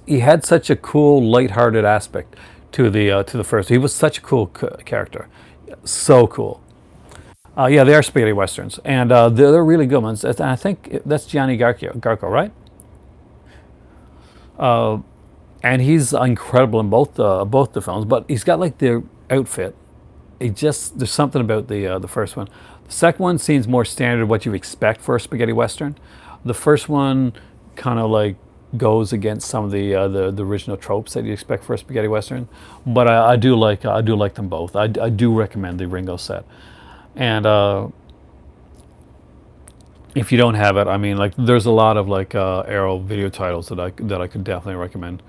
he had such a cool, lighthearted aspect to the first. He was such a cool character, so cool. Yeah, they are spaghetti westerns, and they're really good ones. And I think that's Gianni Garco, right? And he's incredible in both the films. But he's got like the outfit. There's something about the first one. The second one seems more standard, what you expect for a spaghetti western. The first one kind of like goes against some of the original tropes that you expect for a spaghetti western. But I do like them both. I do recommend the Ringo set. And if you don't have it, I mean, like there's a lot of like Arrow video titles that I could definitely recommend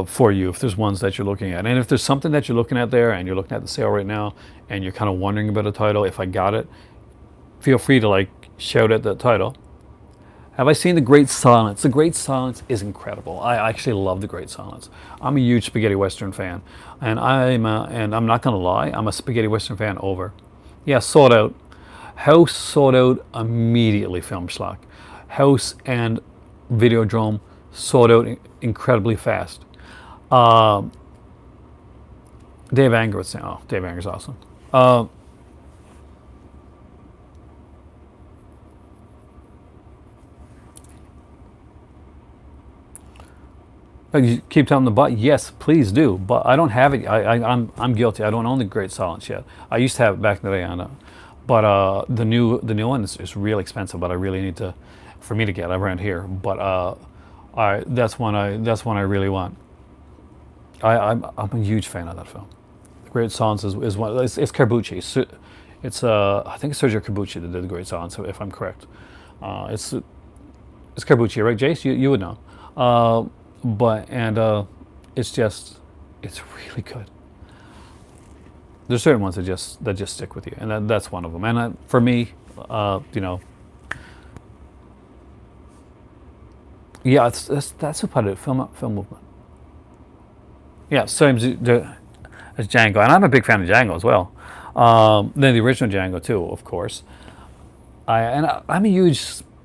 for you if there's ones that you're looking at. And if there's something that you're looking at there and you're looking at the sale right now and you're kind of wondering about a title, if I got it, feel free to like shout at the title. Have I seen The Great Silence? The Great Silence is incredible. I actually love The Great Silence. I'm a huge spaghetti western fan, and I'm not gonna lie, I'm a spaghetti western fan over. Yeah, sold out. House sold out immediately, Film Schlock. House and Videodrome sold out incredibly fast. Dave Anger was saying, oh, Dave Anger's awesome. You keep telling the bot, yes, please do. But I don't have it. I'm guilty. I don't own the Great Silence yet. I used to have it back in the day, but the new one is real expensive. But I really need to, for me to get around here. But that's one I really want. I'm a huge fan of that film. The Great Silence is one. It's Carbucci. It's I think it's Sergio Carbucci that did The Great Silence, if I'm correct. It's Carbucci, right, Jace? You would know. But it's really good. There's certain ones that just stick with you, and that's one of them. And for me, you know, yeah, that's about it. Film movement. Yeah, same as Django, and I'm a big fan of Django as well. Then the original Django too, of course. I'm a huge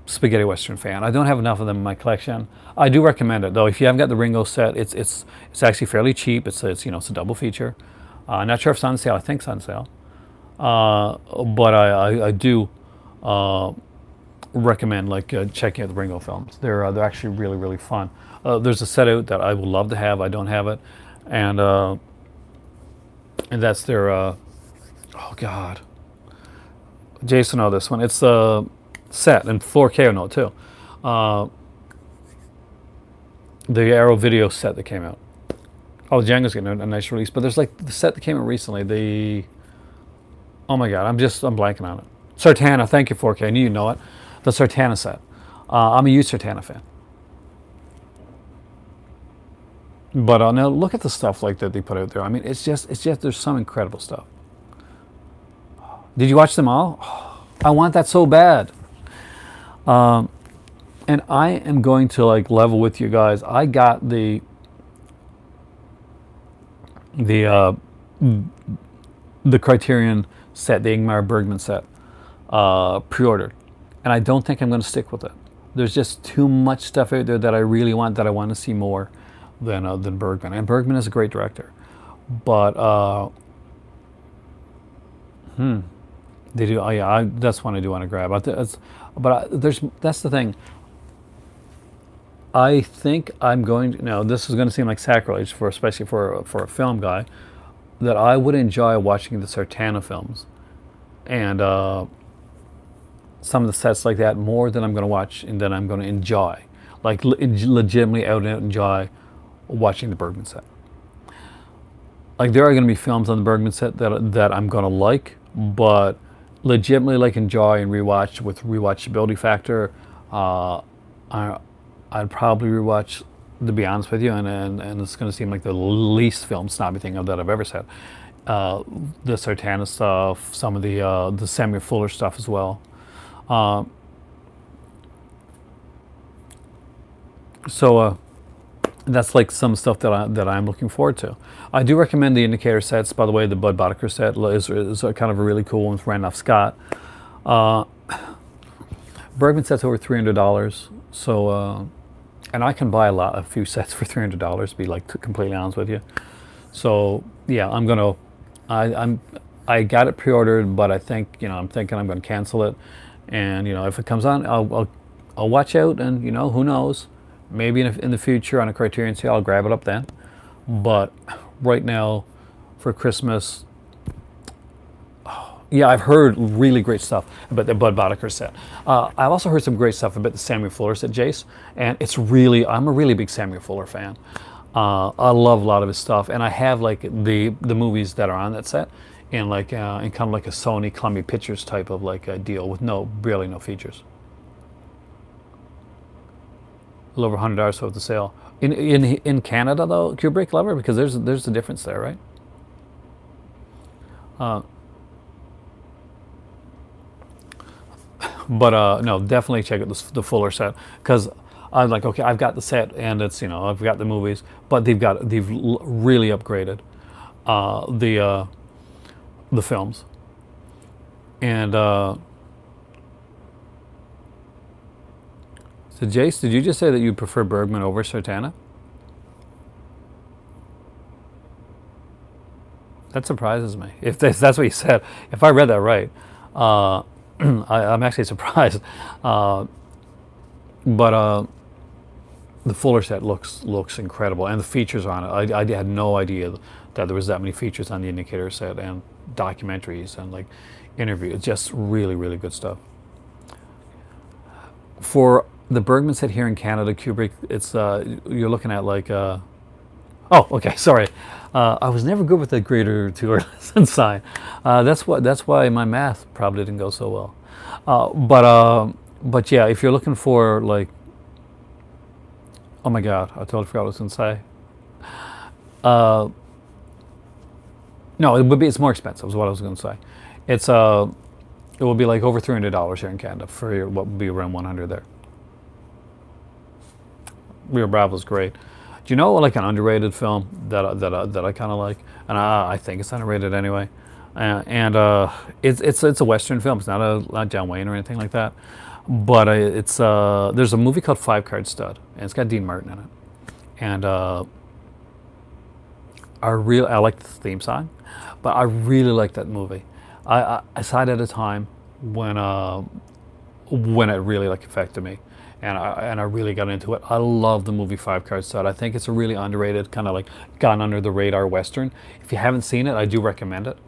spaghetti western fan. I don't have enough of them in my collection. I do recommend it though. If you haven't got the Ringo set, it's actually fairly cheap. It's you know, it's a double feature. Not sure if it's on sale. I think it's on sale. But I do recommend like checking out the Ringo films. They're actually really fun. There's a set out that I would love to have. I don't have it, and that's their oh God, Jason know this one. It's set in 4K note too. The Arrow video set that came out. Oh, Django's getting a nice release, but there's like the set that came out recently. Oh my God, I'm blanking on it. Sartana, thank you 4K. I knew you know it. The Sartana set. I'm a huge Sartana fan. But now look at the stuff like that they put out there. I mean, it's just there's some incredible stuff. Did you watch them all? Oh, I want that so bad. And I am going to like level with you guys. I got the Criterion set, the Ingmar Bergman set, pre-ordered, and I don't think I'm going to stick with it. There's just too much stuff out there that I really want, that I want to see more than Bergman. And Bergman is a great director, but they do. Oh yeah, that's one I do want to grab. That's the thing. I think I'm going to. Now this is going to seem like sacrilege especially for a film guy, that I would enjoy watching the Sartana films, and some of the sets like that more than I'm going to watch and then I'm going to enjoy, like legitimately out and out enjoy watching the Bergman set. Like there are going to be films on the Bergman set that I'm going to like, but legitimately like enjoy and rewatch with rewatchability factor. I'd probably rewatch, to be honest with you, and it's going to seem like the least film snobby thing that I've ever said. The Sartana stuff, some of the Samuel Fuller stuff as well. So that's like some stuff that I'm looking forward to. I do recommend the Indicator sets. By the way, the Bud Boddicker set is a kind of a really cool one with Randolph Scott. Bergman sets over $300, so and I can buy a few sets for $300. To be like completely honest with you. So yeah, I got it pre-ordered, but I think I'm thinking I'm going to cancel it, and if it comes on, I'll watch out, and who knows, maybe in the future on a Criterion sale I'll grab it up then. But right now, for Christmas, yeah, I've heard really great stuff about the Bud Boddicker set. I've also heard some great stuff about the Samuel Fuller set, Jace, and I'm a really big Samuel Fuller fan. I love a lot of his stuff, and I have like the movies that are on that set in like in kind of like a Sony Columbia Pictures type of like a deal with barely no features. A little over $100 for the sale. In Canada though, Kubrick lover, because there's a difference there, right? But no, definitely check out the Fuller set, because I'm like, okay, I've got the set and it's I've got the movies, but they've really upgraded the films, and so Jace, did you just say that you prefer Bergman over Sartana? That surprises me. If that's what you said, if I read that right, I'm actually surprised. But the Fuller set looks incredible, and the features on it. I had no idea that there was that many features on the Indicator set, and documentaries and like interviews. Just really good stuff. For the Bergman set here in Canada, Kubrick, it's you're looking at like oh, okay, sorry. I was never good with the greater to or less than sign. That's why my math probably didn't go so well. But yeah, if you're looking for like, oh my God, I totally forgot what I was going to say. No, it would be. It's more expensive. Is what I was going to say. It's it would be like over $300 here in Canada for what would be around 100 there. Rio Bravo's great. Do you know like an underrated film that I kind of like, and I think it's underrated anyway, and it's a Western film. It's not John Wayne or anything like that, but it's there's a movie called Five Card Stud, and it's got Dean Martin in it, and I like the theme song, but I really like that movie. I saw it at a time when it really like affected me, and I really got into it. I love the movie Five Card Stud. I think it's a really underrated kind of like gone under the radar Western. If you haven't seen it, I do recommend it.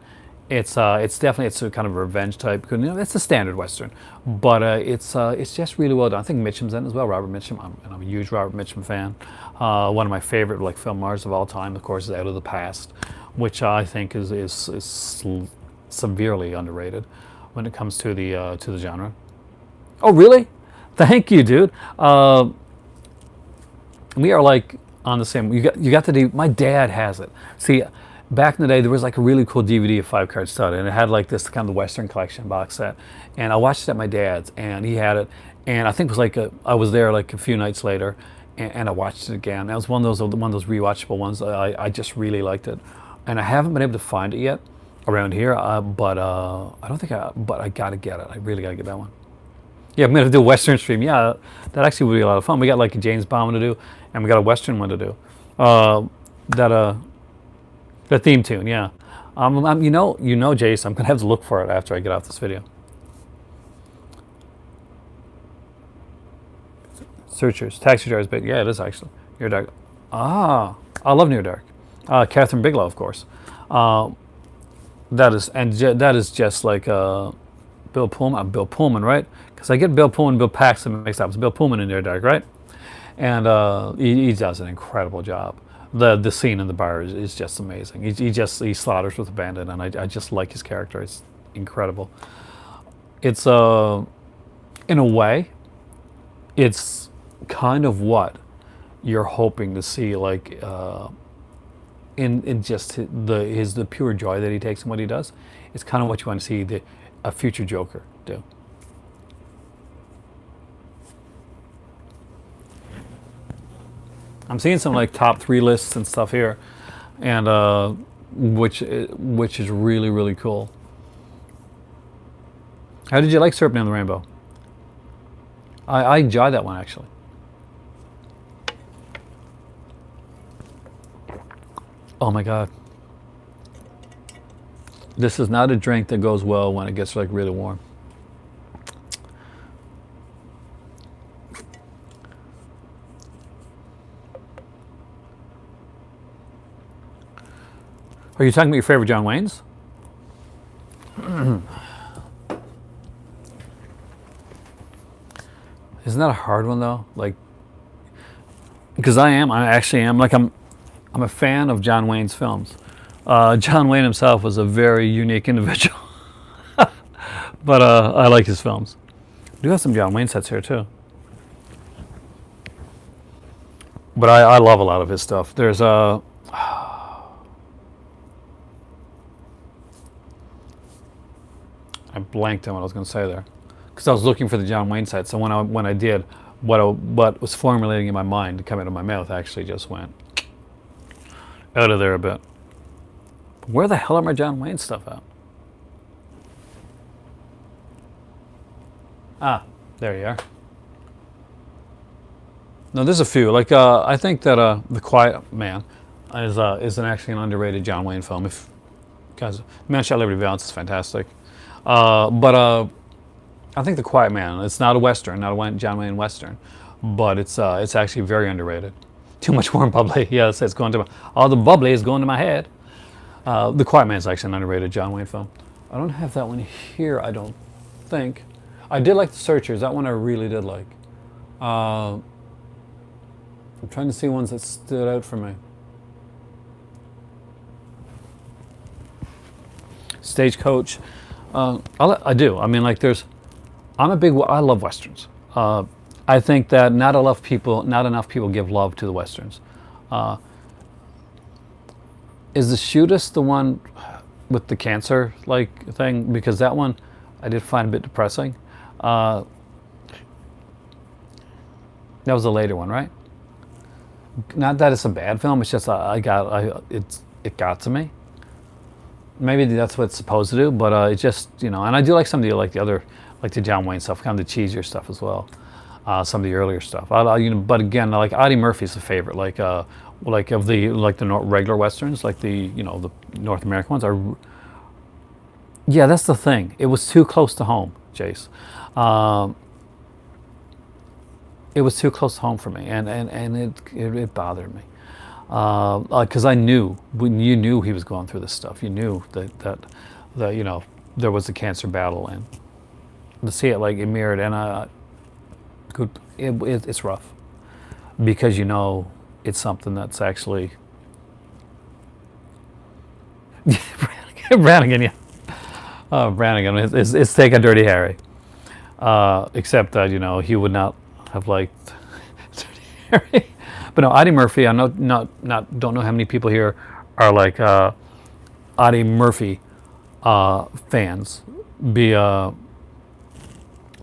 It's definitely it's a kind of a revenge type. You know, it's a standard Western, but it's just really well done. I think Mitchum's in it as well, Robert Mitchum. I'm a huge Robert Mitchum fan. One of my favorite like film noirs of all time, of course, is Out of the Past, which I think is severely underrated when it comes to the genre. Oh, really? Thank you, dude. We are like on the same. You got the. My dad has it. See, back in the day, there was like a really cool DVD of Five Card Stud, and it had like this kind of Western collection box set. And I watched it at my dad's, and he had it. And I think it was like I was there like a few nights later, and I watched it again. That was one of those rewatchable ones. I just really liked it, and I haven't been able to find it yet around here. But I don't think But I gotta get it. I really gotta get that one. Yeah, I'm gonna do a Western stream. Yeah, that actually would be a lot of fun. We got like a James Bond one to do, and we got a Western one to do. The theme tune, yeah. You know, Jace, I'm gonna have to look for it after I get off this video. Searchers, Taxi Drivers, but yeah, it is actually Near Dark. Ah, I love Near Dark. Catherine Bigelow, of course. That is just like Bill Pullman, right? Because I get Bill Pullman, Bill Paxton mixed up. It's Bill Pullman in Near Dark, right? And he does an incredible job. The scene in the bar is just amazing. He slaughters with abandon, and I just like his character. It's incredible. It's in a way, it's kind of what you're hoping to see, like in just the pure joy that he takes in what he does. It's kind of what you want to see a future Joker do. I'm seeing some like top 3 lists and stuff here, and which is really, really cool. How did you like Serpent and the Rainbow? I enjoyed that one actually. Oh my God. This is not a drink that goes well when it gets like really warm. Are you talking about your favorite John Waynes? Isn't that a hard one though? Like, because I actually am. Like I'm a fan of John Wayne's films. John Wayne himself was a very unique individual, but I like his films. We do have some John Wayne sets here too. But I love a lot of his stuff. There's a. I blanked on what I was going to say there, because I was looking for the John Wayne sets. So when I did, what was formulating in my mind to come out of my mouth actually just went out of there a bit. Where the hell are my John Wayne stuff at? Ah, there you are. No, there's a few. Like I think that The Quiet Man is actually an underrated John Wayne film. Guys, Man Shot Liberty Valance is fantastic. But I think The Quiet Man, it's not a Western, not a John Wayne Western, but it's actually very underrated. Too much warm bubbly. Yeah, it's going to my, all the bubbly is going to my head. The Quiet Man is actually an underrated John Wayne film. I don't have that one here, I don't think. I did like The Searchers. That one I really did like. I'm trying to see ones that stood out for me. Stagecoach. I do. I mean, like, I love Westerns. I think that not enough people give love to the Westerns. Is the shootist the one with the cancer like thing? Because that one I did find a bit depressing. Uh, that was a later one, right? Not that it's a bad film. It's just it got to me. Maybe that's what it's supposed to do, but it just, and I do like some of the like the other, like the John Wayne stuff, kind of the cheesier stuff as well. Some of the earlier stuff. But again, like Audie Murphy's a favorite. Like of the regular westerns, like the North American ones are. Yeah, that's the thing. It was too close to home, Jace. Um, it was too close to home for me, and it bothered me. Because I knew when you knew he was going through this stuff, you knew that there was a cancer battle, and to see it like it mirrored, and it's rough because it's something that's actually Brannigan, yeah. Brannigan is taking Dirty Harry, except that he would not have liked Dirty Harry. But no, Audie Murphy. I know don't know how many people here are like Audie Murphy fans.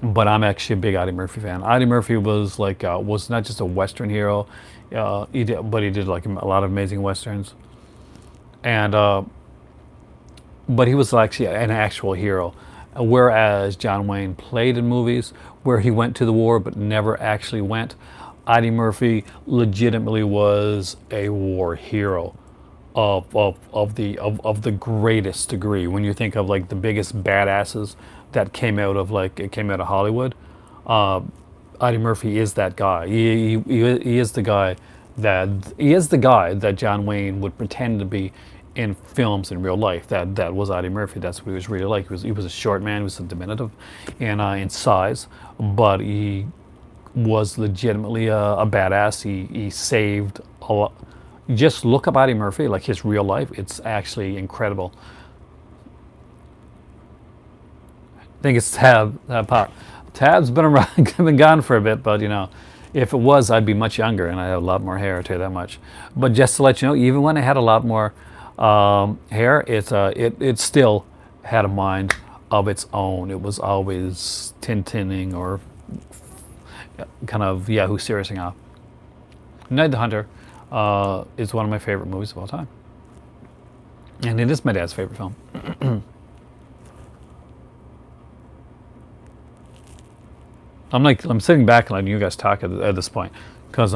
But I'm actually a big Audie Murphy fan. Audie Murphy was not just a Western hero, he did like a lot of amazing westerns, and but he was actually an actual hero. Whereas John Wayne played in movies where he went to the war but never actually went, Audie Murphy legitimately was a war hero of the greatest degree. When you think of like the biggest badasses that came out of Hollywood, Audie Murphy is that guy. He is the guy that John Wayne would pretend to be in films in real life. That was Audie Murphy. That's what he was really like. He was a short man. He was a diminutive in size, but he was legitimately a badass. He saved a lot. Just look up Audie Murphy, like his real life. It's actually incredible. I think it's Pop. Tab's been around, been gone for a bit, but if it was, I'd be much younger and I have a lot more hair. I tell you that much. But just to let you know, even when I had a lot more hair, it still had a mind of its own. It was always Tintining or kind of Yahoo seriousing off. Night the Hunter is one of my favorite movies of all time, and it is my dad's favorite film. I'm sitting back and letting you guys talk at this point because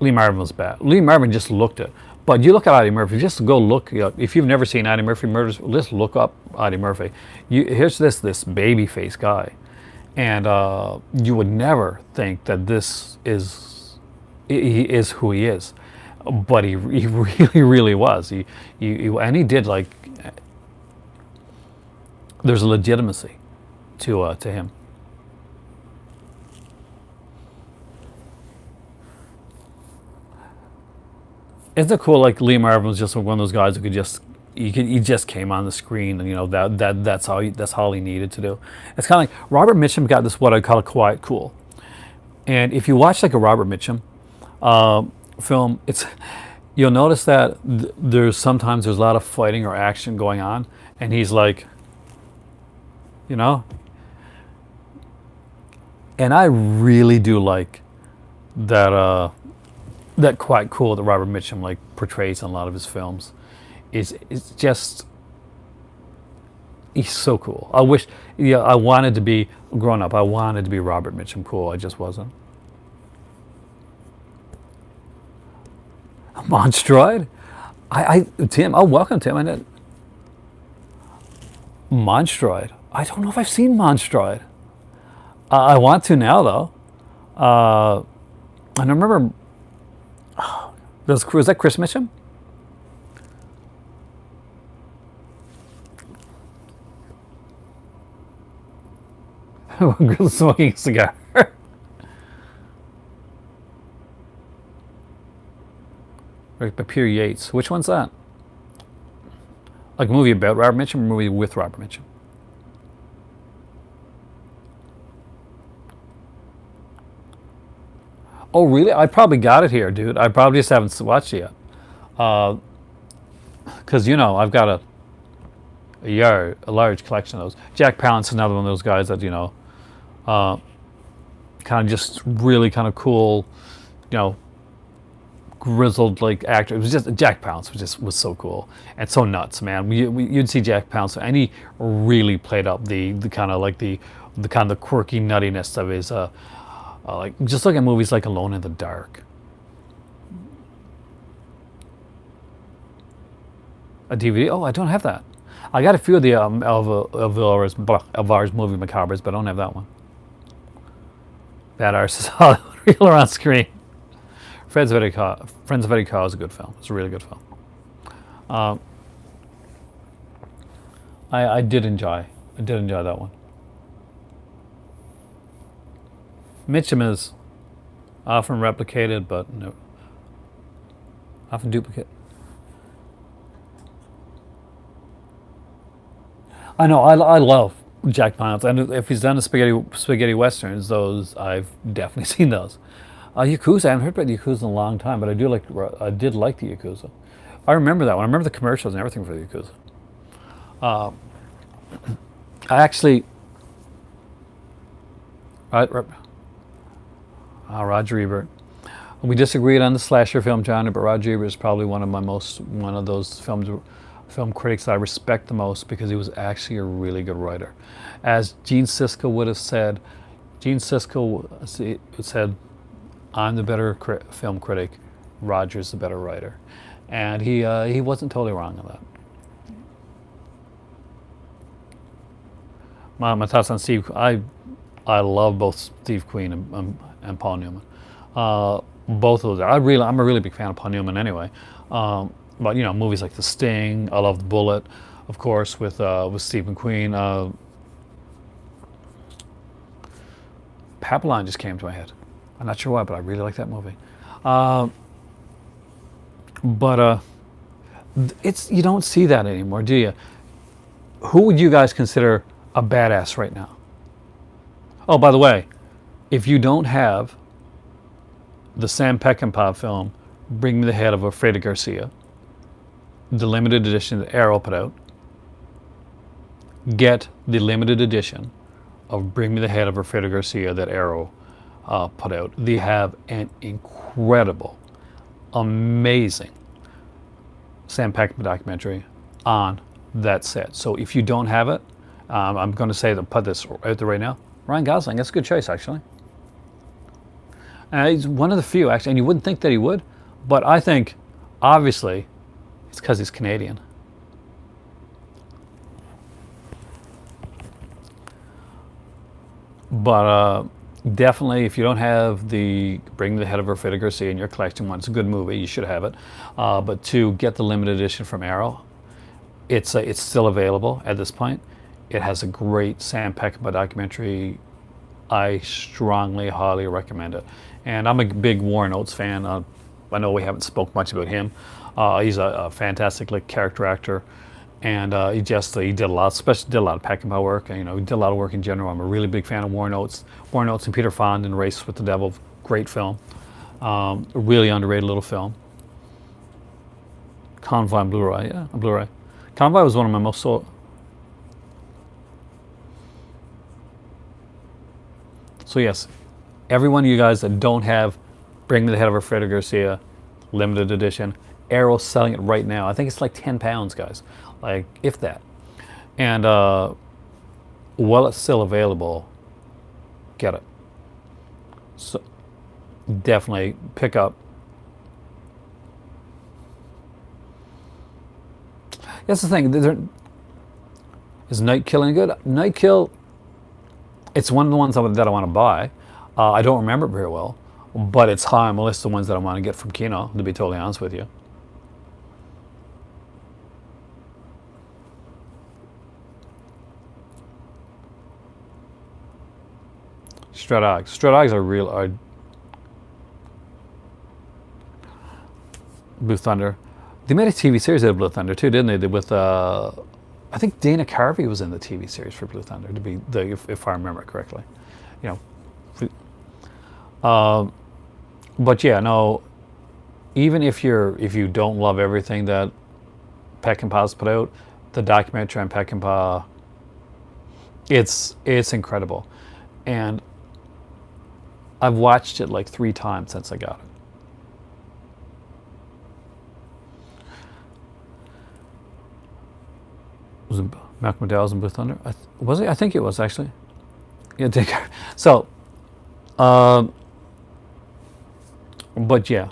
Lee Marvin was bad. Lee Marvin just looked it. But you look at Audie Murphy, just go look. If you've never seen Audie Murphy Murders, just look up Audie Murphy. Here's this baby face guy. And you would never think that he is who he is. But he really, really was. And he did like, there's a legitimacy to him. Isn't it cool? Like Lee Marvin was just one of those guys who he just came on the screen, and that's all he needed to do. It's kind of like Robert Mitchum got this what I call a quiet cool. And if you watch like a Robert Mitchum film, you'll notice that there's a lot of fighting or action going on, and he's like, and I really do like that. That quite cool that Robert Mitchum like portrays in a lot of his films is just, he's so cool. I wanted to be growing up. I wanted to be Robert Mitchum cool. I just wasn't. Monstroid, Tim. Oh, welcome, Tim. I did. Monstroid. I don't know if I've seen Monstroid. I want to now though. I remember. Was that Chris Mitchum? Smoking a cigar. Right, by Peter Yates. Which one's that? Like a movie about Robert Mitchum or a movie with Robert Mitchum? Oh, really? I probably got it here, dude. I probably just haven't watched it yet. Because, I've got a large collection of those. Jack Palance, another one of those guys that, kind of just really kind of cool, you know, grizzled like actor. It was just Jack Palance was so cool and so nuts, man. You'd see Jack Palance, and he really played up the kind of like the kind of quirky nuttiness of his like just look at movies like Alone in the Dark. A DVD? Oh, I don't have that. I got a few of the Elvar's movie Macabres, but I don't have that one. Bad Arses Hollywood Reeler on screen. Friends of Eddie Carr is a good film. It's a really good film. I did enjoy that one. Mitchum is often replicated, but no, often duplicate. I know. I love Jack Palance, and if he's done the spaghetti westerns, those I've definitely seen those. Yakuza, I haven't heard about Yakuza in a long time, but I did like the Yakuza. I remember that one. I remember the commercials and everything for the Yakuza. I actually, Roger Ebert. We disagreed on the slasher film genre, but Roger Ebert is probably one of those film critics that I respect the most because he was actually a really good writer. As Gene Siskel would have said, Gene Siskel said, I'm the better film critic, Roger's the better writer. And he wasn't totally wrong on that. My thoughts on Steve, I love both Steve Queen and Paul Newman. Both of those. I'm a really big fan of Paul Newman anyway. But movies like The Sting, I love The Bullet, of course, with Stephen Queen. Papillon just came to my head. I'm not sure why, but I really like that movie. But you don't see that anymore, do you? Who would you guys consider a badass right now? Oh, by the way, if you don't have the Sam Peckinpah film, Bring Me the Head of Alfredo Garcia, the limited edition that Arrow put out, get the limited edition of Bring Me the Head of Alfredo Garcia that Arrow put out. They have an incredible, amazing Sam Peckinpah documentary on that set. So if you don't have it, I'm going to say that put this out there right now. Ryan Gosling, that's a good choice actually. He's one of the few actually, and you wouldn't think that he would, but I think obviously it's because he's Canadian. But definitely, if you don't have the Bring the Head of Alfredo Garcia in your collection, one, it's a good movie. You should have it. But to get the limited edition from Arrow, it's still available at this point. It has a great Sam Peckinpah documentary. I strongly, highly recommend it. And I'm a big Warren Oates fan. I know we haven't spoke much about him. He's a fantastic character actor. And he did a lot, especially did a lot of Peckinpah work. And, he did a lot of work in general. I'm a really big fan of Warren Oates. Warren Oates and Peter Fonda in Race with the Devil, great film. A really underrated little film. Convoy on Blu-ray, yeah, on Blu-ray. Convoy was one of my most sold. So yes, every one of you guys that don't have Bring Me the Head of Alfredo Garcia, limited edition, Arrow's selling it right now. I think it's like £10, guys. Like, if that. And while it's still available, get it. So definitely pick up. That's the thing. Is Night Kill any good? Night Kill, it's one of the ones that I want to buy. I don't remember it very well, but it's high on my list of ones that I want to get from Kino, to be totally honest with you. Stratogs are Blue Thunder. They made a TV series out of Blue Thunder too, didn't they? With I think Dana Carvey was in the TV series for Blue Thunder, if I remember correctly. But yeah, no. Even if you don't love everything that Peckinpah's put out, the documentary on Peckinpah, it's incredible, and I've watched it like 3 times since I got it. Was it Malcolm McDowell's in Blue Thunder? Was it? I think it was actually. Yeah, take care. So, uh, but yeah,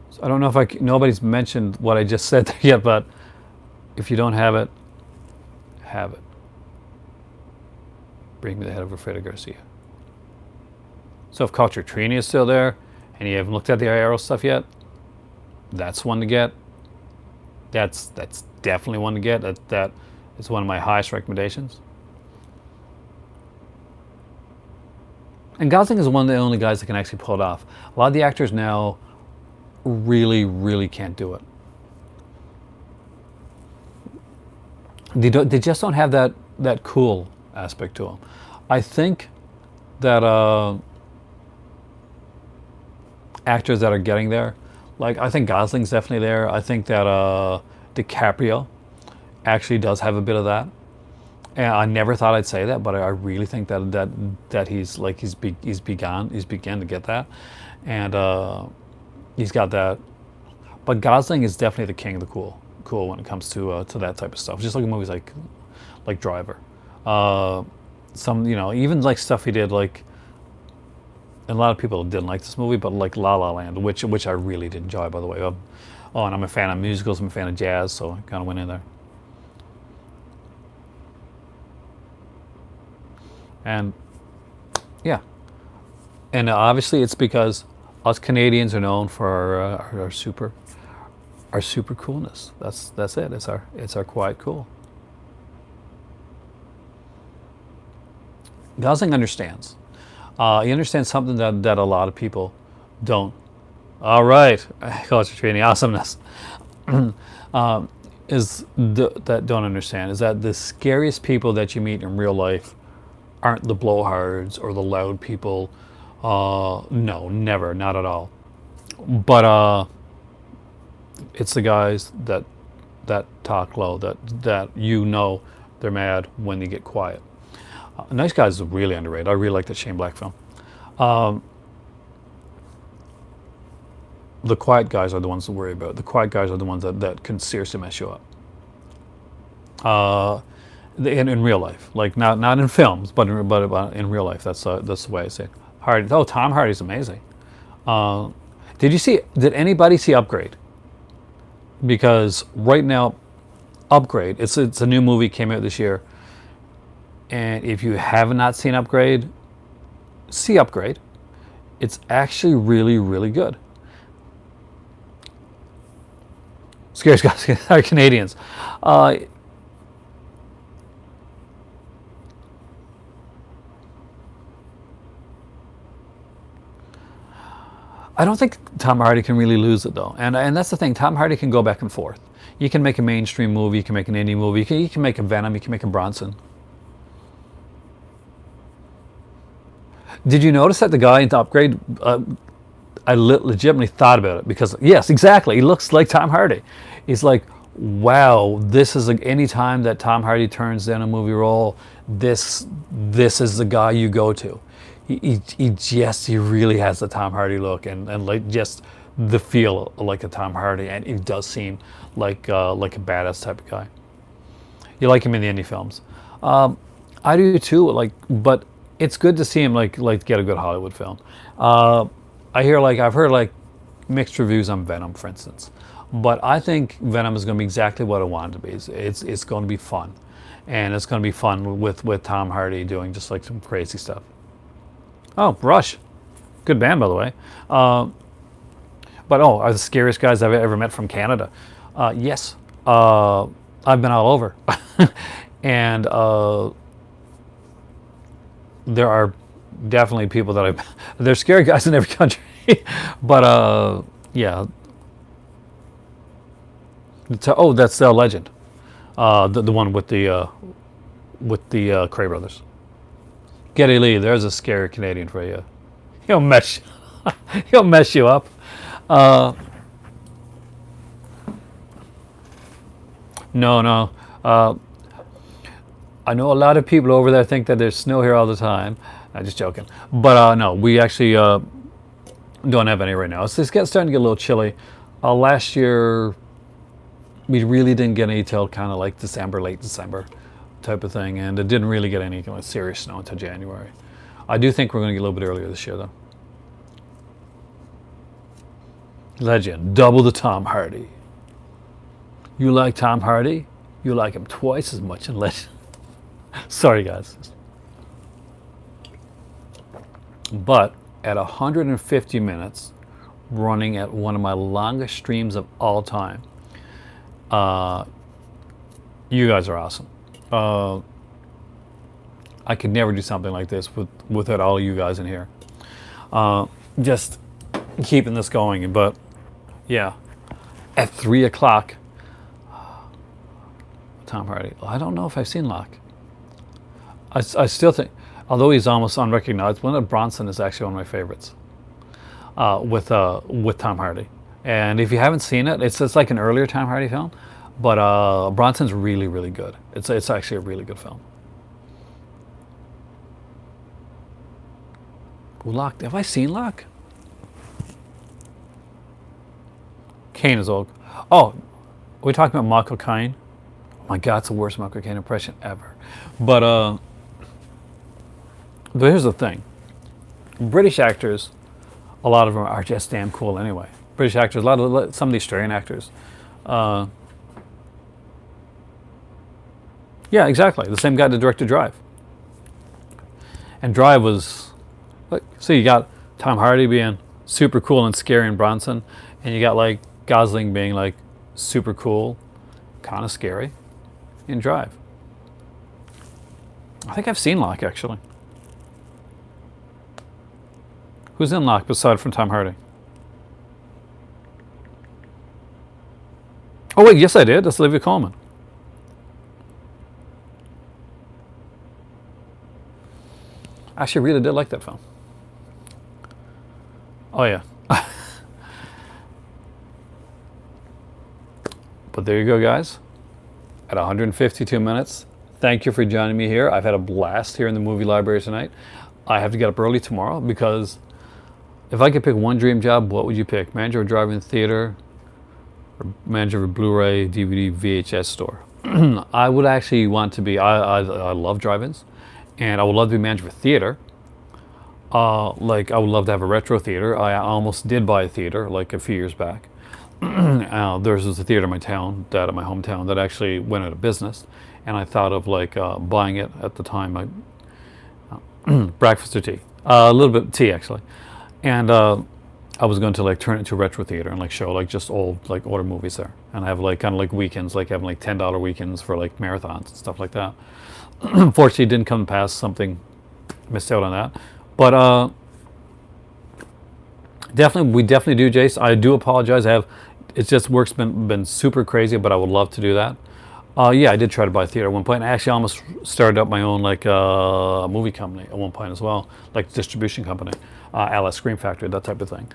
so I don't know if nobody's mentioned what I just said there yet, but if you don't have it, have it. Bring me the head of Alfredo Garcia. So if Culture Trini is still there, and you haven't looked at the Arrow stuff yet, that's one to get. That's definitely one to get. That is one of my highest recommendations. And Gosling is one of the only guys that can actually pull it off. A lot of the actors now really, really can't do it. They just don't have that cool aspect to them. I think that actors that are getting there, like I think Gosling's definitely there. I think that DiCaprio actually does have a bit of that. And I never thought I'd say that, but I really think that he's begun to get that, and he's got that. But Gosling is definitely the king of the cool when it comes to that type of stuff. Just look at movies like Driver, some even like stuff he did like. And a lot of people didn't like this movie, but like La La Land, which I really did enjoy, by the way. And I'm a fan of musicals, I'm a fan of jazz, so I kind of went in there. And yeah, and obviously it's because us Canadians are known for our super coolness. That's it. It's our quiet cool. Gosling understands. He understands something that a lot of people don't. All right, culture training awesomeness. That don't understand is that the scariest people that you meet in real life aren't the blowhards or the loud people. No, never, not at all. But it's the guys that talk low, that they're mad when they get quiet. Nice Guys is really underrated. I really like that Shane Black film. The quiet guys are the ones to worry about. The quiet guys are the ones that can seriously mess you up. In real life, like not in films, but in real life. That's the way I say it. Hardy. Oh, Tom Hardy's amazing. Did anybody see Upgrade? Because right now, Upgrade. It's a new movie, came out this year. And if you have not seen Upgrade, see Upgrade. It's actually really, really good. Scary Scots are Canadians. I don't think Tom Hardy can really lose it though, and that's the thing. Tom Hardy can go back and forth. You can make a mainstream movie, you can make an indie movie, you can make a Venom, you can make a Bronson. Did you notice that the guy in Upgrade? I legitimately thought about it because yes, exactly. He looks like Tom Hardy. He's like, wow, this is any time that Tom Hardy turns down a movie role, this is the guy you go to. He really has the Tom Hardy look and like just the feel like a Tom Hardy, and it does seem like a badass type of guy. You like him in the indie films. I do too. But it's good to see him like get a good Hollywood film. I've heard mixed reviews on Venom, for instance, but I think Venom is going to be exactly what I wanted to be. It's going to be fun, and it's going to be fun with Tom Hardy doing just like some crazy stuff. Oh, Rush, good band by the way. But are the scariest guys I've ever met from Canada? Yes, I've been all over, and there are definitely people that there's scary guys in every country, but yeah. That's Legend, the one with the Cray brothers. Geddy Lee, there's a scary Canadian for you. Mesh. He'll mess you up. Uh, no, no. I know a lot of people over there think that there's snow here all the time. I'm just joking. But no, we actually don't have any right now. It's starting to get a little chilly. Last year, we really didn't get any till kind of like December, late December type of thing. And it didn't really get any kind of serious snow until January. I do think we're going to get a little bit earlier this year, though. Legend, double the Tom Hardy. You like Tom Hardy? You like him twice as much in Legend. Sorry, guys. But at 150 minutes, running at one of my longest streams of all time, you guys are awesome. I could never do something like this without all of you guys in here. Just keeping this going. But yeah, at 3 o'clock, Tom Hardy. I don't know if I've seen Locke. I still think, although he's almost unrecognizable, Bronson is actually one of my favorites with Tom Hardy. And if you haven't seen it, it's like an earlier Tom Hardy film, but Bronson's really, really good. It's actually a really good film. Locke. Have I seen Locke? Caine is old. Oh, are we talking about Michael Caine? Oh my God, it's the worst Michael Caine impression ever. But here's the thing. British actors, a lot of them are just damn cool anyway. British actors, some of the Australian actors. Yeah, exactly. The same guy that directed Drive. And Drive was, so you got Tom Hardy being super cool and scary in Bronson, and you got like Gosling being like super cool, kind of scary in Drive. I think I've seen Locke actually. Who's in Locke aside from Tom Hardy? Oh wait, yes I did. That's Olivia Colman. Actually, really did like that film. Oh yeah. But there you go, guys. At 152 minutes, thank you for joining me here. I've had a blast here in the movie library tonight. I have to get up early tomorrow because if I could pick one dream job, what would you pick? Manager of a drive-in theater or manager of a Blu-ray, DVD, VHS store? I would actually want to be, I love drive-ins, and I would love to be manager of a theater. Like I would love to have a retro theater. I almost did buy a theater like a few years back. There was a theater in my hometown that actually went out of business, and I thought of like buying it at the time. Breakfast or tea, a little bit of tea actually, and I was going to like turn it into a retro theater and like show like just old like older movies there, and have like kind of like weekends, like having like $10 weekends for like marathons and stuff like that. Unfortunately, it didn't come past. Something missed out on that, but we definitely do, Jace. I do apologize. It's just work's been super crazy, but I would love to do that. Yeah, I did try to buy a theater at one point. I actually almost started up my own like movie company at one point as well, like distribution company, a Scream Factory, that type of thing.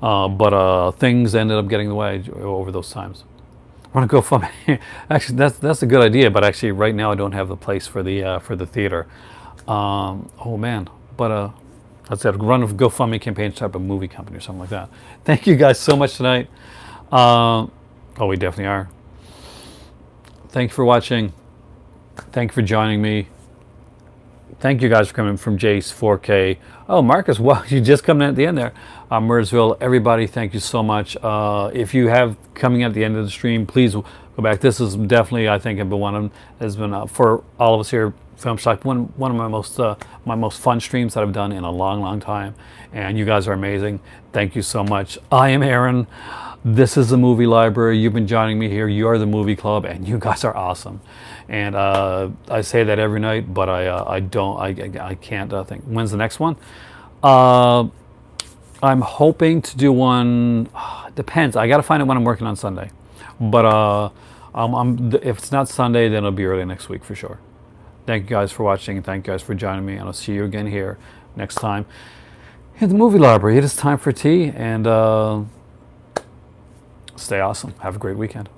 But things ended up getting in the way over those times. I want to go fund. Actually, that's a good idea, but actually, right now I don't have the place for the theater. Oh man, but that's it. Run a GoFundMe campaign type of movie company or something like that. Thank you guys so much tonight. Oh, we definitely are. Thank you for watching. Thank you for joining me. Thank you guys for coming from Jace 4K. Oh, Marcus, well, you just coming in at the end there. Murdersville, everybody, thank you so much. If you have coming at the end of the stream, please go back. This is definitely, I think, has been for all of us here, Film Shock, one of my most fun streams that I've done in a long, long time. And you guys are amazing. Thank you so much. I am Aaron. This is the movie library. You've been joining me here. You are the movie club, and you guys are awesome. And I say that every night, but I can't think. When's the next one? I'm hoping to do one. Depends. I got to find out when I'm working on Sunday. But if it's not Sunday, then it'll be early next week for sure. Thank you guys for watching. Thank you guys for joining me, and I'll see you again here next time. in the movie library. It is time for tea, and stay awesome. Have a great weekend.